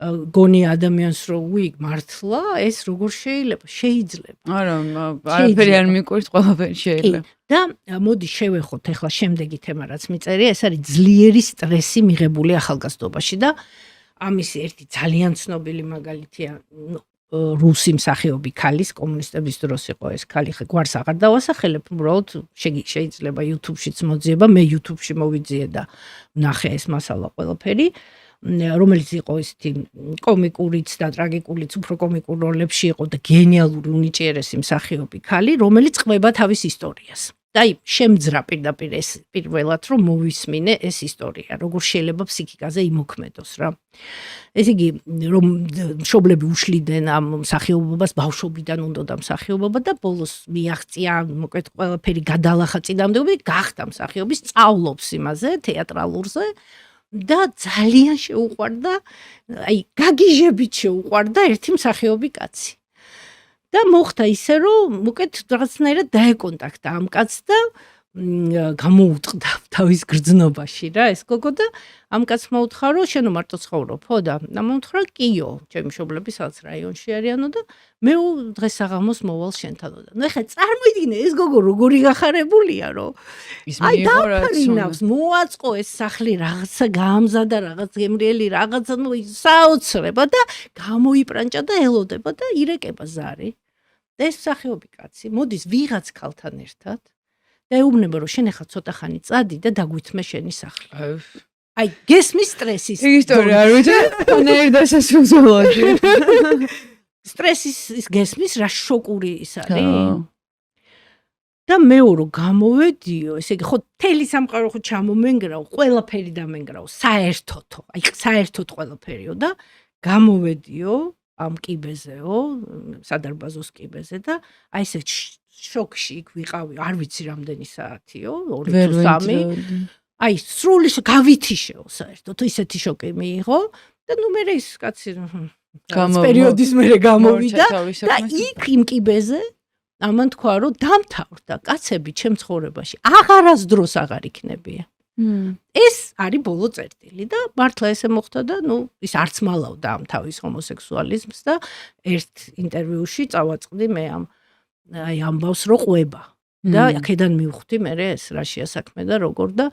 გონი ადამიანს რომ მართლა ეს როგორ შეიძლება? შეიძლება. არა, არაფერი არ მიკვირს, ყველაფერი შეიძლება. და მოდი შევეხოთ ახლა შემდეგი თემა რაც მიწერია, ეს არის ძლიერი სტრესი მიღებული ახალგაზრდობაში და ამის ერთი ძალიან ცნობილი მაგალითია რუსი მსახიობი ქალის კომუნისტების დროს იყო ეს ქალი, ხე გვარს აღარ დავასახელებ, უბრალოდ შეიძლება YouTube-შიც მოძიება, მე YouTube-ში მოვიძიე და ვნახე ეს მასალა ყველაფერი, რომელიც იყო ისეთი კომიკურიც და ტრაგიკულიც, უფრო კომიკურ როლებში იყო და გენიალური უნიჭიერესი მსახიობი ქალი, რომელიც ყვება თავის ისტორიას. და აი შემძრა პირდაპირ ეს პირველად რომ მოვისმინე ეს ისტორია, როგორ შეიძლება ფსიქიკაზე იმოქმედოს რა. ესე იგი რომ მშობლები უშლიდნენ ამ მსახიობობას, ბავშვობიდან უნდოდა მსახიობობა და ბოლოს მიაღწია, მოკლედ ყველაფერი გადალახა წინამდები, გახდა მსახიობი, სწავლობს იმაზე, თეატრალურზე და ძალიან შეუყვარდა, აი გაგიჟებით შეუყვარდა ერთი მსახიობი კაცი. და მოხდა ისე რომ უკეთ რაღაცნაირად დაეკონტაქტა ამ კაცს და გამოუტყდა თავის გრძნობაში რა ეს გოგო და ამ კაცმა უთხრა რომ შენ მარტო ცხოვრობო და ამოუთხრა კიო ჩემი მშობლები სადაც რაიონში არიანო და მე დღეს საღამოს მოვალ შენთანო და ნუ ეხლა წარმოიდგინე ეს გოგო როგორი გახარებულია რომ აი დაფრინავს მოაწყო ეს სახლი რაღაცა გაამზადა რაღაც გემრიელი რაღაცა ნუ საოცრება და გამოიპრანჭა და ელოდება და ირეკება ზარი და ეს მსახიობი კაცი მოდის ვიღაც ქალთან ერთად და ეუბნება რომ შენ ახლა ცოტა ხანი წადი და დაგვითმე შენი სახლი. აი გესმის სტრესის. ეს ისტორია არ ვიცი, ნაირ დასასრულოში. სტრესის ის გესმის რა შოკური ის არის. და მეორე გამოვედიო, ესე იგი ხო თელი სამყარო ხო ჩამომენგრაო, ყველაფერი დამენგრაო, საერთოდო. აი საერთოდ ყველაფერიო და გამოვედიო ამ კიბეზეო, სადარბაზოს კიბეზე და აი ესე შოკში იქ ვიყავი, არ ვიცი რამდენი საათიო, 2 თუ 3. აი სრული გავითიშეო საერთოდ, ისეთი შოკი მიიღო და ნუ მე ის კაცი პერიოდის მერე გამოვიდა და იქ იმ კიბეზე ამან თქვა რომ დამთავრდა კაცები ჩემ ცხოვრებაში აღარასდროს აღარ იქნებიან. ეს არის ბოლო წერტილი და მართლა ესე მოხდა და ნუ ის არც მალავდა ამ თავის ჰომოსექსუალიზმს და ერთ ინტერვიუში წავაწყდი მე აი ამბავს რო ყვება და აქედან მივხვდი მე ეს რაშია საქმე და როგორ და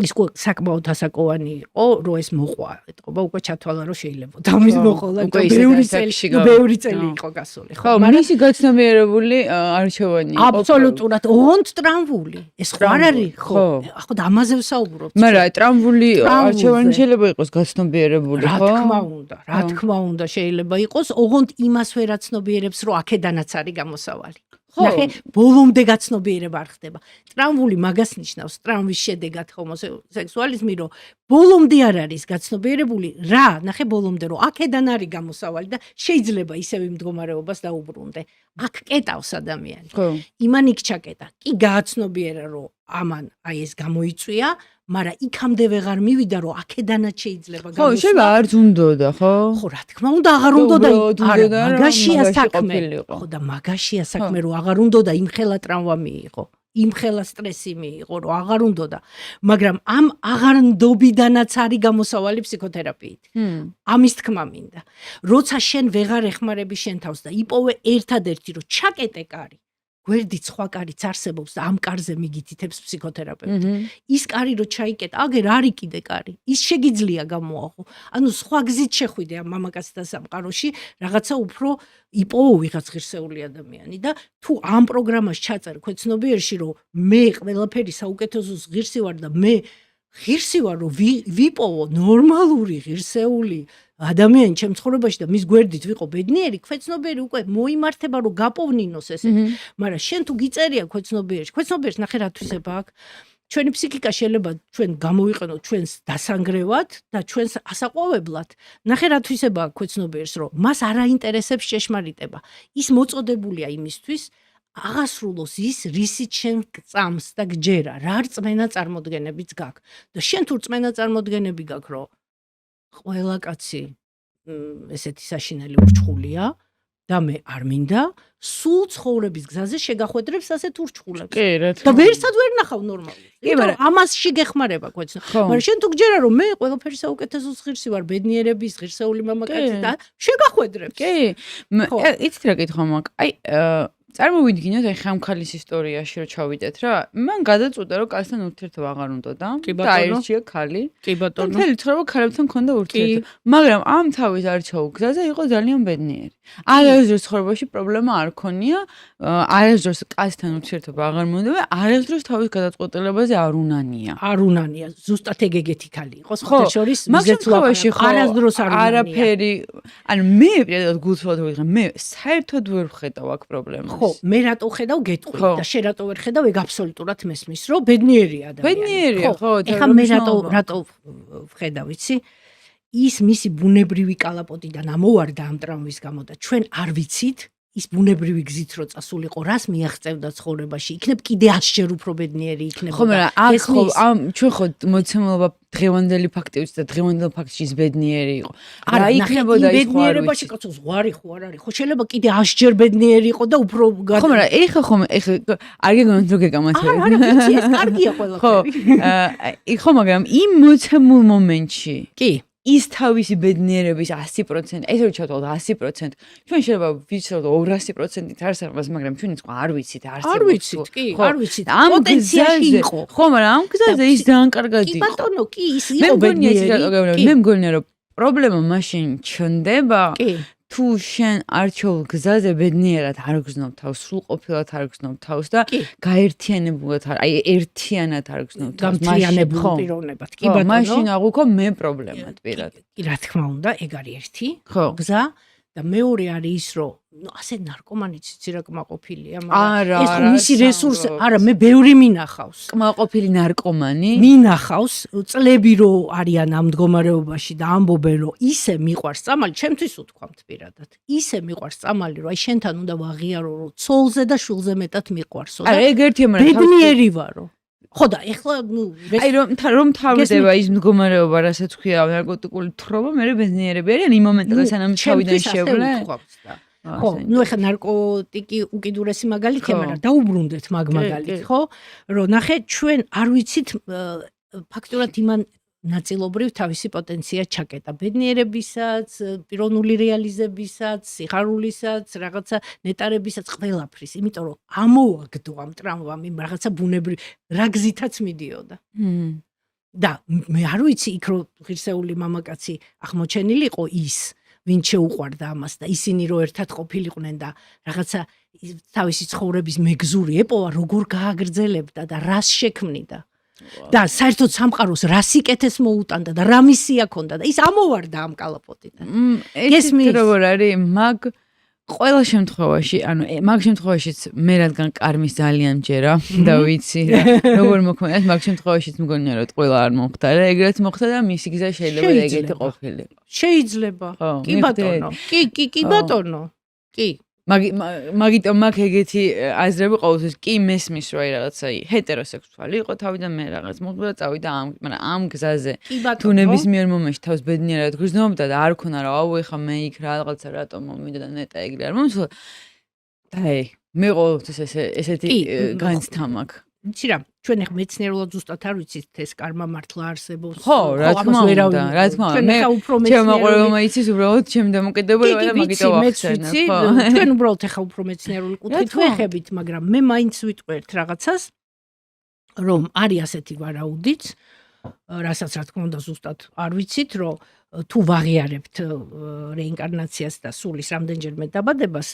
ის საკმაოდ ასაკოვანი იყო რომ ეს მოყვა ეტყობა უკვე ჩათვალა რომ შეიძლება ამის მოყოლა ბევრი წელი იყო გასული ხო მისი გაცნობიერებული არჩევანი იყო აბსოლუტურად ოღონდ ტრამვული ეს ხო არ არის ხო ახლა და ამაზე ვსაუბრობთ მაგრამ ტრამვული არჩევანი შეიძლება იყოს გაცნობიერებული ხო რა თქმა უნდა შეიძლება იყოს ოღონდ იმას ვერ აცნობიერებს რომ აქედანაც არის გამოსავალი ნახე, ბოლომდე გაცნობიერება არ ხდება. ტრამვული მაგას ნიშნავს, ტრამვის შედეგად ჰომოსექსუალიზმი, რომ ბოლომდე არ არის გაცნობიერებული რა, ნახე ბოლომდე რომ აქედან არის გამოსავალი და შეიძლება ისევ მდგომარეობას დაუბრუნდე. აქ კეტავს ადამიანი. იმან იქ ჩაკეტა. კი გააცნობიერა რომ ამან აი ეს გამოიწვია, მაგრამ იქამდე ვეღარ მივიდა რომ აქედანაც შეიძლება გამოსვა. ხო, შეიძლება არც უნდოდა, ხო? ხო, რა თქმა უნდა, აღარ უნდოდა. მაგაშია საქმე. ხო და მაგაშია საქმე რომ აღარ უნდოდა იმხელა ტრამვა მიიღო. იმხელა სტრესი მიიღო, რომ აღარ უნდოდა. მაგრამ ამ აღარნდობიდანაც არის გამოსავალი ფსიქოთერაპიით. ამის თქმა მინდა. როცა შენ ვეღარ ეხმარები შენ თავს და იპოვე ერთადერთი რომ ჩაკეტე კარი. გვერდით სხვა კარიც არსებობს და ამ კარზე მიგითითებს ფსიქოთერაპევტი. ის კარი რო ჩაიკეტა, აგერ არის კიდე კარი. ის შეგიძლია გამოაღო. ანუ სხვა გზით შეხვიდე ამ მამაკაცთან სამყაროში, რაღაცა უფრო იპოვო ვიღაც ღირსეული ადამიანი და თუ ამ პროგრამას ჩაწერ ქვეცნობიერში, რომ მე ყველაფერი საუკეთესოს ღირსი ვარ და მე ღირსი ვარ რომ ვიპოვო ნორმალური ღირსეული ადამიანი ჩემ ცხოვრებაში და მის გვერდით ვიყო ბედნიერი, ქვეცნობიერი უკვე მოიმართება რომ გაპოვნინოს ესეთი. მაგრამ შენ თუ გიწერია ქვეცნობიერს ნახე რა თვისება აქვს. ჩვენი ფსიქიკა შეიძლება ჩვენ გამოვიყენოთ ჩვენს დასანგრევად და ჩვენს ასაყვავებლად. ნახე რა თვისება აქვს ქვეცნობიერს, რომ მას არ აინტერესებს ჭეშმარიტება. ის მოწოდებულია იმისთვის აღასრულოს ის, რისით შენ წამს და გჯერა, რა რწმენა წარმოდგენებიც გაქვს. და შენ თუ რწმენა წარმოდგენები გაქვს, რომ ყველა კაცი ესეთი საშინელი ურჩხულია და მე არ მინდა სულ ცხოვრების გზაზე შეგახვედრებს ასეთ ურჩხულებს. კი, რა და ვერცად ვერ ნახავ ნორმალურად. კი, მაგრამ ამას შეგეხმარება კვეცნო. მაგრამ შენ თუ გჯერა რომ მე ყველაფერი საუკეთესო ღირსი ვარ, ბედნიერების ღირსეული მამაკაცი და შეგახვედრებს. კი. იცით რა კითხვა მაქვს? აი წარმოვიდგინოთ აი ხამქალის ისტორიაში რომ ჩავიდეთ რა, მან გადაწყვიტა რომ კაცთან ურთიერთობა აღარ უნდა და აირჩია ქალი. კი ბატონო. მთელი ცხოვრება ქალებთან ჰქონდა ურთიერთობა. მაგრამ ამ თავის არჩეულ გზაზე იყო ძალიან ბედნიერი. არასდროს ცხოვრებაში პრობლემა არ ქონია, არასდროს კაცთან ურთიერთობა აღარ მონდოდა, არასდროს თავის გადაწყვეტილებაზე არ უნანია. არ უნანია, ზუსტად ეგეთი ქალი იყო. სხვა შორის მიზეც ლაპარაკი არასდროს არ უნანია. არაფერი, ანუ მე პირადად გულწრფელად ვიღე, მე საერთოდ ვერ ვხედავ აქ პრობლემას. ხო, მე რატო ხედავ გეტყვი და შე რატო ვერ ხედავ, ეგ აბსოლუტურად მესმის, რომ ბედნიერია ადამიანი. ბედნიერია, ხო, ეხლა მე რატო ვხედავ, იცი? ის მისი ბუნებრივი კალაპოტიდან ამოვარდა ამ ტრამვის გამო და ჩვენ არ ვიცით ის ბუნებრივი გზით რო წასულიყო, რას მიაღწევდა ცხოვრებაში, იქნებ კიდე 100-ჯერ უფრო ბედნიერი იქნებოდა. ხო, მაგრამ აქ ხო ამ ჩვენ ხო მოცემულობა დღევანდელი ფაქტი ვიცით და დღევანდელ ფაქტში ის ბედნიერი იყო. არა, იქნებოდა ის ბედნიერებაში კაცო ზღვარი ხო არ არის. ხო შეიძლება კიდე 100-ჯერ ბედნიერი იყო და უფრო ხო, მაგრამ ეხა არ გეგონოთ რომ გეკამათებთ. არა, ვიცი, ეს კარგია ყველაფერი. ხო, მაგრამ იმ მოცემულ მომენტში. კი. ის თავისი ბედნიერების 100%, ესე რომ ჩავთვალოთ 100%, ჩვენ შეიძლება ვიცოდოთ 200%-ით არსებობას, მაგრამ ჩვენ სხვა არ ვიცით, არ ვიცით, კი, არ ვიცით. ამ პოტენციაში იყო. ხო, მაგრამ ამ გზაზე ის ძალიან კარგად იყო. კი ბატონო, კი, ის იყო ბედნიერი. მე მგონია რომ პრობლემა მაშინ ჩნდება, თუ შენ არჩეულ გზაზე ბედნიერად არ გზნობ თავს, სრულყოფილად არ გზნობ თავს და გაერთიანებულად აი ერთიანად არ გზნობ თავს. გამთლიანებულ პიროვნებად. კი ბატონო. მაშინ აღუქო მე პრობლემად პირად. კი, რა თქმა უნდა, ეგ არის ერთი გზა და მეორე არის ის, რომ ასე ნარკომანიც იცი რა კმაყოფილია, მაგრამ ეს ხო მისი რესურსი, არა, მე ბევრი მინახავს. კმაყოფილი ნარკომანი? მინახავს, წლები რო არიან ამ მდგომარეობაში და ამბობენ, რომ ისე მიყვარს წამალი, ჩემთვის უთქვამთ პირადად. ისე მიყვარს წამალი, რომ აი შენთან უნდა ვაღიარო, რომ ცოლზე და შულზე მეტად მიყვარსო. არა, ეგ ერთია, მაგრამ ბედნიერი ვარო. ხო და ეხლა აი რომ თავდება ის მდგომარეობა, რასაც ქვია ნარკოტიკული თხრობა, მე ბედნიერები არიან იმ მომენტში, სანამ თავიდან შევლე. ხო, ეხლა ნარკოტიკი უკიდურესი მაგალითია, მაგრამ დაუბრუნდეთ მაგ მაგალითს, ხო? რომ ნახე, ჩვენ არ ვიცით ფაქტურად იმან ნაწილობრივ თავისი პოტენცია ჩაკეტა ბედნიერებისაც, პიროვნული რეალიზებისაც, სიხარულისაც, რაღაცა ნეტარებისაც, ყველაფრის, იმიტომ რომ ამოაგდო ამ ტრამვამ იმ რაღაცა ბუნებრივ რა გზითაც მიდიოდა. და მე არ ვიცი იქ რომ ღირსეული მამაკაცი აღმოჩენილიყო ის ვინც შეუყვარდა ამას და ისინი რო ერთად ყოფილიყვნენ და რაღაცა თავისი ცხოვრების მეგზური ეპოვა, როგორ გააგრძელებდა და რას შექმნიდა. და საერთოდ სამყაროს რა სიკეთეს მოუტანდა და რა მისია ჰქონდა და ის ამოვარდა ამ კალაპოტიდან. ეს როგორ არის, მაგ ყველა შემთხვევაში, ანუ მაგ შემთხვევაშიც მე რადგან კარმის ძალიან მჯერა და ვიცი როგორ მოქმედებს, მაგ შემთხვევაშიც მგონია რომ ყველა არ მოხდა და ეგრეთ მოხდა და მისი გზა შეიძლება ეგეთი ყოფილიყო. შეიძლება. კი ბატონო. კი ბატონო. კი. მაგიტომ მაგ ეგეთი აზრები ყოველთვის კი მესმის რომ აი რაღაცა ჰეტეროსექსუალი იყო თავიდან მე რაღაც მოხდა წავიდა მაგრამ ამ გზაზე თუ ნებისმიერ მომენტში თავს ბედნიერად გრძნობდა და არ ქონა რა აუ ეხა მე იქ რაღაცა რატომ მომიდა და ნეტა ეგრე არ მომსვლა და მე ყოველთვის ესეთი განცდა მაქვს. იცი რა, ჩვენ ახლა მეცნიერულად ზუსტად არ ვიცით ეს კარმა მართლა არსებობს. ხო, რა თქმა უნდა, რა თქმა უნდა. მე ჩემ მაყურებელმა იცის უბრალოდ ჩემ დამოკიდებულება და მაგიტო ვახსენებ. ჩვენ უბრალოდ ახლა უფრო მეცნიერული კუთხით ვეხებით, მაგრამ მე მაინც ვიტყვერთ რაღაცას, რომ არის ასეთი ვარაუდიც, რასაც რა თქმა უნდა ზუსტად არ ვიცით, რომ თუ ვაღიარებთ რეინკარნაციას და სულის რამდენჯერმე დაბადებას,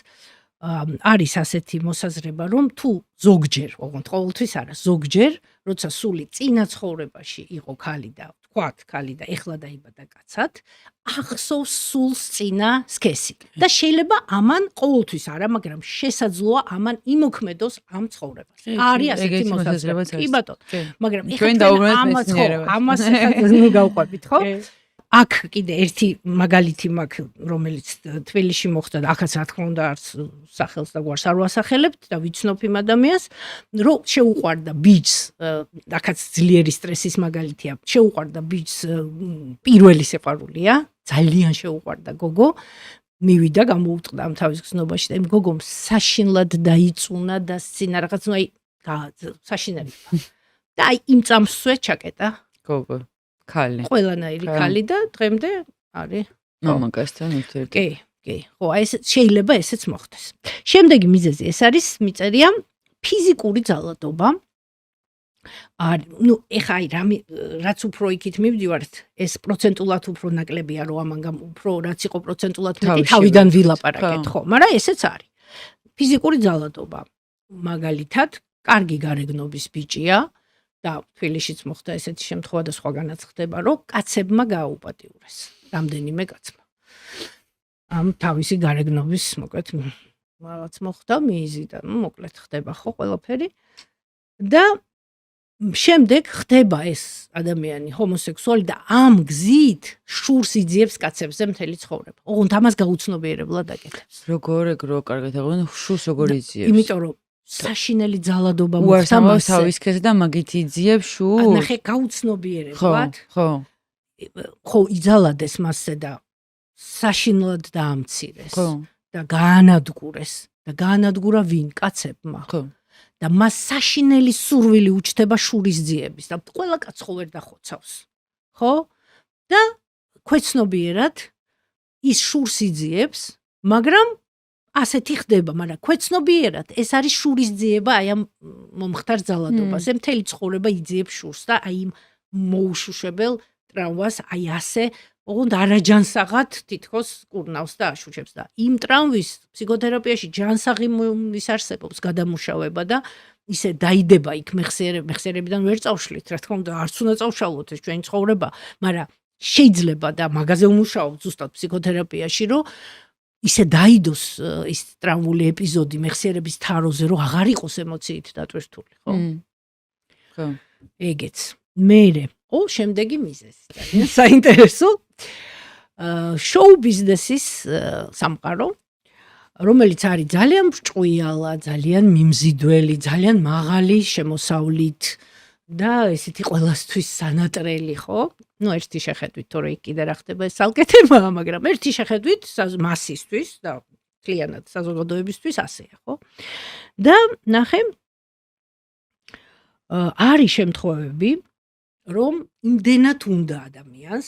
არის ასეთი მოსაზრება, რომ თუ ზოგჯერ, ოღონდ ყოველთვის არა, ზოგჯერ, როცა სული წინა ცხოვრებაში იყო ქალი და თქვათ ქალი და ეხლა დაიბადა კაცად, ახსოვს სულს წინა სქესი. და შეიძლება ამან ყოველთვის არა, მაგრამ შესაძლოა ამან იმოქმედოს ამ ცხოვრებას. არის ასეთი მოსაზრება. კი ბატონო. მაგრამ ამას გავყვებით, ხო? აქ კიდე ერთი მაგალითი მაქვს, რომელიც თბილისში მოხდა და აქაც რა თქმა უნდა არც სახელს და გვარს არ ვასახელებთ და ვიცნობ იმ ადამიანს, რომ შეუყვარდა ბიჭს, აქაც ძლიერი სტრესის მაგალითია, შეუყვარდა ბიჭს პირველი სიყვარულია, ძალიან შეუყვარდა გოგო, მივიდა გამოუტყდა ამ თავის გზნობაში და იმ გოგომ საშინლად დაიწუნა და სინა რაღაც ნუ აი საშინელი. და აი იმ წამსვე ჩაკეტა გოგო ქალი. ყველანაირი ქალი და დღემდე არის მამაკაცთან ურთიერთობა. კი. ხო, აი ეს შეიძლება ესეც მოხდეს. შემდეგი მიზეზი ეს არის მიწერია ფიზიკური ძალადობა. ნუ ეხა აი რაც უფრო იქით მივდივართ, ეს პროცენტულად უფრო ნაკლებია, რომ ამან უფრო რაც იყო პროცენტულად მეტი თავიდან ვილაპარაკეთ, ხო, მაგრამ ესეც არის. ფიზიკური ძალადობა. მაგალითად, კარგი გარეგნობის ბიჭია და თბილისშიც მოხდა ესეთი შემთხვევა და სხვაგანაც ხდება, რომ კაცებმა გააუპატიურეს. რამდენიმე კაცმა. ამ თავისი გარეგნობის მოკლედ რაღაც მოხდა მიიზიდა, ნუ მოკლედ ხდება ხო ყველაფერი. და შემდეგ ხდება ეს ადამიანი ჰომოსექსუალი და ამ გზით შურს იძიებს კაცებზე მთელი ცხოვრება. ოღონდ ამას გაუცნობიერებლად აკეთებს. როგორ ეგრო კარგად აღგვენ შურს როგორ იძიებს? იმიტომ რომ საშინელი ძალადობა მოხდა მას თავის ქეზე და მაგით იძიებს შურს. ნახე გაუცნობიერებლად. ხო. ხო იძალადეს მასზე და საშინლად დაამცირეს. ხო. და გაანადგურეს და გაანადგურა ვინ კაცებმა. ხო. და მას საშინელი სურვილი უჩნდება შურის ძიების და ყველა კაცს ხო ვერ დახოცავს. ხო? და ქვეცნობიერად ის შურს იძიებს, მაგრამ ასეთი ხდება, მაგრამ ქვეცნობიერად ეს არის შურის ძიება აი ამ მომხდარ ძალადობაზე. მთელი ცხოვრება იძიებს შურს და აი იმ მოუშუშებელ ტრავმას აი ასე ოღონდ არაჯანსაღად თითქოს კურნავს და აშუქებს და იმ ტრავმის ფსიქოთერაპიაში ჯანსაღი ის არსებობს გადამუშავება და ისე დაიდება იქ მეხსიერებიდან ვერ წავშლით, რა თქმა უნდა, არც უნდა წავშალოთ ეს ჩვენი ცხოვრება, მაგრამ შეიძლება და მაგაზე ვმუშაობ ზუსტად ფსიქოთერაპიაში, რომ ისე დაიდოს ის ტრავმული ეპიზოდი მეხსიერების თაროზე, რომ აღარ იყოს ემოციით დატვირთული, ხო? ხო. ეგეც. მერე შემდეგი მიზეზი. საინტერესო შოუ ბიზნესის სამყარო, რომელიც არის ძალიან ბრჭყვიალა, ძალიან მიმზიდველი, ძალიან მაღალი შემოსავლით და ესეთი ყველასთვის სანატრელი, ხო? ნუ ერთი შეხედვით, თორე იქ კიდე რა ხდება ეს ალკე თემაა, მაგრამ ერთი შეხედვით მასისთვის და მთლიანად საზოგადოებისთვის ასეა, ხო? და ნახე არის შემთხვევები რომ იმდენად უნდა ადამიანს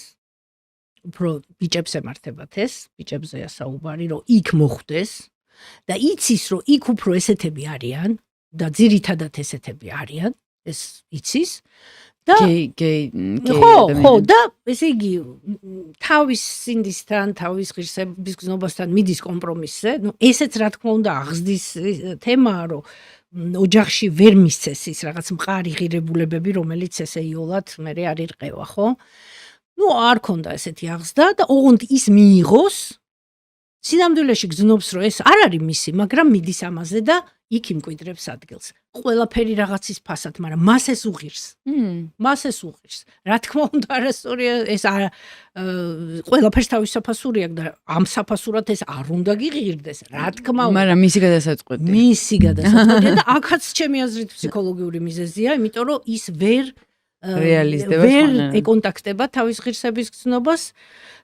უფრო ბიჭებს ემართებათ ეს, ბიჭებზეა საუბარი, რომ იქ მოხვდეს და იცის, რომ იქ უფრო ესეთები არიან და ძირითადად ესეთები არიან, ეს იცის და ხო, და ესე იგი თავის სინდისთან, თავის ღირსების გზნობასთან მიდის კომპრომისზე, ნუ ესეც რა თქმა უნდა აღზრდის თემაა, რომ ოჯახში ვერ მისცეს ის რაღაც მყარი ღირებულებები, რომელიც ესეიოლად მერე არ ირყევა, ხო? ნუ არ ქონდა ესეთი აღზრდა და ოღონდ ის მიიღოს, სინამდვილეში გზნობს, რომ ეს არ არის მისი, მაგრამ მიდის ამაზე და იქ იმკვიდრებს ადგილს. ყველაფერი რაღაცის ფასად, მაგრამ მას ეს უღირს. მას ეს უღირს. რა თქმა უნდა, არასწორია ეს ყველაფერს თავის საფასური აქვს და ამ საფასურად ეს არ უნდა გიღირდეს. რა თქმა უნდა. მაგრამ მისი გადასაწყვეტია. მისი გადასაწყვეტია და აქაც ჩემი აზრით ფსიქოლოგიური მიზეზია, იმიტომ რომ ის ვერ რეალიზდება ვერ ეკონტაქტება თავის ღირსების გზნობას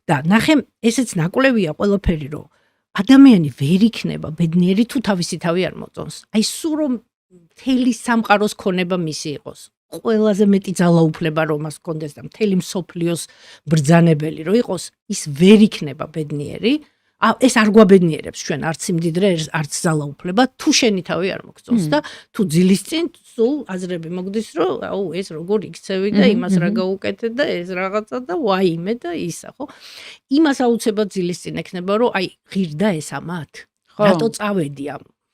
და ნახე ესეც ნაკლებია ყველაფერი რომ ადამიანი ვერ იქნება ბედნიერი თუ თავისი თავი არ მოწონს. აი სულ რომ მთელი სამყაროს ქონება მისი იყოს. ყველაზე მეტი ძალაუფლება რომ მას კონდეს და მთელი მსოფლიოს ბრძანებელი რომ იყოს, ის ვერ იქნება ბედნიერი. ეს არ გვაბედნიერებს ჩვენ არც იმდიდრე, არც ძალაუფლება, თუ შენი თავი არ მოგწონს და თუ ძილის წინ სულ აზრები მოგდის, რომ აუ ეს როგორ იქცევი და იმას რა გაუკეთე და ეს რაღაცა და ვაიმე და ისა, ხო? იმას აუცილებლად ძილის წინ ექნება, რომ აი ღირდა ეს ამათ. რატო წავედი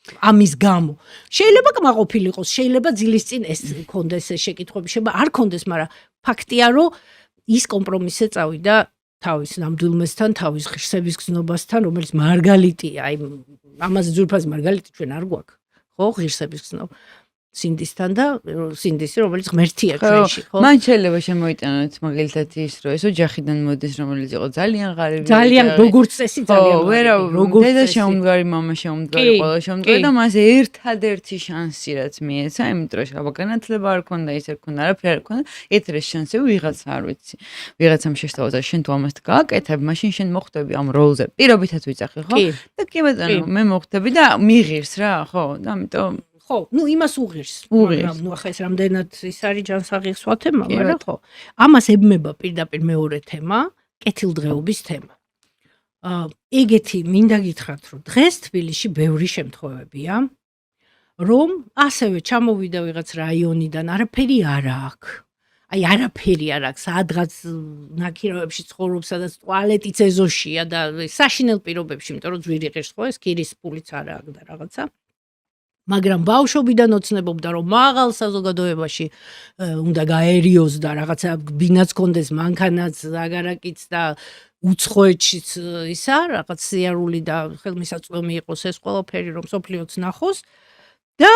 ამის გამო. შეიძლება კმაყოფილი იყოს, შეიძლება ძილის წინ ეს კონდეს ეს შეკითხვები, შეიძლება არ კონდეს, მაგრამ ფაქტია, რომ ის კომპრომისზე წავიდა თავის ნამდვილმესთან, თავის ღირსების გზნობასთან, რომელიც მარგალიტია, აი ამაზე ძვირფასი მარგალიტი ჩვენ არ გვაქვს, ხო, ღირსების გზნობა. სინდისთან და სინდისი, რომელიც ღმერთია ჩვენში, ხო? მან შეიძლება შემოიტანოთ მაგალითად ის, რომ ეს ოჯახიდან მოდის, რომელიც იყო ძალიან ღარიბი. ძალიან როგორც წესი ძალიან ღარიბი. დედა შეუმდგარი, მამა შეუმდგარი, ყველა შეუმდგარი და მას ერთადერთი შანსი რაც მიეცა, იმიტომ რომ აბა განათლება არ ქონდა, ის არ ქონდა, არაფერი არ ქონდა, ერთ-ერთი შანსი ვიღაცა არ ვიცი. ვიღაცამ შეშთავაზა, შენ თუ ამას გააკეთებ, მაშინ შენ მოხვდები ამ როლზე. პირობითაც ვიძახი, ხო? და კი ბატონო, მე მოხვდები და მიღირს რა, ხო? და ამიტომ ხო, იმას უღირს. მაგრამ ახლა ეს რამდენად ის არის ჯანსაღი თემა, მაგრამ ხო. ამას ებმება პირდაპირ მეორე თემა, კეთილდღეობის თემა. ეგეთი მინდა გითხრათ, რომ დღეს თბილისში ბევრი შემთხვევებია, რომ ასევე ჩამოვიდა ვიღაც რაიონიდან, არაფერი არ აქვს. აი არაფერი არ აქვს, სადღაც ნაკირავებში ცხოვრობს, სადაც ტუალეტიც ეზოშია და საშინელ პირობებში, იმიტომ რომ ძვირი ღირს ხო, ეს ქირის პულიც არ აქვს და რაღაცა. მაგრამ ბავშვობიდან ოცნებობდა რომ მაღალ საზოგადოებაში უნდა გაერიოს და რაღაცა ბინაც კონდეს მანქანაც აგარაკიც და უცხოეთშიც ისა რაღაც სიარული და ხელმისაწვდომი იყოს ეს ყველაფერი რომ სოფლიოც ნახოს და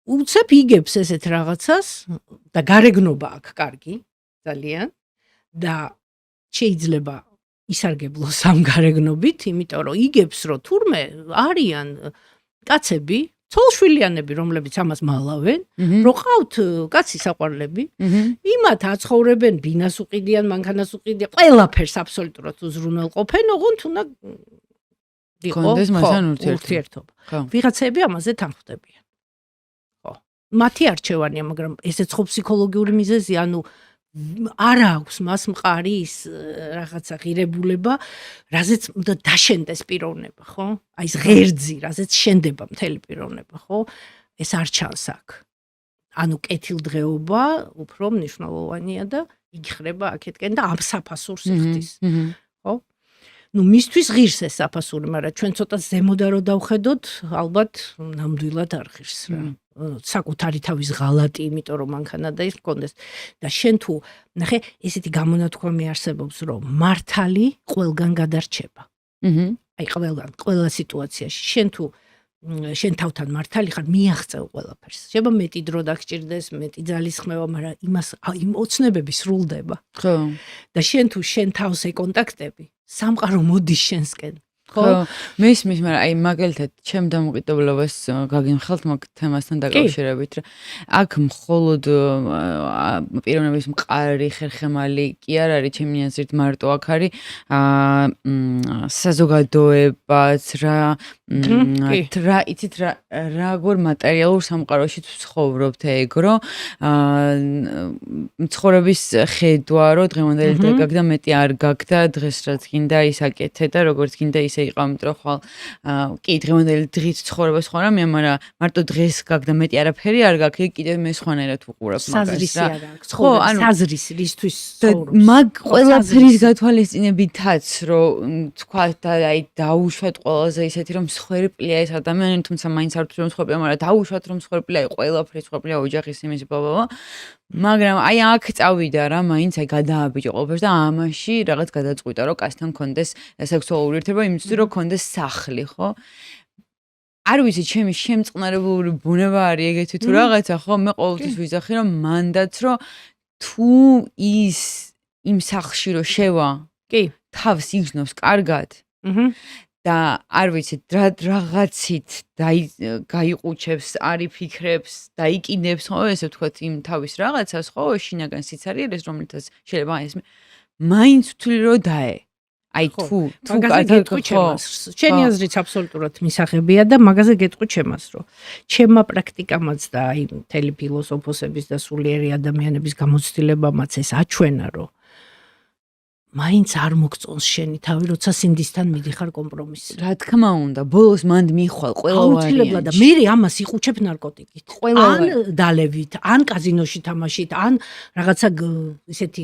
უცებ იგებს ესეთ რაღაცას და გარეგნობა აქვს კარგი ძალიან და შეიძლება ისარგებლოს ამ გარეგნობით იმიტომ რომ იგებს რომ თურმე არიან კაცები, ცოლშვილიანები, რომლებიც ამას მალავენ, რომ ყავთ კაცი საყვარლები, იმათ აცხოვრებენ, ბინას უყიდიან, მანქანას უყიდიან, ყველაფერს აბსოლუტურად უზრუნველყოფენ, ოღონდ უნდა კონდეს მასთან ურთიერთობა. ვიღაცები ამაზე თანხმდებიან. ხო. მათი არჩევანია, მაგრამ ესეც ხო ფსიქოლოგიური მიზეზი, ანუ არ აქვს მას მყარი ის რაღაცა ღირებულება, რაზეც უნდა დაშენდეს პიროვნება, ხო? აი ეს ღერძი, რაზეც შენდება მთელი პიროვნება, ხო? ეს არ ჩანს აქ. ანუ კეთილდღეობა უფრო მნიშვნელოვანია და იგხრება აქეთკენ და ამ საფასურს იხდის, ხო? ნუ მისთვის ღირს ეს საფასური, მაგრამ ჩვენ ცოტა ზემოდან რო დავხედოთ, ალბათ ნამდვილად არ ღირს რა. საკუთარი თავის ღალატი, იმიტომ რომ მანქანა და ის მქონდეს და შენ თუ ნახე ესეთი გამონათქვამი არსებობს რომ მართალი ყველგან გადარჩება. აი ყველა სიტუაციაში შენ თუ შენ თავთან მართალი ხარ მიაღწევ ყველაფერს. შეიძლება მეტი დრო დაგჭირდეს, მეტი ძალის ხმევა, მაგრამ იმას იმ ოცნებები სრულდება. ხო. და შენ თუ შენ თავს ეკონტაქტები, სამყარო მოდის შენსკენ. ხო, მისმის, მაგრამ აი მაგალითად, ჩემ დამოუკიდებლობას გაგიმხელთ მაგ თემასთან დაკავშირებით, რა. აქ მხოლოდ პიროვნების მყარი ხერხემალი კი არ არის, ჩემი აზრით, მარტო აქ არის საზოგადოებაც, რა იცით როგორ მატერიალურ სამყაროში ცხოვრობთ ეგრო, მცხოვრების ხედვა, რომ დღევანდელი დღე გაქვს და მეტი არ გაქვს და დღეს რაც გინდა ის აკეთე და როგორც გინდა ისე იყო, იმიტომ რომ ხვალ კი დღევანდელი დღით ცხოვრება სხვა რამეა, მაგრამ მარტო დღეს გაქვს და მეტი არაფერი არ გაქვს, იქ კიდევ მე სხვანაირად ვუყურებ მაგას რა. საზრისი არ აქვს. ხო, ანუ საზრისი რისთვის ცხოვრობს. მაგ ყველაფრის გათვალისწინებითაც, რომ თქვა და აი დაუშვათ ყველაზე ისეთი რომ მსხვერპლია ეს ადამიანი, თუმცა მაინც არ ვთვლი რომ მსხვერპლია, მაგრამ დაუშვათ რომ მსხვერპლია, ყველაფერი მსხვერპლია, ოჯახის იმის ბაბავა. მაგრამ აი აქ წავიდა რა, მაინც აი გადააბიჭო ყველაფერს და ამაში რაღაც გადაწყვიტა, რომ კაცთან კონდეს სექსუალური ურთიერთობა, იმისთვის რომ კონდეს სახლი, ხო? არ ვიცი, ჩემი შემწყნარებლური ბუნება არის ეგეთი თუ რაღაცა, ხო? მე ყოველთვის ვიზახი რომ მანდაც რომ თუ ის იმ სახლში რომ შევა, კი, თავს იგრძნობს კარგად. და არ ვიცი, რაღაცით გაიყუჩებს, არიფიქრებს, დაიკიდებს, ხო, ესე ვთქვათ, იმ თავის რაღაცას, ხო, შინაგან სიცარიერეს, რომელთაც შეიძლება ეს მაინც ვთვლი რომ დაე. აი თუ გეტყვი ჩემას, ჩემი აზრიც აბსოლუტურად მისაღებია და მაგაზე გეტყვი ჩემას, რომ ჩემმა პრაქტიკამაც და აი მთელი ფილოსოფოსების და სულიერი ადამიანების გამოცდილებამაც ეს აჩვენა, რომ მაინც არ მოგწონს შენი თავი, როცა სინდისთან მიდიხარ კომპრომისს. რა თქმა უნდა, ბოლოს მანდ მიხვალ ყველა აუცილებლად და მე ამას იყუჩებ ნარკოტიკით. ან დალევით, ან კაზინოში თამაშით, ან რაღაცა ისეთი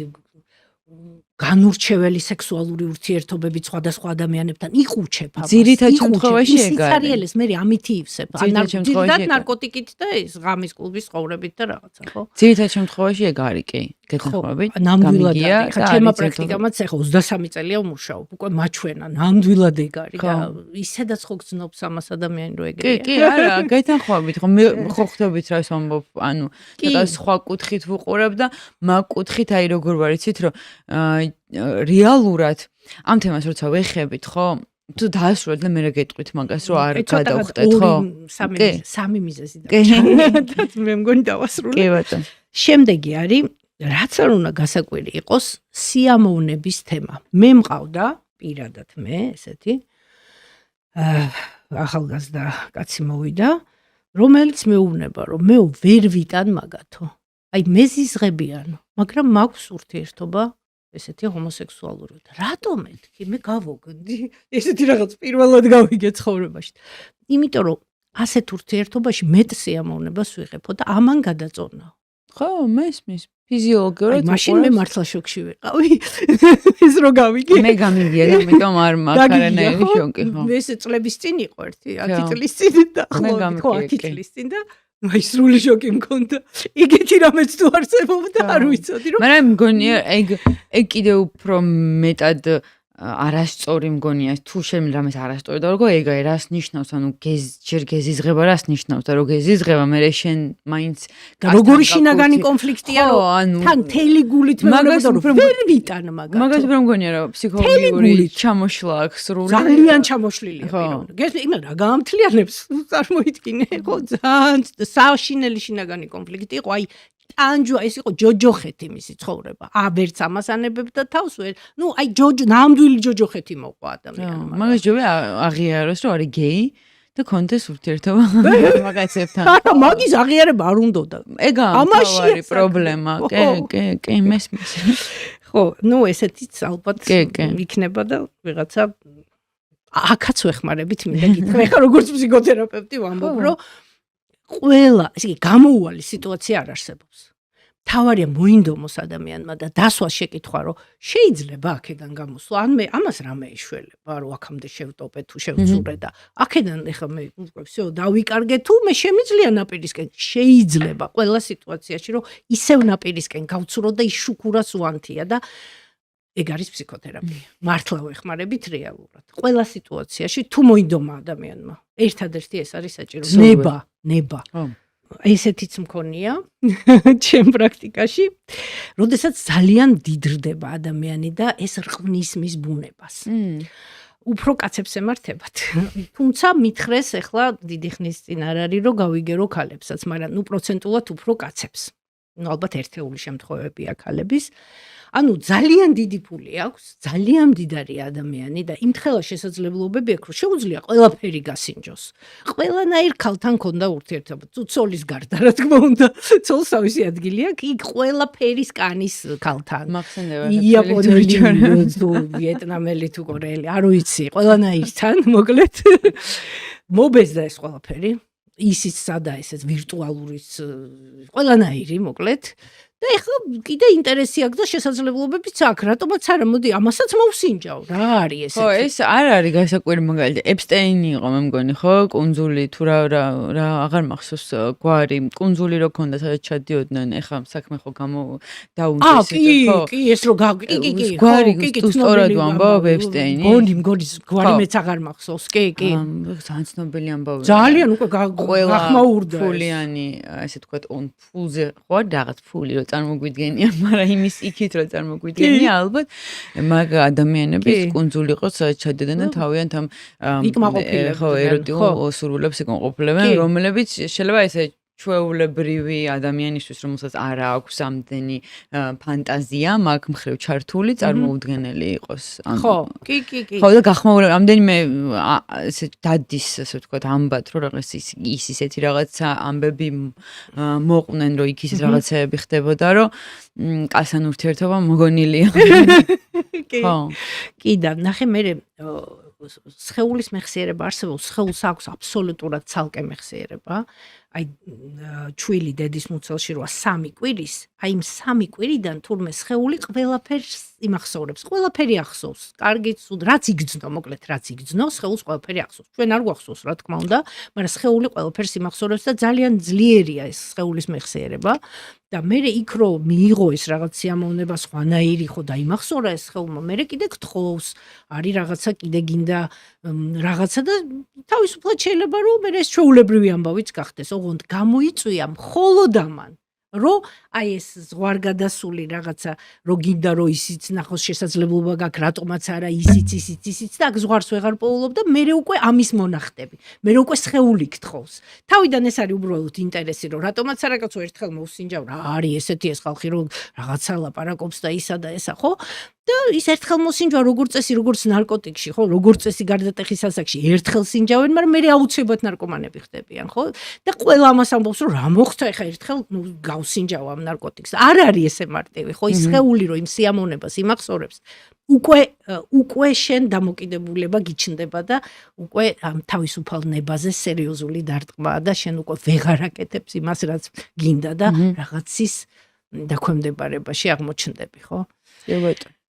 განურჩეველი სექსუალური ურთიერთობები სხვადასხვა ადამიანებთან იყუჩებ ამას. ძირითად შემთხვევაში ეგ არის. სიცარიელეს მე ამითი ივსებ. ძირითად შემთხვევაში ეგ არის. ნარკოტიკით და ეს ღამის კლუბის ცხოვრებით და რაღაცა, ხო? ძირითად შემთხვევაში ეგ არის კი. გეთანხმებით? ნამდვილად გამიგია არის. და ჩემმა არის პრაქტიკამაც ახლა 23 წელია ვმუშაობ. უკვე მაჩვენა, ნამდვილად ეგ არის და ისედაც ხო გძნობს ამას ადამიანი რო ეგრეა. კი, არა, გეთანხმებით, ხო მე ხო ხვდებით რა ვამბობ, ანუ ცოტა სხვა კუთხით ვუყურებ და მაგ კუთხით აი როგორ ვარ იცით, რომ რეალურად ამ თემას როცა ვეხებით, ხო? თუ დაასრულეთ და მე რა გეტყვით მაგას, რომ არ გადავხდეთ, ხო? სამი მიზეზი და მე მგონი დავასრულე. კი ბატონო. შემდეგი არის რაც არ უნდა გასაკვირი იყოს სიამოვნების თემა. მე მყავდა პირადად მე ესეთი ახალგაზრდა კაცი მოვიდა, რომელიც მეუბნება, რომ მე ვერ ვიტან მაგათო. აი მეზიზღებიანო, მაგრამ მაქვს ურთიერთობა ესეთი ჰომოსექსუალური. რატომ მეთქი? მე გავოგნდი. ესეთი რაღაც პირველად გავიგე ცხოვრებაში. იმიტომ რომ ასეთ ურთიერთობაში მეტ სიამოვნებას ვიღებო და ამან გადაწონაო. ხო, მესმის. ფიზიოლოგიურად მაშინ მე მართლა შოკში ვიყავი. ეს რო გავიგე. მე გამიგია და ამიტომ არ მაქვს არანაირი შოკი, ხო. ეს წლების წინ იყო ერთი 10 წლის წინ და ხო 10 წლის წინ და აი სრული შოკი მქონდა. ეგეთი რამეც თუ არსებობდა არ ვიცოდი რომ მაგრამ მგონია ეგ კიდე უფრო მეტად არასწორი მგონია თუ შენ რამეს არასწორი და როგორ ეგ რას ნიშნავს ანუ ჯერ გეზიზღება რას ნიშნავს და როგორ გეზიზღება მე შენ მაინც როგორი შინაგანი კონფლიქტია რომ თან თელი გულით მეუბნება ვერ ვიტან მაგას მაგას უფრო მგონია რომ ფსიქოლოგიური ჩამოშლა აქვს სრული ძალიან ჩამოშლილია პიროვნებად გესმის იმენ რა გაამთლიანებს წარმოიდგინე ხო ძალიან საშინელი შინაგანი კონფლიქტი იყო აი ტანჯვა ეს იყო ჯოჯოხეთი მისი ცხოვრება. ვერც ამას ანებებდა თავს ვერ. ნუ აი ნამდვილი ჯოჯოხეთი მოყვა ადამიანმა. მაგას ჯობია აღიაროს რომ არის გეი და კონდეს ურთიერთობა მაგაცებთან. არა, მაგის აღიარება არ უნდოდა. ეგაა თავარი პრობლემა. კი, მესმის. ხო, ნუ ესეთიც ალბათ იქნება და ვიღაცა აქაც ვეხმარებით მინდა გითხრა. ეხლა როგორც ფსიქოთერაპევტი ვამბობ, რომ ყველა, ესე იგი, გამოუვალი სიტუაცია არ არსებობს. თავარია მოინდომოს ადამიანმა და დასვას შეკითხვა, რომ შეიძლება აქედან გამოსვლა, ან მე ამას რა მეეშველება, რომ აქამდე შევტოპე თუ შევწურე და აქედან ეხლა მე ვსიო დავიკარგე თუ მე შემიძლია ნაპირისკენ შეიძლება ყველა სიტუაციაში, რომ ისევ ნაპირისკენ გავცურო და ის შუქურას უანთია და ეგ არის ფსიქოთერაპია. მართლა ვეხმარებით რეალურად. ყველა სიტუაციაში თუ მოინდომა ადამიანმა, ერთადერთი ეს არის საჭირო. ნება. ესეთიც მქონია ჩემ პრაქტიკაში, როდესაც ძალიან დიდრდება ადამიანი და ეს რყმნის მის ბუნებას. უფრო კაცებს ემართებათ. თუმცა მითხრეს ახლა დიდი ხნის წინ არ არის რომ გავიგერო ქალებსაც, მაგრამ ნუ პროცენტულად უფრო კაცებს. ნუ ალბათ ერთეული შემთხვევებია ქალების. ანუ ძალიან დიდი ფული აქვს, ძალიან მდიდარი ადამიანი და იმთხელა შესაძლებლობები აქვს, რომ შეუძლია ყველაფერი გასინჯოს. ყველანაირ ქალთან ქონდა ურთიერთობა. თუ ცოლის გარდა, რა თქმა უნდა, ცოლს თავისი ადგილი აქვს, იქ ყველაფერი კანის ქალთან. მახსენდება იაპონელი, თუ ვიეტნამელი, თუ კორეელი, არ ვიცი, ყველანაირთან, მოკლედ. მობეზდა ეს ყველაფერი. ისიც სადა ესეც ვირტუალურიც ყველანაირი, მოკლედ. და ეხლა კიდე ინტერესი აქვს და შესაძლებლობებიც აქვს. რატომაც არა, მოდი, ამასაც მოვსინჯაო. რა არის ესეთი? ხო, ეს არ არის გასაკვირი მაგალითი. ეპსტეინი იყო, მე მგონი, ხო, კუნძული თუ რა აღარ მახსოვს გვარი, კუნძული რო ქონდა, სადაც ჩადიოდნენ, ეხლა საქმე ხო დაუნჯეს ხო? კი, ეს რო კი. გვარი თუ სწორად ვამბობ ეპსტეინი. მგონი, გვარი მეც აღარ მახსოვს. კი. ძალიან ცნობილი ამბავია. ძალიან უკვე გახმაურდა. ფულიანი, ესე თქვა, ფულზე ხო რაღაც ფული რო წარმოგვიდგენია, მაგრამ იმის იქით რო წარმოგვიდგენია, ალბათ მაგ ადამიანების კუნძული იყო, სადაც ჩადიოდნენ და თავიანთ ამ ხო, ეროტიულ სურვილებს იკმაყოფილებენ, რომლებიც შეიძლება ესე ჩვეულებრივი ადამიანისთვის, რომელსაც არ აქვს ამდენი ფანტაზია, მაგ მხრივ ჩართული, წარმოუდგენელი იყოს. ხო, კი. ხო, და გახმაურება, ამდენიმე ესე დადის, ასე ვთქვათ, ამბად, რომ რაღაც ის ისეთი რაღაცა ამბები მოყვნენ, რომ იქ ის რაღაცეები ხდებოდა, რომ კაცთან ურთიერთობა მოგონილია. ხო. კი და ნახე მე სხეულის მეხსიერება არსებობს, სხეულს აქვს აბსოლუტურად ცალკე მეხსიერება. აი ჩვილი დედის მუცელში როა 3 კვირის, აი იმ 3 კვირიდან თურმე სხეული ყველაფერს იმახსოვრებს, ყველაფერი ახსოვს. კარგი, ცუდ, რაც იგრძნო, მოკლედ რაც იგრძნო, სხეულს ყველაფერი ახსოვს. ჩვენ არ გვახსოვს, რა თქმა უნდა, მაგრამ სხეული ყველაფერს იმახსოვრებს და ძალიან ძლიერია ეს სხეულის მეხსიერება. და მე იქ რო მიიღო ეს რაღაც სიამოვნება სხვანაირი ხო დაიმახსოვრა ეს სხეულმა, მე კიდე გთხოვს, არის რაღაცა კიდე გინდა რაღაცა და თავისუფლად შეიძლება რომ მე ეს ჩვეულებრივი ამბავიც გახდეს, ოღონდ გამოიწვია მხოლოდ ამან. Რო აი ეს ზღვარგადასული რაღაცა რო გინდა რომ ისიც ნახოს შესაძლებლობა გაქვს რატომაც არა ისიც და აქ ზღვარს ვეღარ პოულობ და მე უკვე ამის მონახტები მე უკვე სხეული გთხოვს თავიდან ეს არის უბრალოდ ინტერესი რომ რატომაც არა კაცო ერთხელ მოусინჯავ რა არის ესეთი ეს ხალხი რომ რაღაცა ლაპარაკობს და ისა და ესა ხო და ის ერთხელ მოსინჯვა როგორც წესი როგორც ნარკოტიკში ხო როგორც წესი გარდატეხის ასაკში ერთხელ სინჯავენ მაგრამ მე აუცილებლად ნარკომანები ხდებიან ხო და ყველა ამას ამბობს რომ რა მოხდა ეხა ერთხელ ნუ გავსინჯავ ამ ნარკოტიკს არ არის ესე მარტივი ხო ის სხეული რომ იმ სიამოვნებას იმახსოვრებს უკვე შენ დამოკიდებულება გიჩნდება და უკვე თავისუფალ ნებაზე სერიოზული დარტყმაა და შენ უკვე ვეღარ აკეთებს იმას რაც გინდა და რაღაცის დაქვემდებარებაში აღმოჩნდები ხო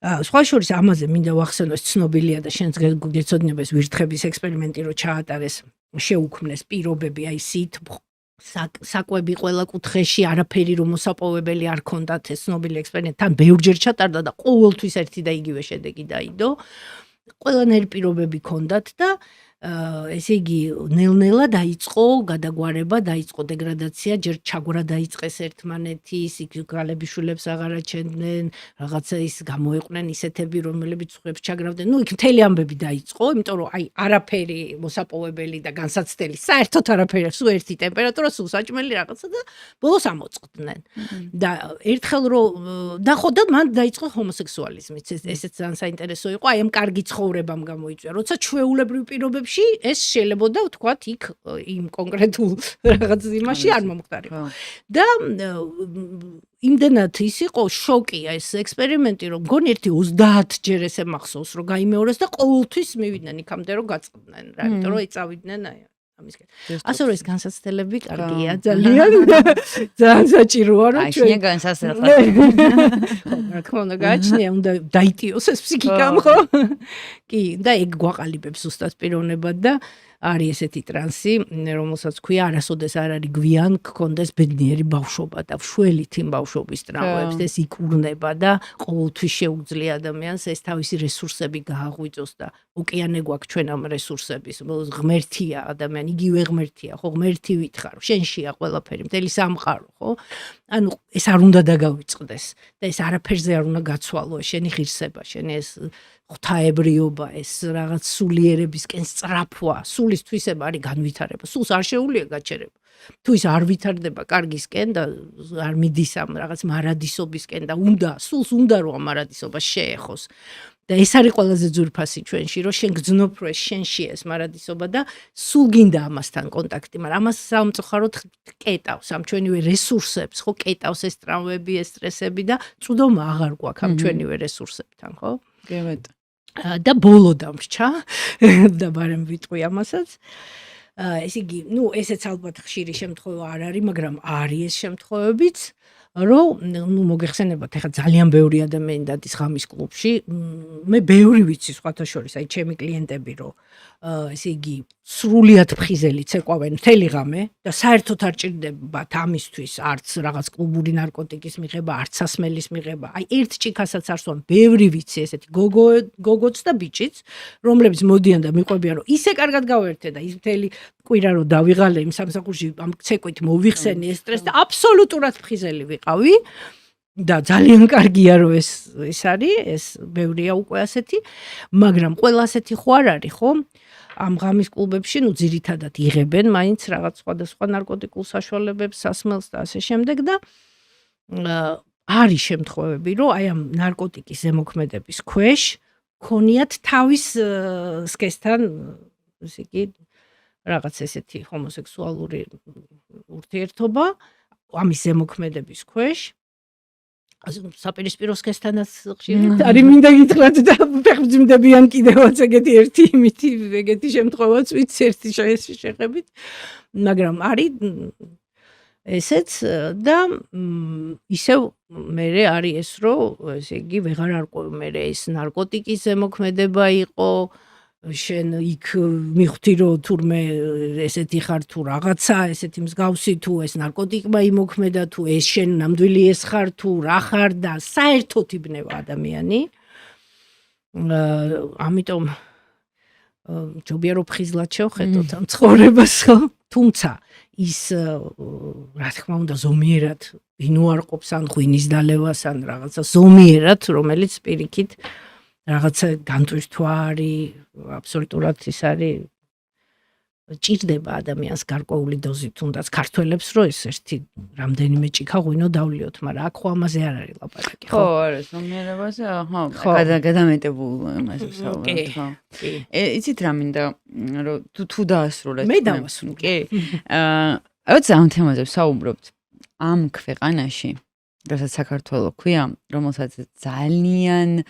სხვა შორის ამაზე მინდა ვახსენო ეს ცნობილია და შენს გეცოდინება ეს ვირთხების ექსპერიმენტი რო ჩაატარეს შეუქმნეს პირობები აი სით საკვები ყველა კუთხეში არაფერი რომ მოსაპოვებელი არ ქონდათ ეს ცნობილი ექსპერიმენტი თან ბევრჯერ ჩატარდა და ყოველთვის ერთი და იგივე შედეგი დაიდო ყველანაირი პირობები ქონდათ და ესე იგი ნელ-ნელა დაიწყო გადაგვარება, დაიწყო დეგრადაცია, ჯერ ჩაგვრა დაიწყეს ერთმანეთის, იქ გალებიშვილებს აღარ აჩენდნენ, რაღაცა ის გამოიყვნენ ისეთები, რომლებიც ხუებს ჩაგრავდნენ. ნუ იქ მთელი ამბები დაიწყო, იმიტომ რომ აი არაფერი მოსაპოვებელი და განსაცდელი, საერთოდ არაფერი, სულ ერთი ტემპერატურა, სულ საჭმელი რაღაცა და ბოლოს ამოწყდნენ. და ერთხელ რომ და ხო და მან დაიწყო ჰომოსექსუალიზმიც, ესეც ძალიან საინტერესო იყო, აი ამ კარგი ცხოვრებამ გამოიწვია, როცა ჩვეულებრივ პირობებში ეს შეიძლება და ვთქვათ იქ იმ კონკრეტულ რაღაც იმაში არ მომხდარიყო. და იმდენად ის იყო შოკია ეს ექსპერიმენტი რომ მგონი ერთი 30 ჯერ ესე მახსოვს რომ გაიმეორეს და ყოველთვის მივიდნენ იქამდე რომ გაწყდნენ რა იმიტომ რომ ეწავიდნენ აი ამისკენ. ასე რომ ეს განსაცდელები კარგია ძალიან ძალიან საჭიროა რომ ჩვენ აჩნია განსაცდელი. რა თქმა უნდა გააჩნია უნდა დაიტიოს ეს ფსიქიკამ ხო? კი და ეგ გვაყალიბებს ზუსტად პიროვნებად და არის ესეთი ტრანსი, რომელსაც ქვია არასოდეს არ არის გვიან გქონდეს ბედნიერი ბავშვობა და ვშველით იმ ბავშვობის ტრავმებს ეს იკურნება და ყოველთვის შეუძლია ადამიანს ეს თავისი რესურსები გააღვიძოს და ოკეანე გვაქვს ჩვენ ამ რესურსების ღმერთია ადამიანი იგივე ღმერთია ხო ღმერთი ვითხრა შენშია ყველაფერი მთელი სამყარო ხო ანუ ეს არ უნდა დაგავიწყდეს და ეს არაფერზე არ უნდა გაცვალო შენი ღირსება შენი ეს ღვთაებრიობა ეს რაღაც სულიერებისკენ სწრაფვა სულის თვისება არის განვითარება სულს არ შეუძლია გაჩერება თუ ის არ ვითარდება კარგისკენ და არ მიდის ამ რაღაც მარადისობისკენ და უნდა სულს უნდა რომ ამ მარადისობას შეეხოს და ეს არის ყველაზე ძვირფასი ჩვენში რომ შენ გძნობ რომ ეს შენში ეს მარადისობა და სულ გინდა ამასთან კონტაქტი მაგრამ ამას სამწუხაროდ კეტავს ამ ჩვენივე რესურსებს ხო კეტავს ეს ტრავმები ეს სტრესები და წვდომა აღარ გვაქვს ამ ჩვენივე რესურსებთან ხო გემეტ და ბოლო დამრჩა და ბარემ ვიტყვი ამასაც ესე იგი ნუ ესეც ალბათ ხშირი შემთხვევა არ არის მაგრამ არის ეს შემთხვევებიც რომ ნუ მოგეხსენებათ ეხლა ძალიან ბევრი ადამიანი დადის ღამის კლუბში მე ბევრი ვიცი სხვათა შორის აი ჩემი კლიენტები რომ ესე იგი სრულიად ფხიზელი ცეკვავენ მთელი ღამე და საერთოდ არ ჭირდებათ ამისთვის არც რაღაც კლუბური ნარკოტიკის მიღება არც სასმელის მიღება აი ერთ ჭიქასაც არ სვან ბევრი ვიცი ესეთი გოგოც და ბიჭიც რომლებიც მოდიან და მიყვებიან რომ ისე კარგად გავერთე და ის მთელი კვირა რომ დავიღალე იმ სამსახურში ამ ცეკვით მოვიხსენი ეს სტრესი და აბსოლუტურად ფხიზელი ვიყავი და ძალიან კარგია რომ ეს არის ეს ბევრია უკვე ასეთი მაგრამ ყველა ასეთი ხო არ არის ხო ამ ღამის კლუბებში ნუ ძირითადად იღებენ მაინც რაღაც სხვადასხვა ნარკოტიკულ საშუალებებს სასმელს და ასე შემდეგ და არის შემთხვევები რომ აი ამ ნარკოტიკის ზემოქმედების ქვეშ ქონიათ თავის სქესთან ესე იგი რაღაც ესეთი ჰომოსექსუალური ურთიერთობა ამის ზემოქმედების ქვეშ საპირისპირო სქესთანაც ხშირად არის მინდა გითხრათ და ფეხმძიმდებიან კიდევაც ეგეთი ერთი იმითი ეგეთი შემთხვევაც ვიცი ერთი შეეხებით მაგრამ არის ესეც და ისევ მე არის ეს რომ ესე იგი ვეღარ არყო მე ეს ნარკოტიკის ზემოქმედება იყო შენ იქ მიხვდი რომ თურმე ესეთი ხარ თუ რაღაცა ესეთი მსგავსი თუ ეს ნარკოტიკმა იმოქმედა თუ ეს შენ ნამდვილი ეს ხარ თუ რა ხარ და საერთოდ იბნევა ადამიანი ამიტომ ჯობია რომ ფხიზლად შევხედოთ ამ ცხოვრებას თუმცა ის რა თქმა უნდა ზომიერად ვინ უარყოფს ან ღვინის დალევას ან რაღაცა ზომიერად რომელიც პირიქით რაღაცა განტვირთვა არის აბსოლუტურად ის არის ჭირდება ადამიანს გარკვეული დოზი თუნდაც ქართველებს რომ ეს ერთი რამდენიმე ჭიქა ღვინო დავლიოთ მაგრამ აქ ხო ამაზე არ არის ლაპარაკი ხო არა ზომიერებაზე ხო გადამეტებულ იმას ვსაუბრობთ ხო იცით რა მინდა რომ თუ დაასრულეთ მე დავასრულე კი აუცილებლად ამ თემაზე ვსაუბრობთ ამ ქვეყანაში რასაც საქართველო ქვია რომელსაც ძალიან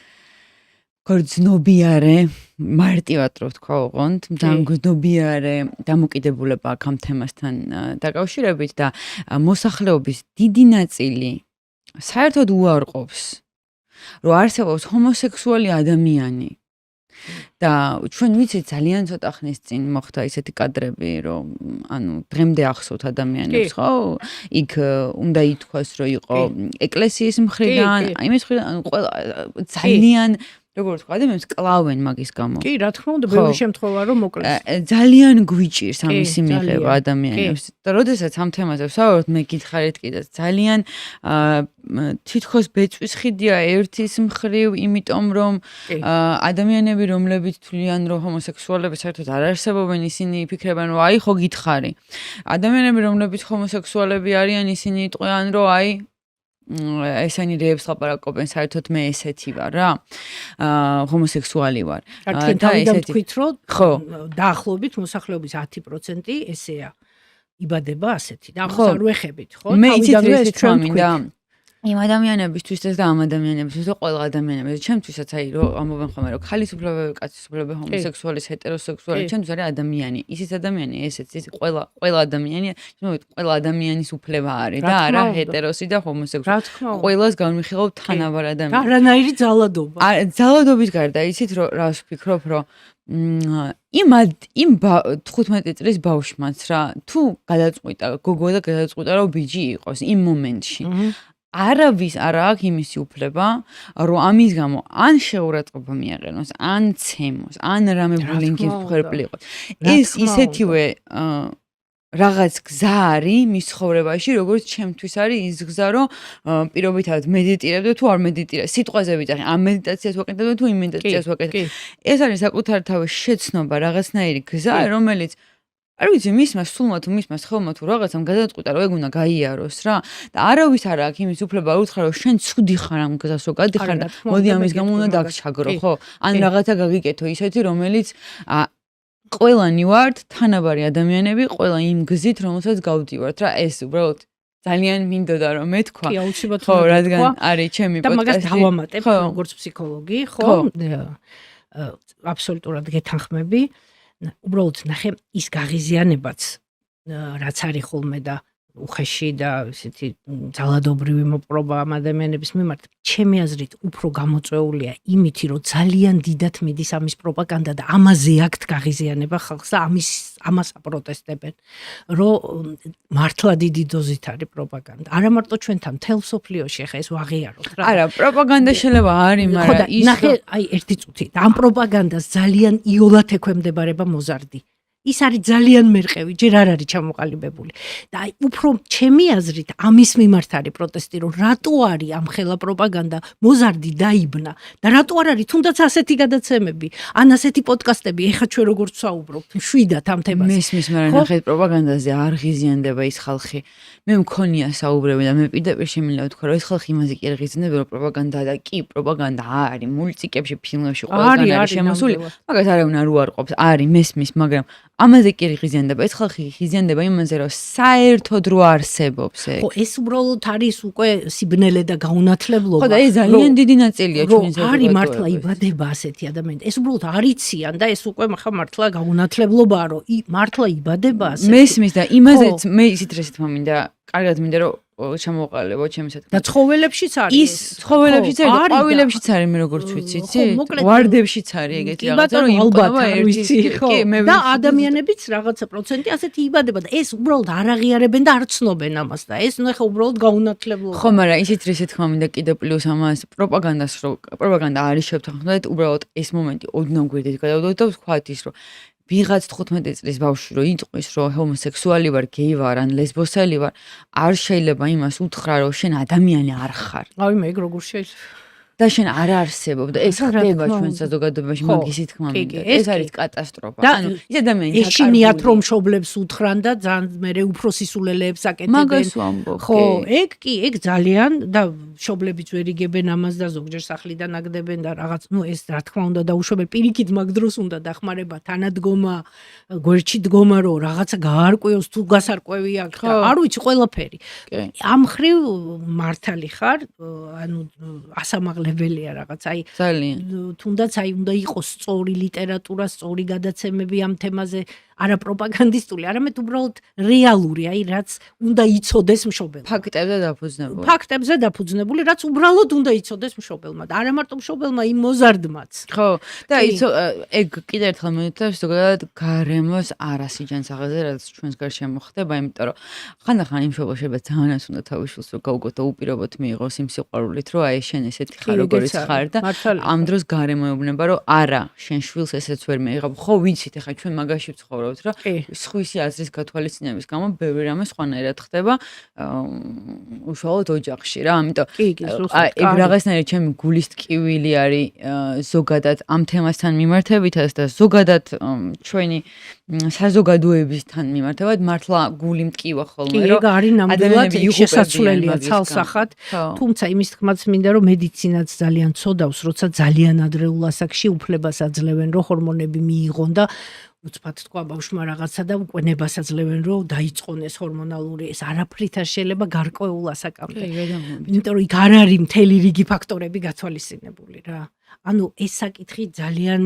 გრძნობიარე მარტივად რო ვთქვა ოღონდ ძალიან გრძნობიარე დამოკიდებულება აქ ამ თემასთან დაკავშირებით და მოსახლეობის დიდი ნაწილი საერთოდ უარყოფს რომ არსებობს ჰომოსექსუალი ადამიანი და ჩვენ ვიცით ძალიან ცოტა ხნის წინ მოხდა ისეთი კადრები რომ ანუ დღემდე ახსოვთ ადამიანებს ხო იქ უნდა ითქვას რომ იყო ეკლესიის მხრიდან იმის მხრიდან ანუ ყველა ძალიან როგორც ვთქვა, ადამიანს კლავენ მაგის გამო. კი, რა თქმა უნდა, ბევრი შემთხვევა რომ მოკლეს. ძალიან გვიჭირს ამისი მიღება ადამიანებს. და როდესაც ამ თემაზე ვსაუბრობთ, მე გითხარით კიდეც ძალიან თითქოს ბეწვის ხიდია ერთის მხრივ, იმიტომ რომ ადამიანები, რომლებიც თვლიან, რომ ჰომოსექსუალები საერთოდ არ არსებობენ, ისინი იფიქრებენ, რომ აი ხო გითხარი. ადამიანები, რომლებიც ჰომოსექსუალები არიან, ისინი იტყვიან, რომ აი ესენი რეებს ლაპარაკობენ საერთოდ მე ესეთი ვარ რა ჰომოსექსუალი ვარ და ისეთი თქვით რომ დაახლოებით მოსახლეობის 10% ესეა იბადება ასეთი და ახლა არ ვეხებით ხო მე იცით ეს ჩვენ მინდა იმ ადამიანებისთვის და ამ ადამიანებისთვის და ყველა ადამიანებისთვის ჩემთვისაც აი რომ ამობენ ხოლმე რომ ხალის უფლებები კაცის უფლებები ჰომოსექსუალის ჰეტეროსექსუალი ჩემთვის არის ადამიანი ისიც ადამიანი ესეც ის ყველა ადამიანი ყველა ადამიანის უფლება არის და არა ჰეტეროსი და ჰომოსექსუალი ყველას განვიხილავთ თანაბარ ადამიანს არანაირი ძალადობა ძალადობის გარდა იცით რა ვფიქრობ რომ იმ 15 წლის ბავშვმაც რა თუ გადაწყვიტა გოგო და გადაწყვიტა რომ ბიჯი იყოს იმ მომენტში არავის არ აქვს იმისი უფლება, რომ ამის გამო ან შეურაცხყოფა მიაყენოს, ან ცემოს, ან რამე ბულინგის მსხვერპლი იყოს. ეს ისეთივე რაღაც გზა არის მის ცხოვრებაში, როგორც ჩემთვის არის ის გზა, რომ პირობითად მედიტირებდე თუ არ მედიტირებ. სიტყვაზე ვიძახი, ამ მედიტაციას ვაკეთებ თუ იმ მედიტაციას ვაკეთებ. ეს არის საკუთარ თავის შეცნობა, რაღაცნაირი გზა, რომელიც არ ვიცი მისმა სულმა თუ მისმა ხელმა თუ რაღაცამ გადაწყვიტა რომ ეგ უნდა გაიაროს რა და არავის არ აქვს იმის უფლება უთხრა რომ შენ ცუდი ხარ ამ გზას რომ გადიხარ და მოდი ამის გამო უნდა დაგჩაგრო ხო ან რაღაცა გაგიკეთო ისეთი რომელიც ყველანი ვართ თანაბარი ადამიანები ყველა იმ გზით რომელსაც გავდივართ რა ეს უბრალოდ ძალიან მინდოდა რომ მეთქვა ხო რადგან არის ჩემი პოდკასტი და მაგას დავამატებ როგორც ფსიქოლოგი ხო აბსოლუტურად გეთანხმები უბრალოდ ნახე ის გაღიზიანებაც რაც არის ხოლმე და უხეში და ესეთი ძალადობრივი მოპყრობა ამ ადამიანების მიმართ ჩემი აზრით უფრო გამოწვეულია იმითი რომ ძალიან დიდად მიდის ამის პროპაგანდა და ამაზე აქვთ გაღიზიანება ხალხს და ამას აპროტესტებენ რომ მართლა დიდი დოზით არის პროპაგანდა არა მარტო ჩვენთან მთელ სოფლიოში ხა ეს ვაღიაროთ რა არა პროპაგანდა შეიძლება არის მაგრამ ის ნახე აი ერთი წუთი და ამ პროპაგანდას ძალიან იოლად ექვემდებარება მოზარდი ის არის ძალიან მერყევი, ჯერ არ არის ჩამოყალიბებული. და აი უფრო ჩემი აზრით ამის მიმართ არის პროტესტი, რომ რატო არის ამ ხელა პროპაგანდა მოზარდი დაიბნა და რატო არ არის თუნდაც ասეთი გადაცემები, ან ასეთი პოდკასტები, ეხა ჩვენ როგორც ვსაუბრობთ, შვიდათ ამ თემაზე. მესმის, მაგრამ ნახე პროპაგანდაზე არ ღიზიანდება ის ხალხი. მე მქონია საუბრები და მე პირდაპირ შემიძლია ვთქვა, რომ ეს ხალხი იმაზე კი არ ღიზიანდება, რომ პროპაგანდა და კი პროპაგანდა არის, მულტიკებში, ფილმებში ყველგან არის შემოსული, მაგას არავინ არ უარყოფს, არის მესმის, მაგრამ ამაზე კი ღიზიანდება, ეს ხალხი ღიზიანდება იმაზე, რომ საერთოდ რო არსებობს ეგ. ხო, ეს უბრალოდ არის უკვე სიბნელე და გაუნათლებლობა. ხო და ეს ძალიან დიდი ნაწილია ჩვენი ზოგადოების. არის მართლა იბადება ასეთი ადამიანები. ეს უბრალოდ არიციან და ეს უკვე ხა მართლა გაუნათლებლობაა, რომ მართლა იბადება ასეთი. მესმის და იმაზეც მე ისეთ რესით მომინდა, კარგად მინდა რომ ჩამოვყალიბო ჩემი სათქმე. და ცხოველებშიც არის. ის ცხოველებშიც არის და ყვავილებშიც არის მე როგორც ვიცი, იცი? ვარდებშიც არის ეგეთი რაღაცა, რომ ალბათ არ ვიცი, ხო. და ადამიანებიც რაღაცა პროცენტი ასეთი იბადება და ეს უბრალოდ არ აღიარებენ და არ ცნობენ ამას და ეს ნახე უბრალოდ გაუნათლებლობა. ხო, მაგრამ ისიც რესეთ თქმა მინდა კიდე პლუს ამას პროპაგანდა არის შევთანხმდეთ, უბრალოდ ეს მომენტი ოდნავ გვერდით გადავდოთ და ვთქვათ ის რომ ვიღაც 15 წლის ბავშვი რო იტყვის რომ ჰომოსექსუალი ვარ, გეი ვარ ან ლესბოსელი ვარ, არ შეიძლება იმას უთხრა რომ შენ ადამიანი არ ხარ. აი მე როგორ შეიძლება და შენ არ არსებობ და ეს ხდება ჩვენ საზოგადოებაში მაგისი თქმა მინდა. ეს არის კატასტროფა. ანუ ის ადამიანები ეშინიათ რომ მშობლებს უთხრან და ძალიან მე უფრო სისულელეებს აკეთებენ. მაგას ვამბობ. ხო, ეგ ძალიან და მშობლებიც ვერ იგებენ ამას და ზოგჯერ სახლიდან აგდებენ და რაღაც, ეს რა თქმა უნდა დაუშვებელ პირიქით მაგ დროს უნდა დახმარება, თანადგომა, გვერდში დგომა რომ რაღაცა გაარკვევს თუ გასარკვევი აქვს და არ ვიცი ყველაფერი. ამ ხრივ მართალი ხარ, ანუ ასამაღლებელია რაღაც, აი ძალიან. თუნდაც აი უნდა იყოს სწორი ლიტერატურა, სწორი გადაცემები ამ თემაზე, არა პროპაგანდისტული, არამედ უბრალოდ რეალური, აი რაც უნდა იცოდეს მშობელმა. ფაქტებზე დაფუძნებული, რაც უბრალოდ უნდა იცოდეს მშობელმა და არა მარტო მშობელმა, იმ მოზარდმაც. ხო, და ეგ კიდე ერთხელ მივიტევს ზოგადად გარემოს არასიჯანს აღაზე, რაც ჩვენს გარშემო ხდება, იმიტომ რომ ხანდახან იმ მშობელს შეიძლება ძალიანაც უნდა თავის შვილს რომ გაუგოთ და უპირობოდ მიიღოს იმ სიყვარულით, რომ აი შენ ესეთი ხარ, როგორიც ხარ და ამ დროს გარემო ეუბნება, რომ არა, შენ შვილს ესეც ვერ მიიღებ. ხო, ვიცით, ახლა ჩვენ მაგაში ვცხოვრობთ. სხვისი აზრის გათვალისწინების გამო ბევრი რამე სხვანაირად ხდება უშუალოდ ოჯახში რა, ამიტომ ეგ რაღაცნაირად ჩემი გულის ტკივილი არის ზოგადად ამ თემასთან მიმართებითაც და ზოგადად ჩვენი საზოგადოებისთან მიმართებად მართლა გული მტკივა ხოლმე რომ არის ნამდვილად შესაძლებელია ცალსახად, თუმცა იმის თქმაც მინდა რომ მედიცინაც ძალიან ცოდავს, როცა ძალიან ადრეულ ასაკში უფლებას აძლევენ რომ ჰორმონები მიიღონ და უცბად თქვა ბავშვმა რაღაცა და უკვე ნებას აძლევენ რომ დაიწყონ ეს ჰორმონალური ეს არაფრით არ შეიძლება გარკვეულ ასაკამდე. იმიტომ რომ იქ არ არის მთელი რიგი ფაქტორები გათვალისწინებული რა. ანუ ეს საკითხი ძალიან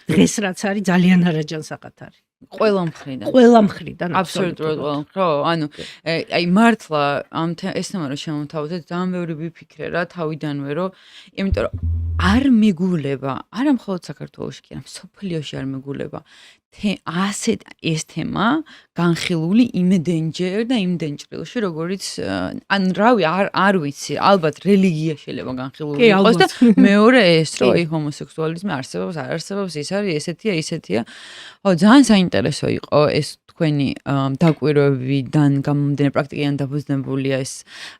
დღეს რაც არის ძალიან არაჯანსაღად არის. ყველა მხრიდან აბსოლუტურად ყველა. ხო, ანუ აი მართლა ამ ეს თემა რომ შემოვთავაზეთ, ძალიან ბევრი ვიფიქრე რა თავიდანვე რომ იმიტომ რომ არ მიგულება, არა მხოლოდ საქართველოში, კი არა, სოფლიოში არ მიგულება. ასეთ ეს თემა განხილული იმდენჯერ და იმდენჭრილში, როგორც ან რავი, არ ვიცი, ალბათ რელიგია შეიძლება განხილული იყოს და მეორე ეს რომ ჰომოსექსუალიზმი არსებობს, არ არსებობს, ის არის ესეთია. ხო, ძალიან საინტერესო იყო ეს თქვენი დაკვირვებიდან გამომდინარე პრაქტიკიდან დაფუძნებულია ეს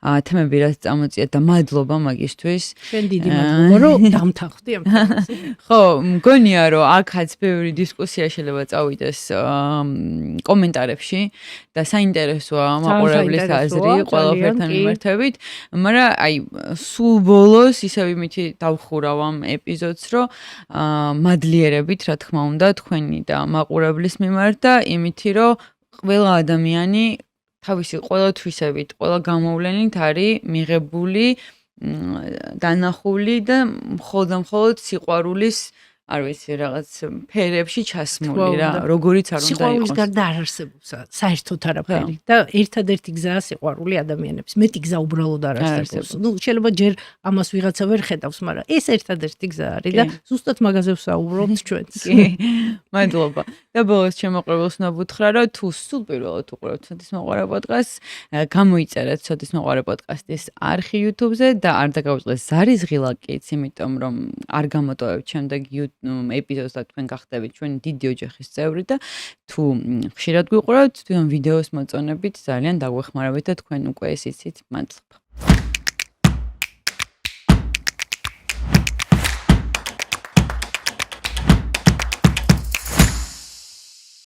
თემები, რაც წამოწიეთ და მადლობა მაგისთვის. შენ დიდი მადლობა რომ დამთანხმდი ამ თემაზე. ხო, მგონია რომ აქაც ბევრი დისკუსია შეიძლება წავიდეს კომენტარებში და საინტერესოა მაყურებლის აზრი ყველაფერთან მიმართებით, მაგრამ აი სულ ბოლოს ისევ იმითი დავხურავ ამ ეპიზოდს, რომ მადლიერებით, რა თქმა უნდა, თქვენი და მაყურებლის მიმართ და იმითი, რომ ყველა ადამიანი თავისი ყველა თვისებით, ყველა გამოვლენით არის მიღებული, დანახული და მხოლოდ სიყვარულის არ ვიცი რაღაც ფერებში ჩასმული რა, როგორიც არ უნდა იყოს. სიყვარულის გარდა არ არსებობს საერთოდ არაფერი და ერთადერთი გზაა სიყვარული ადამიანების. მეტი გზა უბრალოდ არ არსებობს. შეიძლება ჯერ ამას ვიღაცა ვერ ხედავს, მაგრამ ეს ერთადერთი გზა არის და ზუსტად მაგაზე ვსაუბრობთ ჩვენც. მადლობა. და ბოლოს შემოყრებულს ნაბუთხრა, რომ თუ სულ პირველად უყურებთ ცოდის მოყვარე პოდკასტს, გამოიწერეთ ცოდის მოყვარე პოდკასტის არხი YouTube-ზე და არ დაგაუწყდეს ზარის ღილაკიც, იმიტომ რომ არ გამოტოვებთ შემდეგ ეპიზოდს და თქვენ გახდებით ჩვენი დიდი ოჯახის წევრი და თუ ხშირად გვიყურებთ, თქვენ ვიდეოს მოწონებით ძალიან დაგვეხმარებით და თქვენ უკვე ეს იცით. მადლობა.